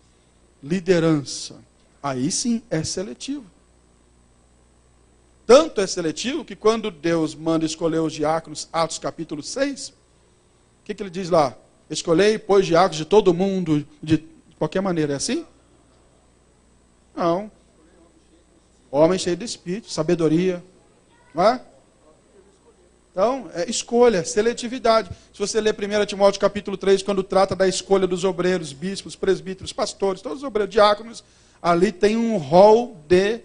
liderança, aí sim é seletivo. Tanto é seletivo que quando Deus manda escolher os diáconos, Atos capítulo 6, o que ele diz lá? Escolhei, pois, diáconos de todo mundo, de qualquer maneira, é assim? Não. Homem cheio de espírito, sabedoria. Não é? Então, é escolha, seletividade. Se você ler 1 Timóteo capítulo 3, quando trata da escolha dos obreiros, bispos, presbíteros, pastores, todos os obreiros, diáconos, ali tem um rol de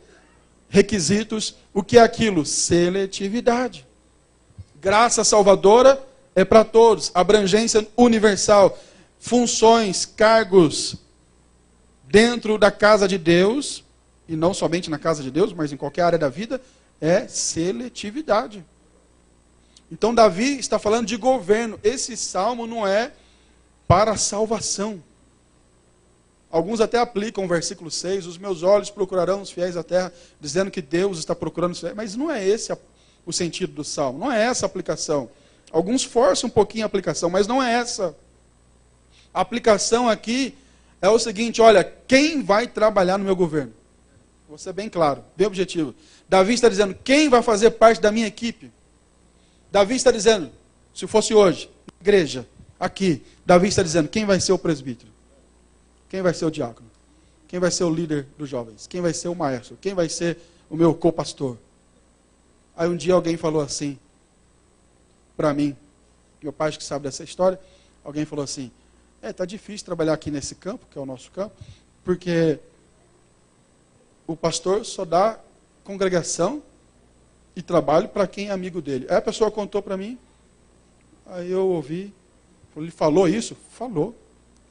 requisitos. O que é aquilo? Seletividade. Graça salvadora é para todos. Abrangência universal. Funções, cargos dentro da casa de Deus, e não somente na casa de Deus, mas em qualquer área da vida, é seletividade. Então Davi está falando de governo. Esse salmo não é para salvação. Alguns até aplicam o versículo 6, os meus olhos procurarão os fiéis da terra, dizendo que Deus está procurando os fiéis. Mas não é esse o sentido do salmo, não é essa a aplicação. Alguns forçam um pouquinho a aplicação, mas não é essa. A aplicação aqui é o seguinte, olha, quem vai trabalhar no meu governo? Vou ser bem claro, bem objetivo. Davi está dizendo, quem vai fazer parte da minha equipe? Davi está dizendo, se fosse hoje, na igreja, aqui, Davi está dizendo, quem vai ser o presbítero? Quem vai ser o diácono? Quem vai ser o líder dos jovens? Quem vai ser o maestro? Quem vai ser o meu co-pastor? Aí um dia alguém falou assim, para mim, meu pai que sabe dessa história, alguém falou assim, está difícil trabalhar aqui nesse campo, que é o nosso campo, porque o pastor só dá congregação e trabalho para quem é amigo dele. Aí a pessoa contou para mim, aí eu ouvi, ele falou isso? Falou.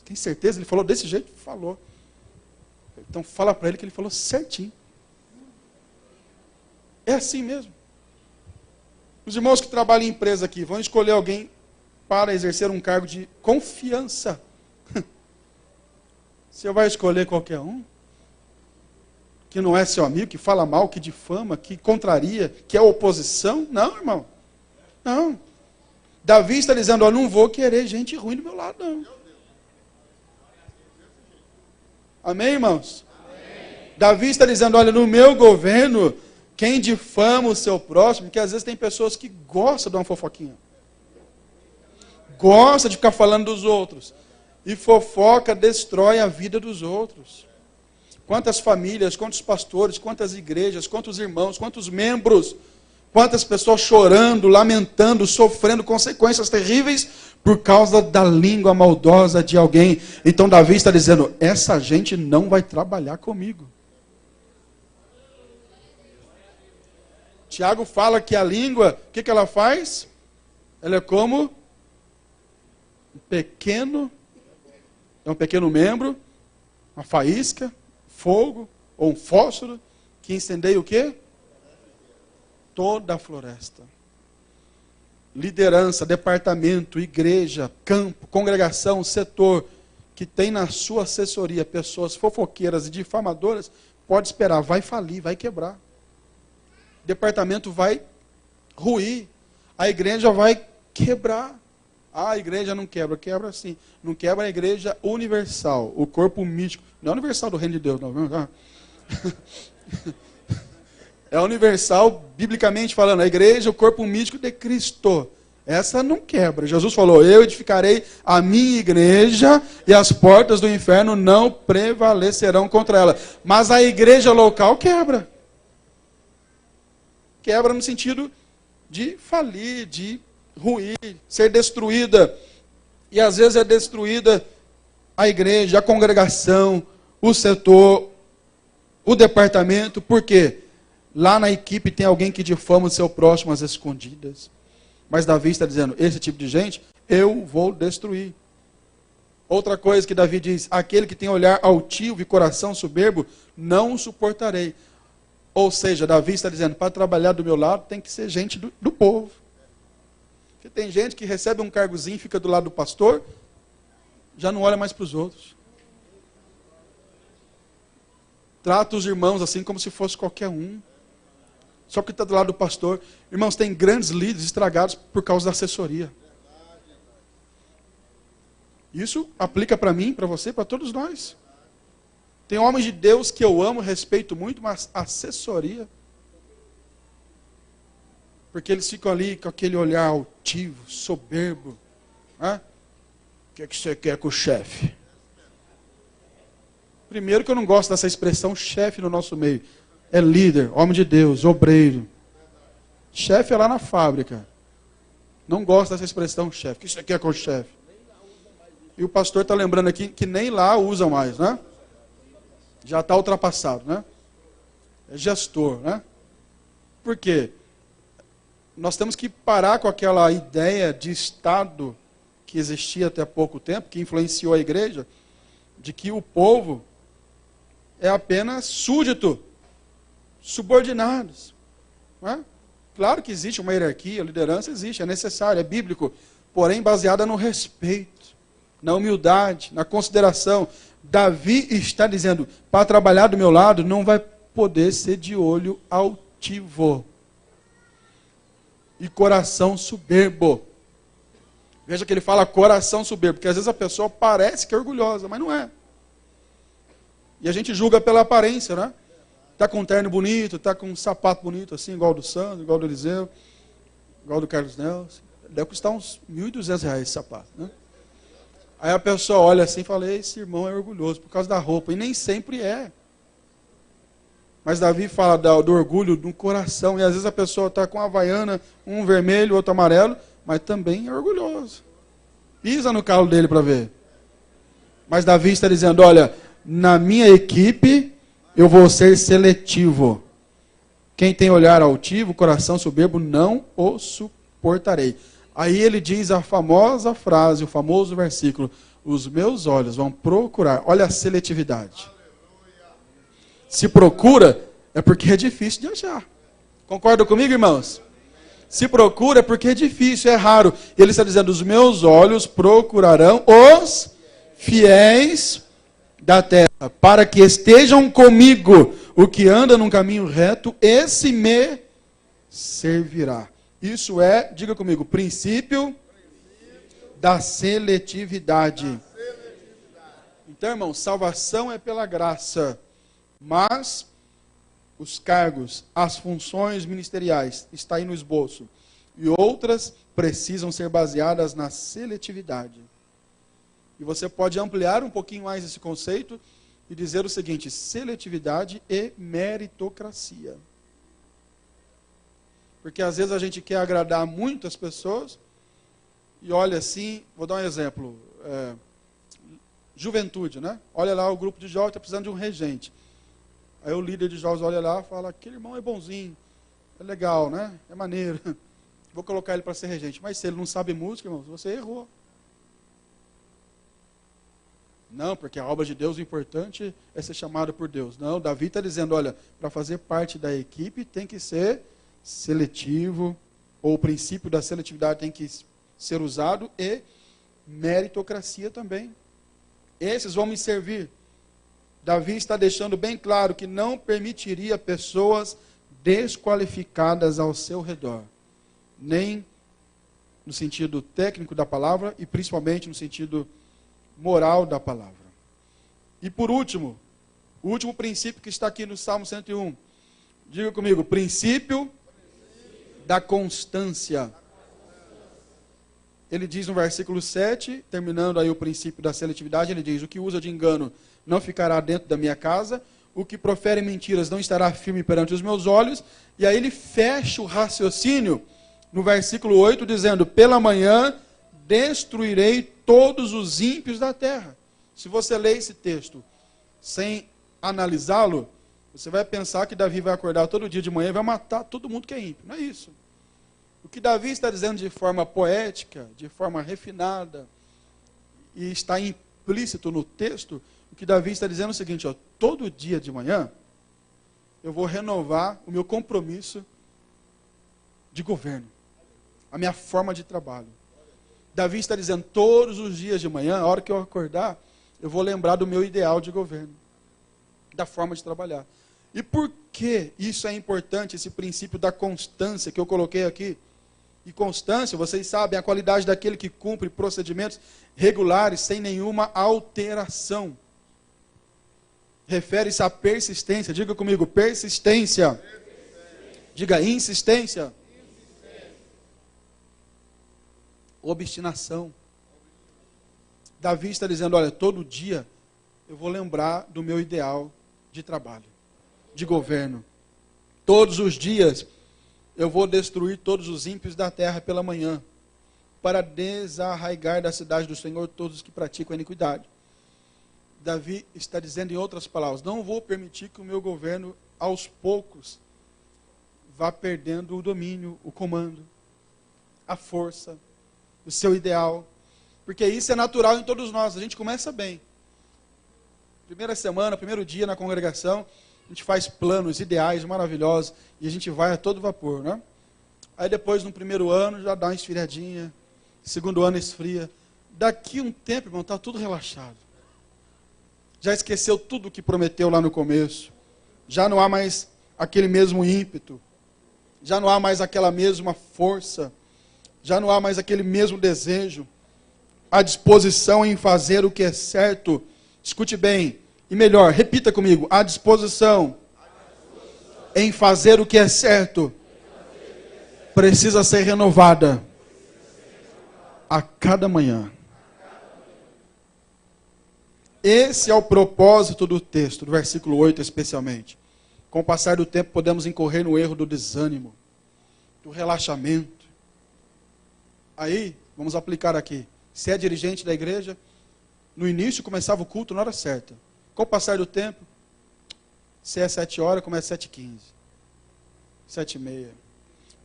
Tem certeza? Ele falou desse jeito? Falou. Então fala para ele que ele falou certinho. É assim mesmo. Os irmãos que trabalham em empresa aqui vão escolher alguém para exercer um cargo de confiança. Você vai escolher qualquer um? Que não é seu amigo, que fala mal, que difama, que contraria, que é oposição? Não, irmão. Não. Davi está dizendo, eu não vou querer gente ruim do meu lado, não. Amém, irmãos? Amém. Davi está dizendo, olha, no meu governo, quem difama o seu próximo, que às vezes tem pessoas que gostam de uma fofoquinha. Gosta de ficar falando dos outros. E fofoca destrói a vida dos outros. Quantas famílias, quantos pastores, quantas igrejas, quantos irmãos, quantos membros, quantas pessoas chorando, lamentando, sofrendo consequências terríveis por causa da língua maldosa de alguém. Então Davi está dizendo, essa gente não vai trabalhar comigo. Tiago fala que a língua, o que ela faz? Ela é como um pequeno É um pequeno membro, uma faísca, fogo ou um fósforo que incendeia o quê? Toda a floresta. Liderança, departamento, igreja, campo, congregação, setor que tem na sua assessoria pessoas fofoqueiras e difamadoras, pode esperar, vai falir, vai quebrar. O departamento vai ruir. A igreja vai quebrar. Ah, a igreja não quebra, quebra sim. Não quebra a igreja universal, o corpo místico. Não é universal do reino de Deus, não. É universal, biblicamente falando, a igreja, o corpo místico de Cristo. Essa não quebra. Jesus falou, eu edificarei a minha igreja e as portas do inferno não prevalecerão contra ela. Mas a igreja local quebra. Quebra no sentido de falir, de ruir, ser destruída. E às vezes é destruída a igreja, a congregação, o setor, o departamento. Por quê? Lá na equipe tem alguém que difama o seu próximo às escondidas. Mas Davi está dizendo, esse tipo de gente, eu vou destruir. Outra coisa que Davi diz, aquele que tem olhar altivo e coração soberbo, não o suportarei. Ou seja, Davi está dizendo, para trabalhar do meu lado tem que ser gente do povo. Porque tem gente que recebe um cargozinho, fica do lado do pastor, já não olha mais para os outros. Trata os irmãos assim como se fosse qualquer um. Só que está do lado do pastor. Irmãos, tem grandes líderes estragados por causa da assessoria. Isso aplica para mim, para você, para todos nós. Tem homens de Deus que eu amo, respeito muito, mas assessoria. Porque eles ficam ali com aquele olhar altivo, soberbo. O que é que você quer com o chefe? Primeiro que eu não gosto dessa expressão chefe no nosso meio. É líder, homem de Deus, obreiro. Chefe é lá na fábrica. Não gosto dessa expressão chefe. O que você quer com o chefe? E o pastor está lembrando aqui que nem lá usam mais, né? Já está ultrapassado, né? É gestor, né? Por quê? Nós temos que parar com aquela ideia de Estado que existia até há pouco tempo, que influenciou a igreja, de que o povo é apenas súdito, subordinados. Não é? Claro que existe uma hierarquia, a liderança existe, é necessário, é bíblico, porém baseada no respeito, na humildade, na consideração. Davi está dizendo, para trabalhar do meu lado, não vai poder ser de olho altivo e coração soberbo. Veja que ele fala coração soberbo, porque às vezes a pessoa parece que é orgulhosa, mas não é. E a gente julga pela aparência, né? Está com um terno bonito, está com um sapato bonito, assim, igual do Sandro, igual do Eliseu, igual do Carlos Nelson. Deve custar uns R$1.200 esse sapato, né? Aí a pessoa olha assim e fala, esse irmão é orgulhoso por causa da roupa. E nem sempre é. Mas Davi fala do orgulho do coração. E às vezes a pessoa está com a havaiana, um vermelho, outro amarelo, mas também é orgulhoso. Pisa no calo dele para ver. Mas Davi está dizendo, olha, na minha equipe eu vou ser seletivo. Quem tem olhar altivo, coração soberbo, não o suportarei. Aí ele diz a famosa frase, o famoso versículo, os meus olhos vão procurar. Olha a seletividade. Se procura, é porque é difícil de achar. Concorda comigo, irmãos? Se procura, é porque é difícil, é raro. Ele está dizendo, os meus olhos procurarão os fiéis da terra, para que estejam comigo. O que anda num caminho reto, esse me servirá. Isso é, diga comigo, princípio da seletividade. Então, irmão, salvação é pela graça, mas os cargos, as funções ministeriais, está aí no esboço. E outras precisam ser baseadas na seletividade. E você pode ampliar um pouquinho mais esse conceito e dizer o seguinte, seletividade e meritocracia. Porque às vezes a gente quer agradar muitas pessoas e olha assim, vou dar um exemplo, juventude, né? Olha lá, o grupo de jovens está precisando de um regente. Aí o líder de jovens olha lá e fala, aquele irmão é bonzinho, é legal, né? É maneiro. Vou colocar ele para ser regente. Mas se ele não sabe música, irmão, você errou. Não, porque a obra de Deus, o importante é ser chamado por Deus. Não, Davi está dizendo, olha, para fazer parte da equipe tem que ser seletivo, ou o princípio da seletividade tem que ser usado, e meritocracia também. Esses vão me servir. Davi está deixando bem claro que não permitiria pessoas desqualificadas ao seu redor, nem no sentido técnico da palavra e principalmente no sentido moral da palavra. E por último, o último princípio que está aqui no Salmo 101. Diga comigo, princípio da constância. Ele diz no versículo 7, terminando aí o princípio da seletividade, ele diz, o que usa de engano não ficará dentro da minha casa, o que profere mentiras não estará firme perante os meus olhos. E aí ele fecha o raciocínio no versículo 8, dizendo, pela manhã destruirei todos os ímpios da terra. Se você ler esse texto sem analisá-lo, você vai pensar que Davi vai acordar todo dia de manhã e vai matar todo mundo que é ímpio. Não é isso. O que Davi está dizendo de forma poética, de forma refinada, e está implícito no texto, o que Davi está dizendo é o seguinte, ó, todo dia de manhã eu vou renovar o meu compromisso de governo, a minha forma de trabalho. Davi está dizendo, todos os dias de manhã, a hora que eu acordar, eu vou lembrar do meu ideal de governo, da forma de trabalhar. E por que isso é importante, esse princípio da constância que eu coloquei aqui? E constância, vocês sabem, é a qualidade daquele que cumpre procedimentos regulares, sem nenhuma alteração. Refere-se à persistência. Diga comigo, persistência. Diga insistência. Obstinação. Davi está dizendo, olha, todo dia eu vou lembrar do meu ideal de trabalho, de governo. Todos os dias eu vou destruir todos os ímpios da terra pela manhã, para desarraigar da cidade do Senhor todos os que praticam a iniquidade. Davi está dizendo em outras palavras, não vou permitir que o meu governo, aos poucos, vá perdendo o domínio, o comando, a força, o seu ideal, porque isso é natural em todos nós. A gente começa bem. Primeira semana, primeiro dia na congregação, a gente faz planos, ideais maravilhosos, e a gente vai a todo vapor, né? Aí depois, no primeiro ano, já dá uma esfriadinha, segundo ano esfria. Daqui um tempo, irmão, está tudo relaxado. Já esqueceu tudo o que prometeu lá no começo. Já não há mais aquele mesmo ímpeto. Já não há mais aquela mesma força. Já não há mais aquele mesmo desejo. A disposição em fazer o que é certo. Escute bem. E melhor, repita comigo. A disposição em fazer o que é certo precisa ser renovada a cada manhã. Esse é o propósito do texto, do versículo 8 especialmente. Com o passar do tempo podemos incorrer no erro do desânimo, do relaxamento. Aí, vamos aplicar aqui. Se é dirigente da igreja, no início começava o culto na hora certa. Com o passar do tempo, se é 7 horas, começa 7h15, 7h30.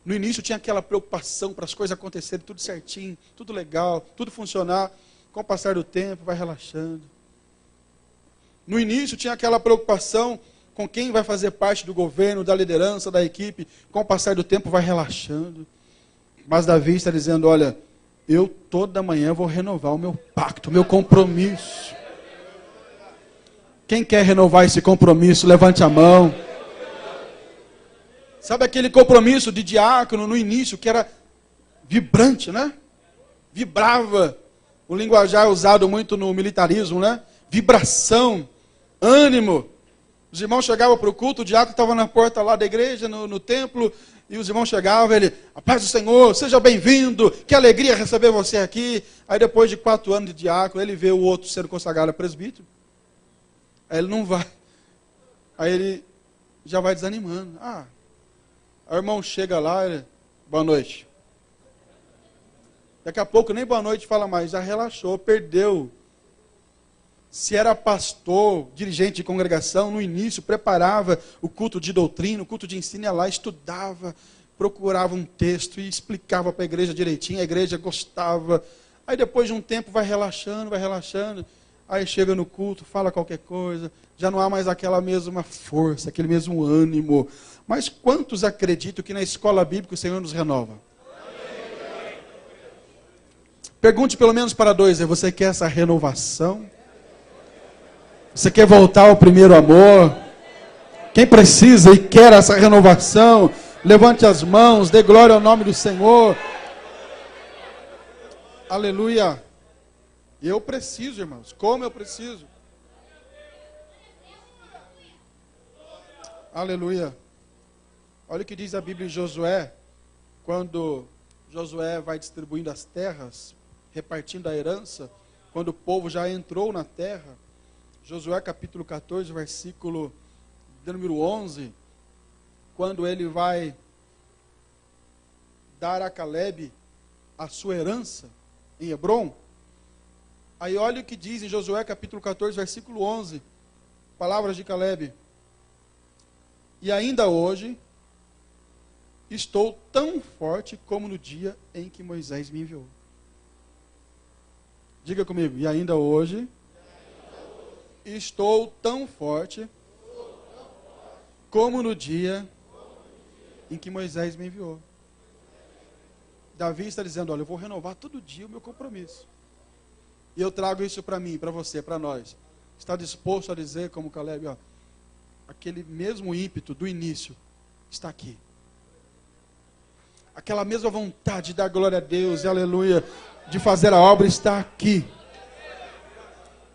No início tinha aquela preocupação para as coisas acontecerem tudo certinho, tudo legal, tudo funcionar. Com o passar do tempo, vai relaxando. No início tinha aquela preocupação com quem vai fazer parte do governo, da liderança, da equipe. Com o passar do tempo vai relaxando. Mas Davi está dizendo, olha, eu toda manhã vou renovar o meu pacto, o meu compromisso. Quem quer renovar esse compromisso, levante a mão. Sabe aquele compromisso de diácono no início, que era vibrante, né? Vibrava. O linguajar usado muito no militarismo, né? Vibração, ânimo. Os irmãos chegavam para o culto, o diácono estava na porta lá da igreja, no templo, e os irmãos chegavam, ele, a paz do Senhor, seja bem-vindo, que alegria receber você aqui. Aí depois de 4 anos de diácono, ele vê o outro sendo consagrado a presbítero. Aí ele não vai. Aí ele já vai desanimando. Aí o irmão chega lá, ele, boa noite. Daqui a pouco nem boa noite fala mais, já relaxou, perdeu. Se era pastor, dirigente de congregação, no início preparava o culto de doutrina, o culto de ensino, ia lá, estudava, procurava um texto e explicava para a igreja direitinho, a igreja gostava. Aí depois de um tempo vai relaxando, aí chega no culto, fala qualquer coisa, já não há mais aquela mesma força, aquele mesmo ânimo. Mas quantos acreditam que na escola bíblica o Senhor nos renova? Pergunte pelo menos para dois, você quer essa renovação? Você quer voltar ao primeiro amor? Quem precisa e quer essa renovação, levante as mãos, dê glória ao nome do Senhor. Aleluia. Eu preciso, irmãos. Como eu preciso? Aleluia. Olha o que diz a Bíblia em Josué, quando Josué vai distribuindo as terras, repartindo a herança, quando o povo já entrou na terra. Josué capítulo 14, versículo de número 11, quando ele vai dar a Calebe a sua herança em Hebrom. Aí olha o que diz em Josué capítulo 14, versículo 11, palavras de Calebe. E ainda hoje estou tão forte como no dia em que Moisés me enviou. Diga comigo, e ainda hoje estou tão forte como no dia em que Moisés me enviou. Davi está dizendo, olha, eu vou renovar todo dia o meu compromisso. E eu trago isso para mim, para você, para nós. Está disposto a dizer, como Calebe, ó, aquele mesmo ímpeto do início está aqui. Aquela mesma vontade de dar glória a Deus, e aleluia, de fazer a obra está aqui.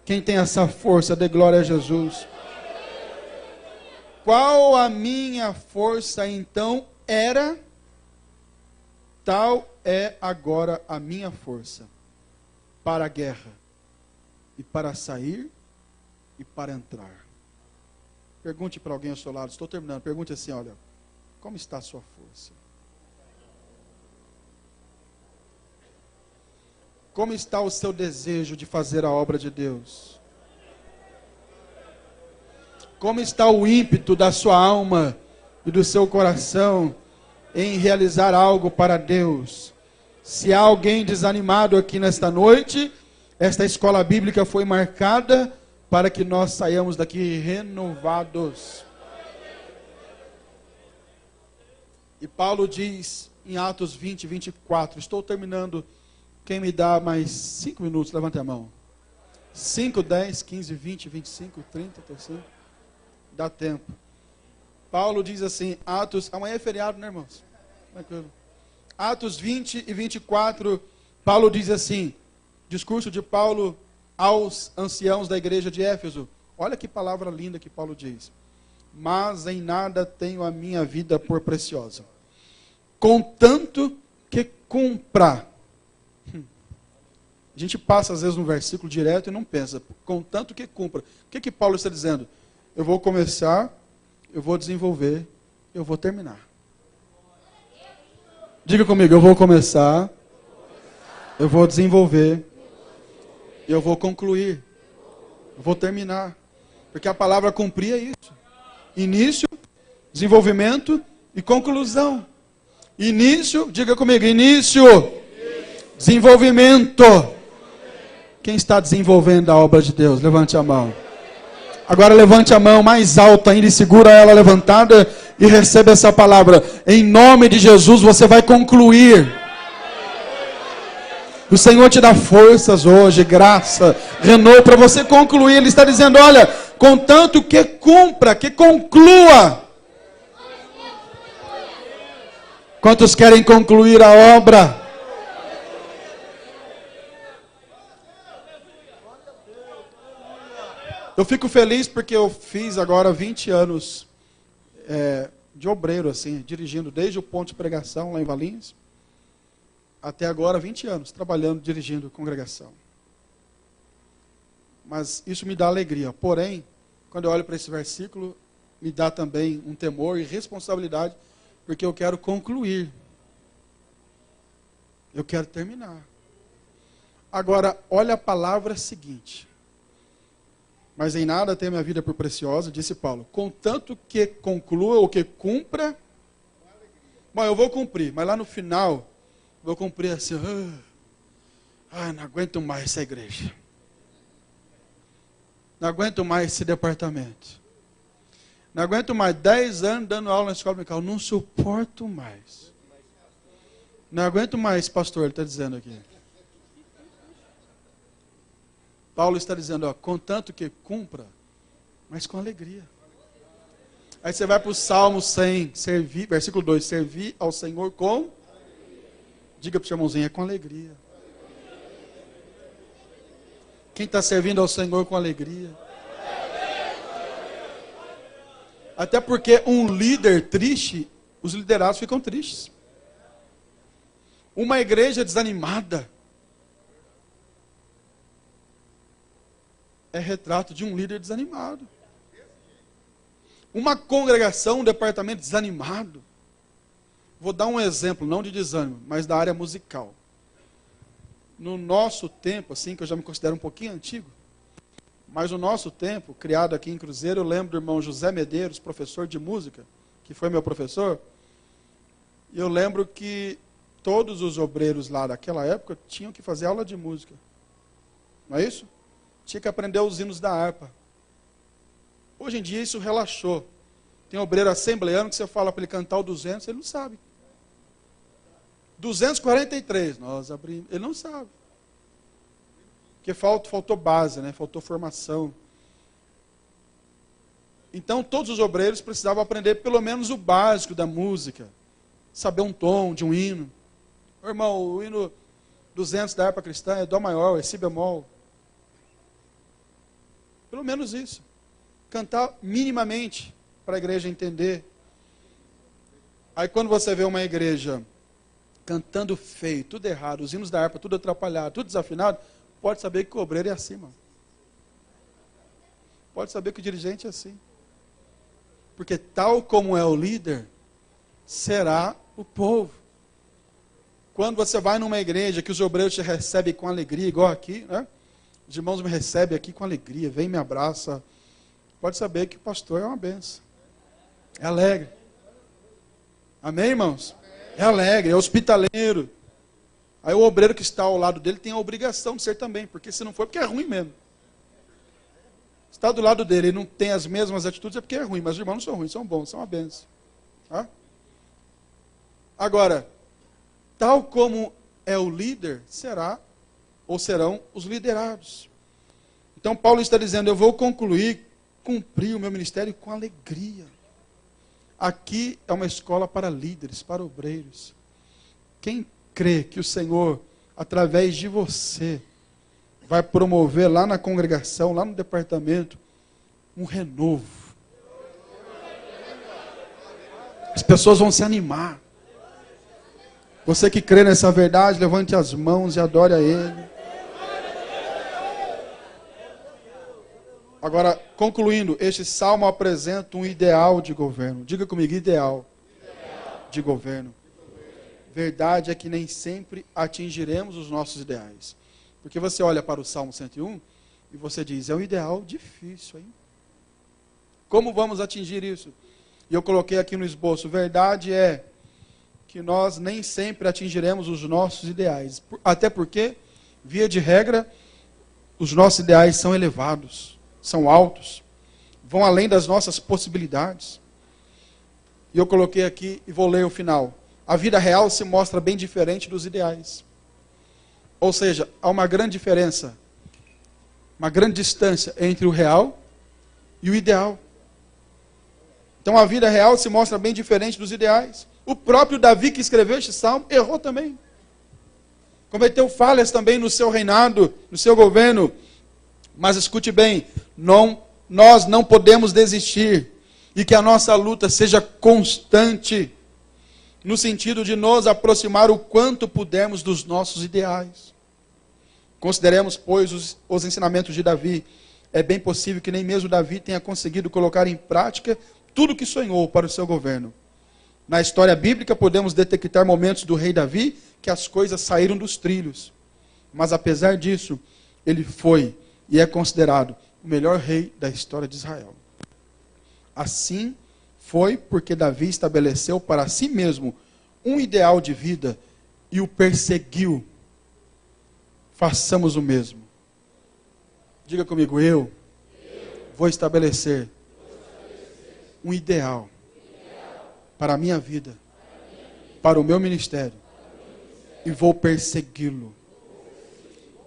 Quem tem essa força, dê glória a Jesus. Qual a minha força então era, tal é agora a minha força para a guerra, e para sair, e para entrar. Pergunte para alguém ao seu lado, estou terminando, pergunte assim, olha, como está a sua força? Como está o seu desejo de fazer a obra de Deus? Como está o ímpeto da sua alma e do seu coração em realizar algo para Deus? Se há alguém desanimado aqui nesta noite, esta escola bíblica foi marcada para que nós saiamos daqui renovados. E Paulo diz em Atos 20, 24, estou terminando. Quem me dá mais 5 minutos? Levante a mão. 5, 10, 15, 20, 25, 30, terceiro. Dá tempo. Paulo diz assim, Atos, amanhã é feriado, né, irmãos? Tranquilo. Atos 20 e 24, Paulo diz assim, discurso de Paulo aos anciãos da igreja de Éfeso. Olha que palavra linda que Paulo diz. Mas em nada tenho a minha vida por preciosa, contanto que cumpra. A gente passa às vezes no versículo direto e não pensa, contanto que cumpra. O que Paulo está dizendo? Eu vou começar, eu vou desenvolver, eu vou terminar. Diga comigo, eu vou começar, eu vou desenvolver, eu vou concluir, eu vou terminar. Porque a palavra cumprir é isso. Início, desenvolvimento e conclusão. Início, diga comigo, início, desenvolvimento. Quem está desenvolvendo a obra de Deus? Levante a mão. Agora levante a mão mais alta ainda e segura ela levantada e receba essa palavra. Em nome de Jesus você vai concluir. O Senhor te dá forças hoje, graça, renovo para você concluir. Ele está dizendo, olha, contanto que cumpra, que conclua. Quantos querem concluir a obra? Eu fico feliz porque eu fiz agora 20 anos de obreiro, assim, dirigindo desde o ponto de pregação lá em Valinhos, até agora 20 anos, trabalhando, dirigindo congregação. Mas isso me dá alegria. Porém, quando eu olho para esse versículo, me dá também um temor e responsabilidade, porque eu quero concluir. Eu quero terminar. Agora, olha a palavra seguinte. Mas em nada tenho a minha vida por preciosa, disse Paulo. Contanto que conclua ou que cumpra. Bom, eu vou cumprir, mas lá no final, vou cumprir assim. Não aguento mais essa igreja. Não aguento mais esse departamento. Não aguento mais 10 anos dando aula na escola dominical. Não suporto mais. Não aguento mais, pastor, ele está dizendo aqui. Paulo está dizendo, ó, contanto que cumpra, mas com alegria. Aí você vai para o Salmo 100, versículo 2, servir ao Senhor com... Diga para o seu irmãozinho, é com alegria. Quem está servindo ao Senhor com alegria? Até porque um líder triste, os liderados ficam tristes. Uma igreja desanimada é retrato de um líder desanimado. Uma congregação, um departamento desanimado. Vou dar um exemplo, não de desânimo, mas da área musical. No nosso tempo, assim, que eu já me considero um pouquinho antigo, mas no nosso tempo, criado aqui em Cruzeiro, eu lembro do irmão José Medeiros, professor de música, que foi meu professor, e eu lembro que todos os obreiros lá daquela época tinham que fazer aula de música. Não é isso? Tinha que aprender os hinos da harpa. Hoje em dia isso relaxou. Tem obreiro assembleano que você fala para ele cantar o 200, ele não sabe. 243, nós abrimos, ele não sabe. Porque faltou base, né? Faltou formação. Então todos os obreiros precisavam aprender pelo menos o básico da música. Saber um tom de um hino. Irmão, o hino 200 da harpa cristã é dó maior, é si bemol. Pelo menos isso. Cantar minimamente para a igreja entender. Aí quando você vê uma igreja cantando feio, tudo errado, os hinos da harpa tudo atrapalhado, tudo desafinado, pode saber que o obreiro é assim, mano. Pode saber que o dirigente é assim. Porque tal como é o líder, será o povo. Quando você vai numa igreja que os obreiros te recebem com alegria, igual aqui, né? Os irmãos me recebem aqui com alegria, vem me abraça. Pode saber que o pastor é uma benção. É alegre. Amém, irmãos? É alegre, é hospitaleiro. Aí o obreiro que está ao lado dele tem a obrigação de ser também, porque se não for, porque é ruim mesmo. Está do lado dele e não tem as mesmas atitudes, é porque é ruim. Mas os irmãos não são ruins, são bons, são uma benção. Tá? Agora, tal como é o líder, será ou serão os liderados. Então Paulo está dizendo, eu vou cumprir o meu ministério com alegria. Aqui é uma escola para líderes, para obreiros. Quem crê que o Senhor, através de você, vai promover lá na congregação, lá no departamento, um renovo. As pessoas vão se animar. Você que crê nessa verdade, levante as mãos e adore a Ele. Agora, concluindo, este salmo apresenta um ideal de governo. Diga comigo, ideal de governo. Verdade é que nem sempre atingiremos os nossos ideais. Porque você olha para o Salmo 101 e você diz, é um ideal difícil, hein? Como vamos atingir isso? E eu coloquei aqui no esboço, verdade é que nós nem sempre atingiremos os nossos ideais. Até porque, via de regra, os nossos ideais são elevados, são altos, vão além das nossas possibilidades. E eu coloquei aqui, e vou ler o final. A vida real se mostra bem diferente dos ideais. Ou seja, há uma grande diferença, uma grande distância entre o real e o ideal. Então a vida real se mostra bem diferente dos ideais. O próprio Davi que escreveu este salmo errou também. Cometeu falhas também no seu reinado, no seu governo. Mas escute bem, nós não podemos desistir. E que a nossa luta seja constante, no sentido de nos aproximar o quanto pudermos dos nossos ideais. Consideremos, pois, os ensinamentos de Davi. É bem possível que nem mesmo Davi tenha conseguido colocar em prática tudo o que sonhou para o seu governo. Na história bíblica podemos detectar momentos do rei Davi que as coisas saíram dos trilhos. Mas apesar disso, ele foi e é considerado o melhor rei da história de Israel. Assim foi porque Davi estabeleceu para si mesmo um ideal de vida e o perseguiu. Façamos o mesmo. Diga comigo, eu vou estabelecer um ideal para a minha vida, para o meu ministério, e vou persegui-lo.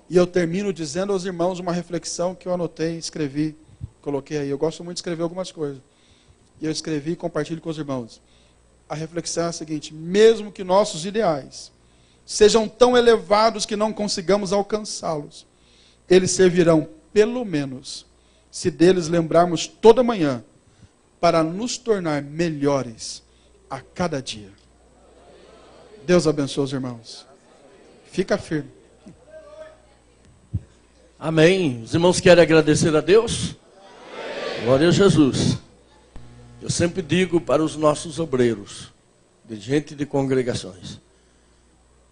E eu termino dizendo aos irmãos uma reflexão que eu anotei, escrevi, coloquei aí. Eu gosto muito de escrever algumas coisas. E eu escrevi e compartilho com os irmãos. A reflexão é a seguinte: mesmo que nossos ideais sejam tão elevados que não consigamos alcançá-los, eles servirão, pelo menos, se deles lembrarmos toda manhã, para nos tornar melhores a cada dia. Deus abençoe os irmãos. Fica firme. Amém. Os irmãos querem agradecer a Deus? Amém. Glória a Jesus. Eu sempre digo para os nossos obreiros, de gente de congregações,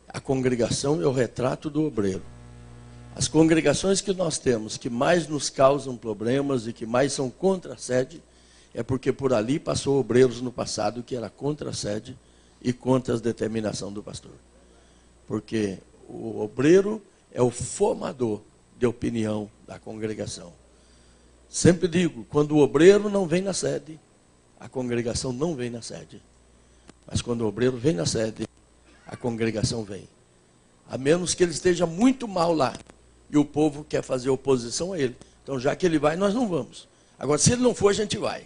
a congregação é o retrato do obreiro. As congregações que nós temos, que mais nos causam problemas e que mais são contra a sede, é porque por ali passou obreiros no passado que era contra a sede e contra a determinação do pastor. Porque o obreiro é o formador de opinião da congregação. Sempre digo, quando o obreiro não vem na sede, a congregação não vem na sede. Mas quando o obreiro vem na sede, a congregação vem. A menos que ele esteja muito mal lá e o povo quer fazer oposição a ele. Então, já que ele vai, nós não vamos. Agora, se ele não for, a gente vai.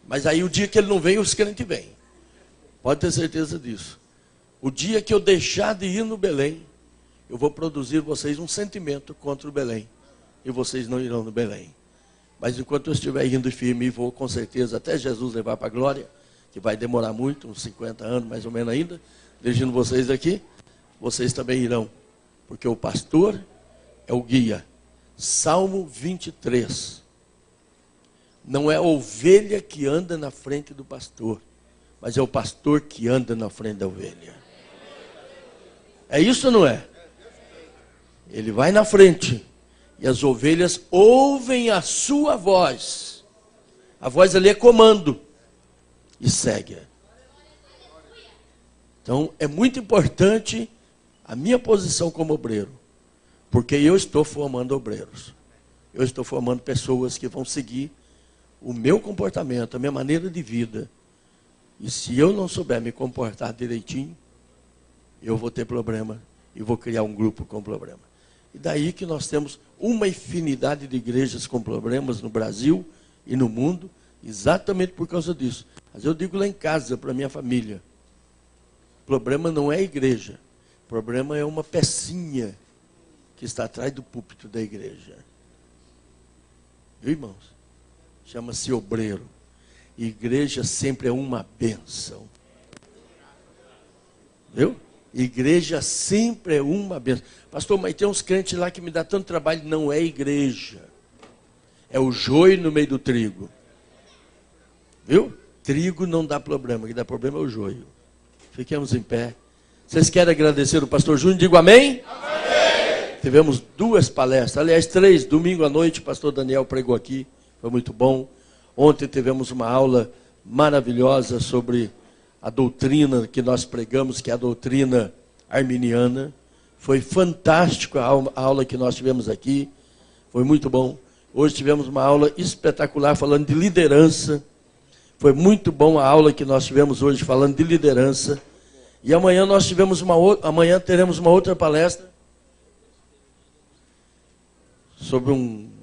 Mas aí, o dia que ele não vem, os crentes vêm. Pode ter certeza disso. O dia que eu deixar de ir no Belém, eu vou produzir vocês um sentimento contra o Belém. E vocês não irão no Belém. Mas enquanto eu estiver indo firme, e vou com certeza até Jesus levar para a glória, que vai demorar muito, uns 50 anos mais ou menos ainda, dirigindo vocês aqui, vocês também irão. Porque o pastor é o guia. Salmo 23. Não é a ovelha que anda na frente do pastor, mas é o pastor que anda na frente da ovelha. É isso ou não é? Ele vai na frente e as ovelhas ouvem a sua voz. A voz ali é comando e segue. Então é muito importante a minha posição como obreiro, porque eu estou formando obreiros. Eu estou formando pessoas que vão seguir o meu comportamento, a minha maneira de vida. E se eu não souber me comportar direitinho, eu vou ter problema e vou criar um grupo com problema. E daí que nós temos uma infinidade de igrejas com problemas no Brasil e no mundo, exatamente por causa disso. Mas eu digo lá em casa, para minha família, o problema não é a igreja, o problema é uma pecinha que está atrás do púlpito da igreja. Viu, irmãos? Chama-se obreiro. Igreja sempre é uma bênção. Viu? Igreja sempre é uma bênção. Pastor, mas tem uns crentes lá que me dá tanto trabalho. Não é igreja. É o joio no meio do trigo. Viu? Trigo não dá problema. O que dá problema é o joio. Fiquemos em pé. Vocês querem agradecer o pastor Júnior? Digo amém? Amém. Tivemos 2 palestras. Aliás, 3. Domingo à noite o pastor Daniel pregou aqui. Foi muito bom. Ontem tivemos uma aula maravilhosa sobre a doutrina que nós pregamos, que é a doutrina arminiana. Foi fantástico a aula que nós tivemos aqui. Foi muito bom. Hoje tivemos uma aula espetacular falando de liderança. Foi muito bom a aula que nós tivemos hoje falando de liderança. E amanhã nós tivemos amanhã teremos uma outra palestra sobre um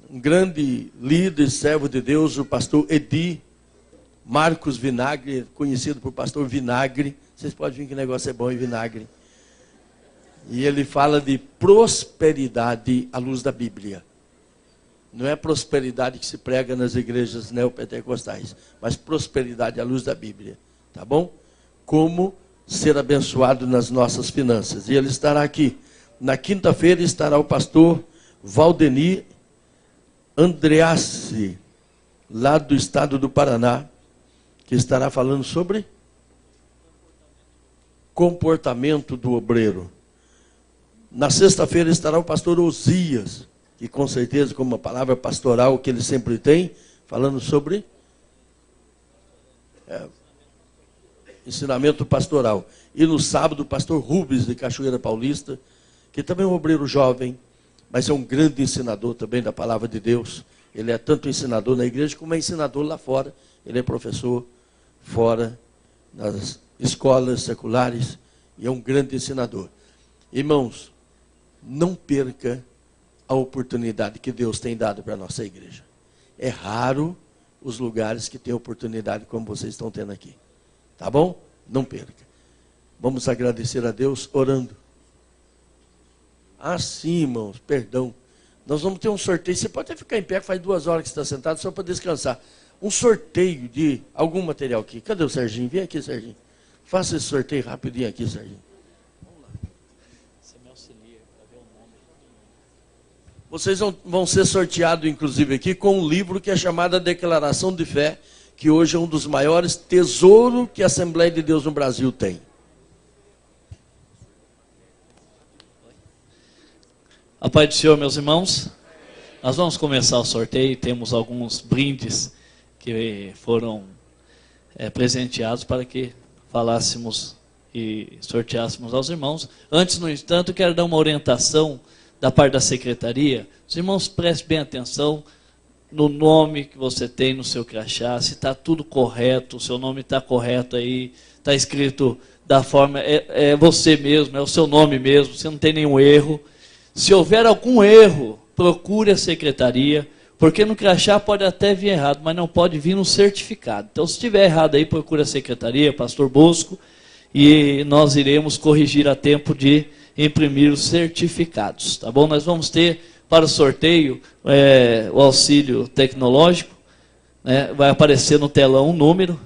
grande líder, servo de Deus, o pastor Edi Marcos Vinagre, conhecido por pastor Vinagre. Vocês podem ver que o negócio é bom em vinagre. E ele fala de prosperidade à luz da Bíblia. Não é prosperidade que se prega nas igrejas neopentecostais, mas prosperidade à luz da Bíblia. Tá bom? Como ser abençoado nas nossas finanças. E ele estará aqui. Na quinta-feira estará o pastor Valdenir Andreassi, lá do estado do Paraná, que estará falando sobre comportamento do obreiro. Na sexta-feira estará o pastor Osias, que com certeza, como uma palavra pastoral que ele sempre tem, falando sobre ensinamento pastoral. E no sábado, o pastor Rubens, de Cachoeira Paulista, que também é um obreiro jovem, mas é um grande ensinador também da palavra de Deus. Ele é tanto ensinador na igreja como é ensinador lá fora. Ele é professor fora, nas escolas seculares, e é um grande ensinador. Irmãos, não perca a oportunidade que Deus tem dado para a nossa igreja. É raro os lugares que têm oportunidade como vocês estão tendo aqui. Tá bom? Não perca. Vamos agradecer a Deus orando. Ah, sim, irmãos, perdão. Nós vamos ter um sorteio. Você pode até ficar em pé, que faz 2 horas que você está sentado, só para descansar. Um sorteio de algum material aqui. Cadê o Serginho? Vem aqui, Serginho. Faça esse sorteio rapidinho aqui, Serginho. Vamos lá. Você me auxilia para ver o nome. Vocês vão ser sorteados, inclusive, aqui com um livro que é chamado Declaração de Fé, que hoje é um dos maiores tesouros que a Assembleia de Deus no Brasil tem. A paz do Senhor, meus irmãos. Nós vamos começar o sorteio. Temos alguns brindes que foram presenteados para que falássemos e sorteássemos aos irmãos. Antes, no entanto, quero dar uma orientação da parte da secretaria. Os irmãos, prestem bem atenção no nome que você tem no seu crachá, se está tudo correto, o seu nome está correto aí, está escrito da forma, é você mesmo, é o seu nome mesmo, você não tem nenhum erro. Se houver algum erro, procure a secretaria, porque no crachá pode até vir errado, mas não pode vir no certificado. Então, se estiver errado aí, procure a secretaria, pastor Bosco, e nós iremos corrigir a tempo de imprimir os certificados. Tá bom? Nós vamos ter para o sorteio o auxílio tecnológico, né? Vai aparecer no telão um número,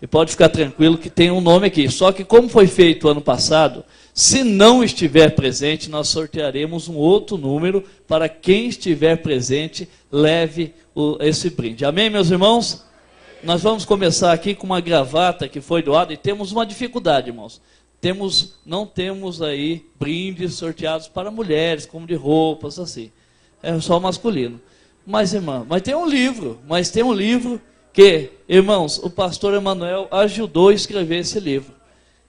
e pode ficar tranquilo que tem um nome aqui. Só que como foi feito ano passado, se não estiver presente, nós sortearemos um outro número para quem estiver presente, leve esse brinde. Amém, meus irmãos? Nós vamos começar aqui com uma gravata que foi doada e temos uma dificuldade, irmãos. Não temos aí brindes sorteados para mulheres, como de roupas, assim. É só masculino. Mas, irmã, tem um livro que, irmãos, o pastor Emanuel ajudou a escrever esse livro.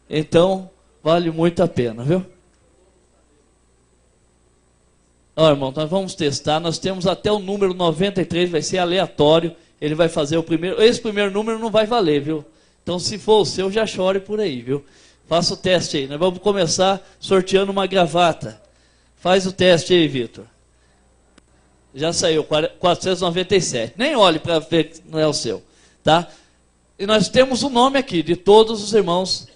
Então, vale muito a pena, viu? Ó, irmão, nós vamos testar. Nós temos até o número 93, vai ser aleatório. Ele vai fazer o primeiro. Esse primeiro número não vai valer, viu? Então, se for o seu, já chore por aí, viu? Faça o teste aí. Nós vamos começar sorteando uma gravata. Faz o teste aí, Vitor. Já saiu, 497. Nem olhe para ver que não é o seu, tá? E nós temos o nome aqui de todos os irmãos.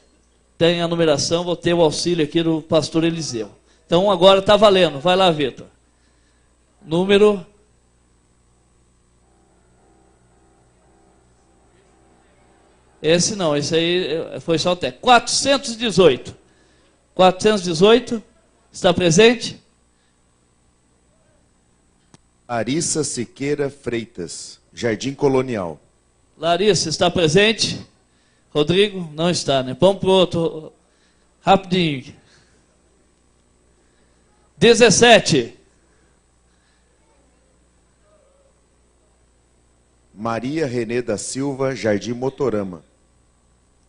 Tem a numeração, vou ter o auxílio aqui do pastor Eliseu. Então agora está valendo. Vai lá, Vitor. Número... Esse não, esse aí foi só até. 418. 418. Está presente? Larissa Siqueira Freitas, Jardim Colonial. Larissa, está presente? Rodrigo, não está, né? Vamos para o outro, rapidinho. 17. Maria Renê da Silva, Jardim Motorama.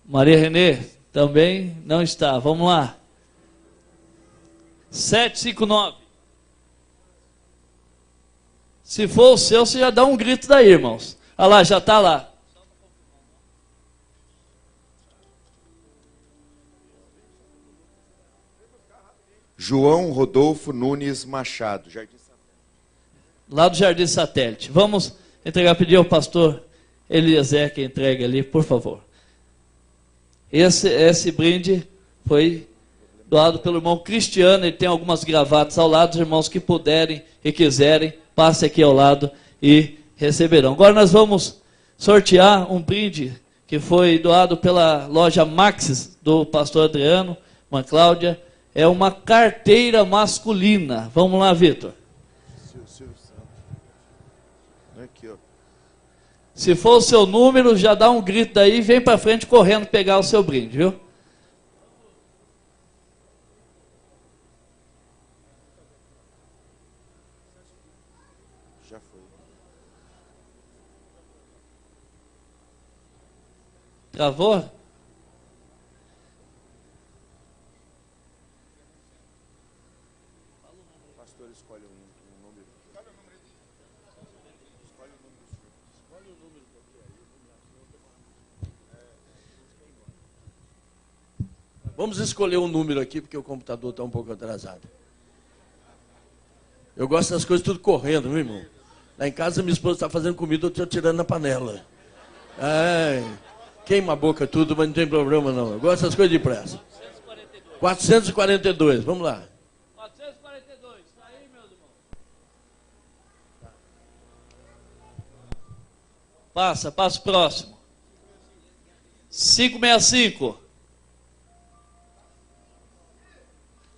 Maria Renê, também não está. Vamos lá. 759. Se for o seu, você já dá um grito daí, irmãos. Olha lá, já está lá. João Rodolfo Nunes Machado, Jardim Satélite. Lá do Jardim Satélite. Vamos entregar, pedir ao pastor Eliezer que entregue ali, por favor. Esse brinde foi doado pelo irmão Cristiano. Ele tem algumas gravatas ao lado. Os irmãos que puderem e quiserem, passe aqui ao lado e receberão. Agora nós vamos sortear um brinde que foi doado pela loja Maxis, do pastor Adriano, irmã Cláudia. É uma carteira masculina. Vamos lá, Vitor. Aqui, ó. Se for o seu número, já dá um grito daí e vem para frente correndo pegar o seu brinde, viu? Já foi. Travou? O pastor escolhe um número. Vamos escolher um número aqui, porque o computador está um pouco atrasado. Eu gosto das coisas tudo correndo, meu irmão. Lá em casa, minha esposa está fazendo comida, eu estou tirando na panela. Ai, queima a boca tudo, mas não tem problema não. Eu gosto das coisas depressa. 442, vamos lá. 442, está aí, meus irmãos. Passa o próximo. 565.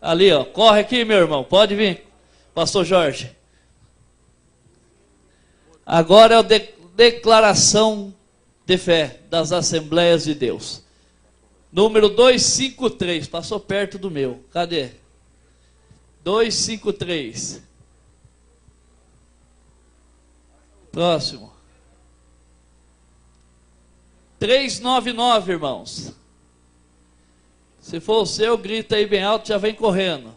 Ali, ó, corre aqui, meu irmão, pode vir, pastor Jorge. Agora é a declaração de fé das Assembleias de Deus. Número 253, passou perto do meu, cadê? 253. Próximo. 399, irmãos. Se for o seu, grita aí bem alto, já vem correndo.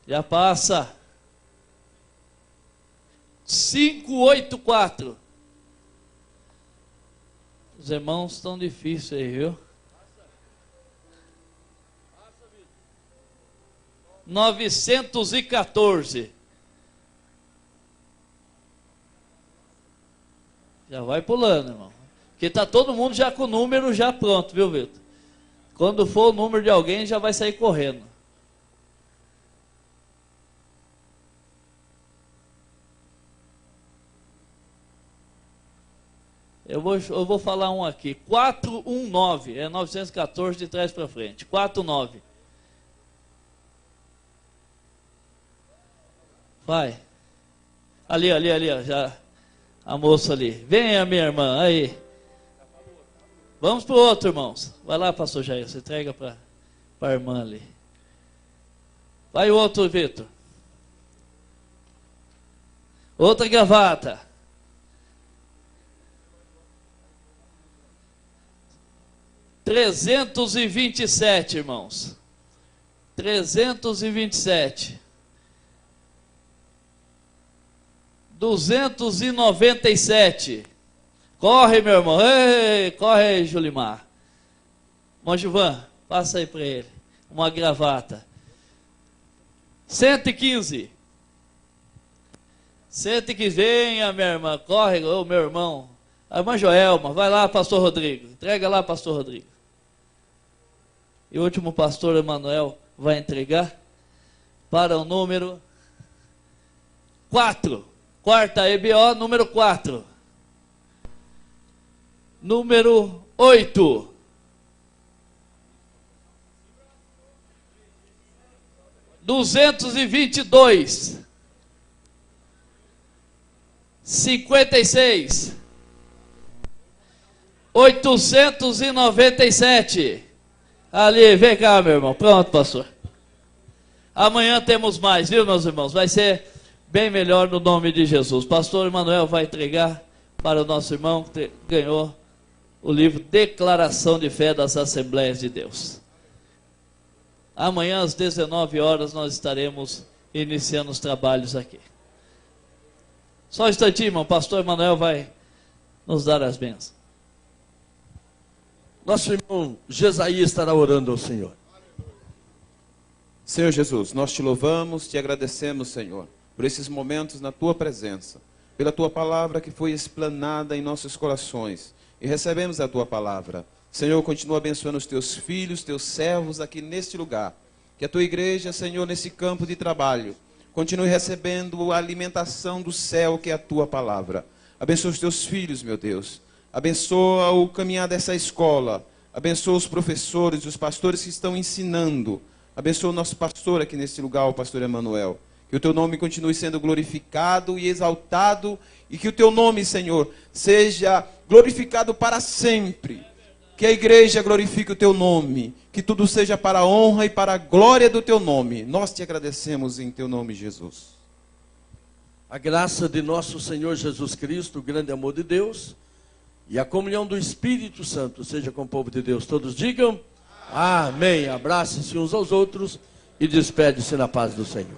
Já passa. 584. Os irmãos estão difíceis aí, viu? 914. Já vai pulando, irmão. Porque está todo mundo já com o número já pronto, viu, Vitor? Quando for o número de alguém, já vai sair correndo. Eu vou falar um aqui. 419. É 914 de trás para frente. 49. Vai. Ali, ó, já. A moça ali. Venha, minha irmã. Aí. Vamos para o outro, irmãos. Vai lá, pastor Jair. Você entrega para a irmã ali. Vai o outro, Vitor. Outra gravata. (327), irmãos. 327. 297. Corre, meu irmão. Ei, corre aí, Julimar. Mongivan, passa aí para ele. Uma gravata. 115. 115. Venha, minha irmã. Corre, ô meu irmão. A irmã Joelma. Vai lá, pastor Rodrigo. Entrega lá, pastor Rodrigo. E o último pastor Emanuel vai entregar para o número 4. Quarta EBO, número 4. Número 8. (222) 56. 897. Ali, vem cá, meu irmão. Pronto, pastor. Amanhã temos mais, viu, meus irmãos? Vai ser bem melhor no nome de Jesus. Pastor Emanuel vai entregar para o nosso irmão que ganhou o livro Declaração de Fé das Assembleias de Deus. Amanhã às 19 horas nós estaremos iniciando os trabalhos aqui. Só um instantinho, irmão. O pastor Emanuel vai nos dar as bênçãos. Nosso irmão Jesaí estará orando ao Senhor. Senhor Jesus, nós te louvamos, te agradecemos, Senhor, por esses momentos na tua presença, pela tua palavra que foi explanada em nossos corações, e recebemos a tua palavra. Senhor, continua abençoando os teus filhos, teus servos aqui neste lugar, que a tua igreja, Senhor, nesse campo de trabalho, continue recebendo a alimentação do céu, que é a tua palavra. Abençoa os teus filhos, meu Deus. Abençoa o caminhar dessa escola. Abençoa os professores, os pastores que estão ensinando. Abençoa o nosso pastor aqui neste lugar, o pastor Emanuel. Que o teu nome continue sendo glorificado e exaltado. E que o teu nome, Senhor, seja glorificado para sempre. Que a igreja glorifique o teu nome. Que tudo seja para a honra e para a glória do teu nome. Nós te agradecemos em teu nome, Jesus. A graça de nosso Senhor Jesus Cristo, o grande amor de Deus, e a comunhão do Espírito Santo seja com o povo de Deus. Todos digam amém. Abracem-se uns aos outros e despede-se na paz do Senhor.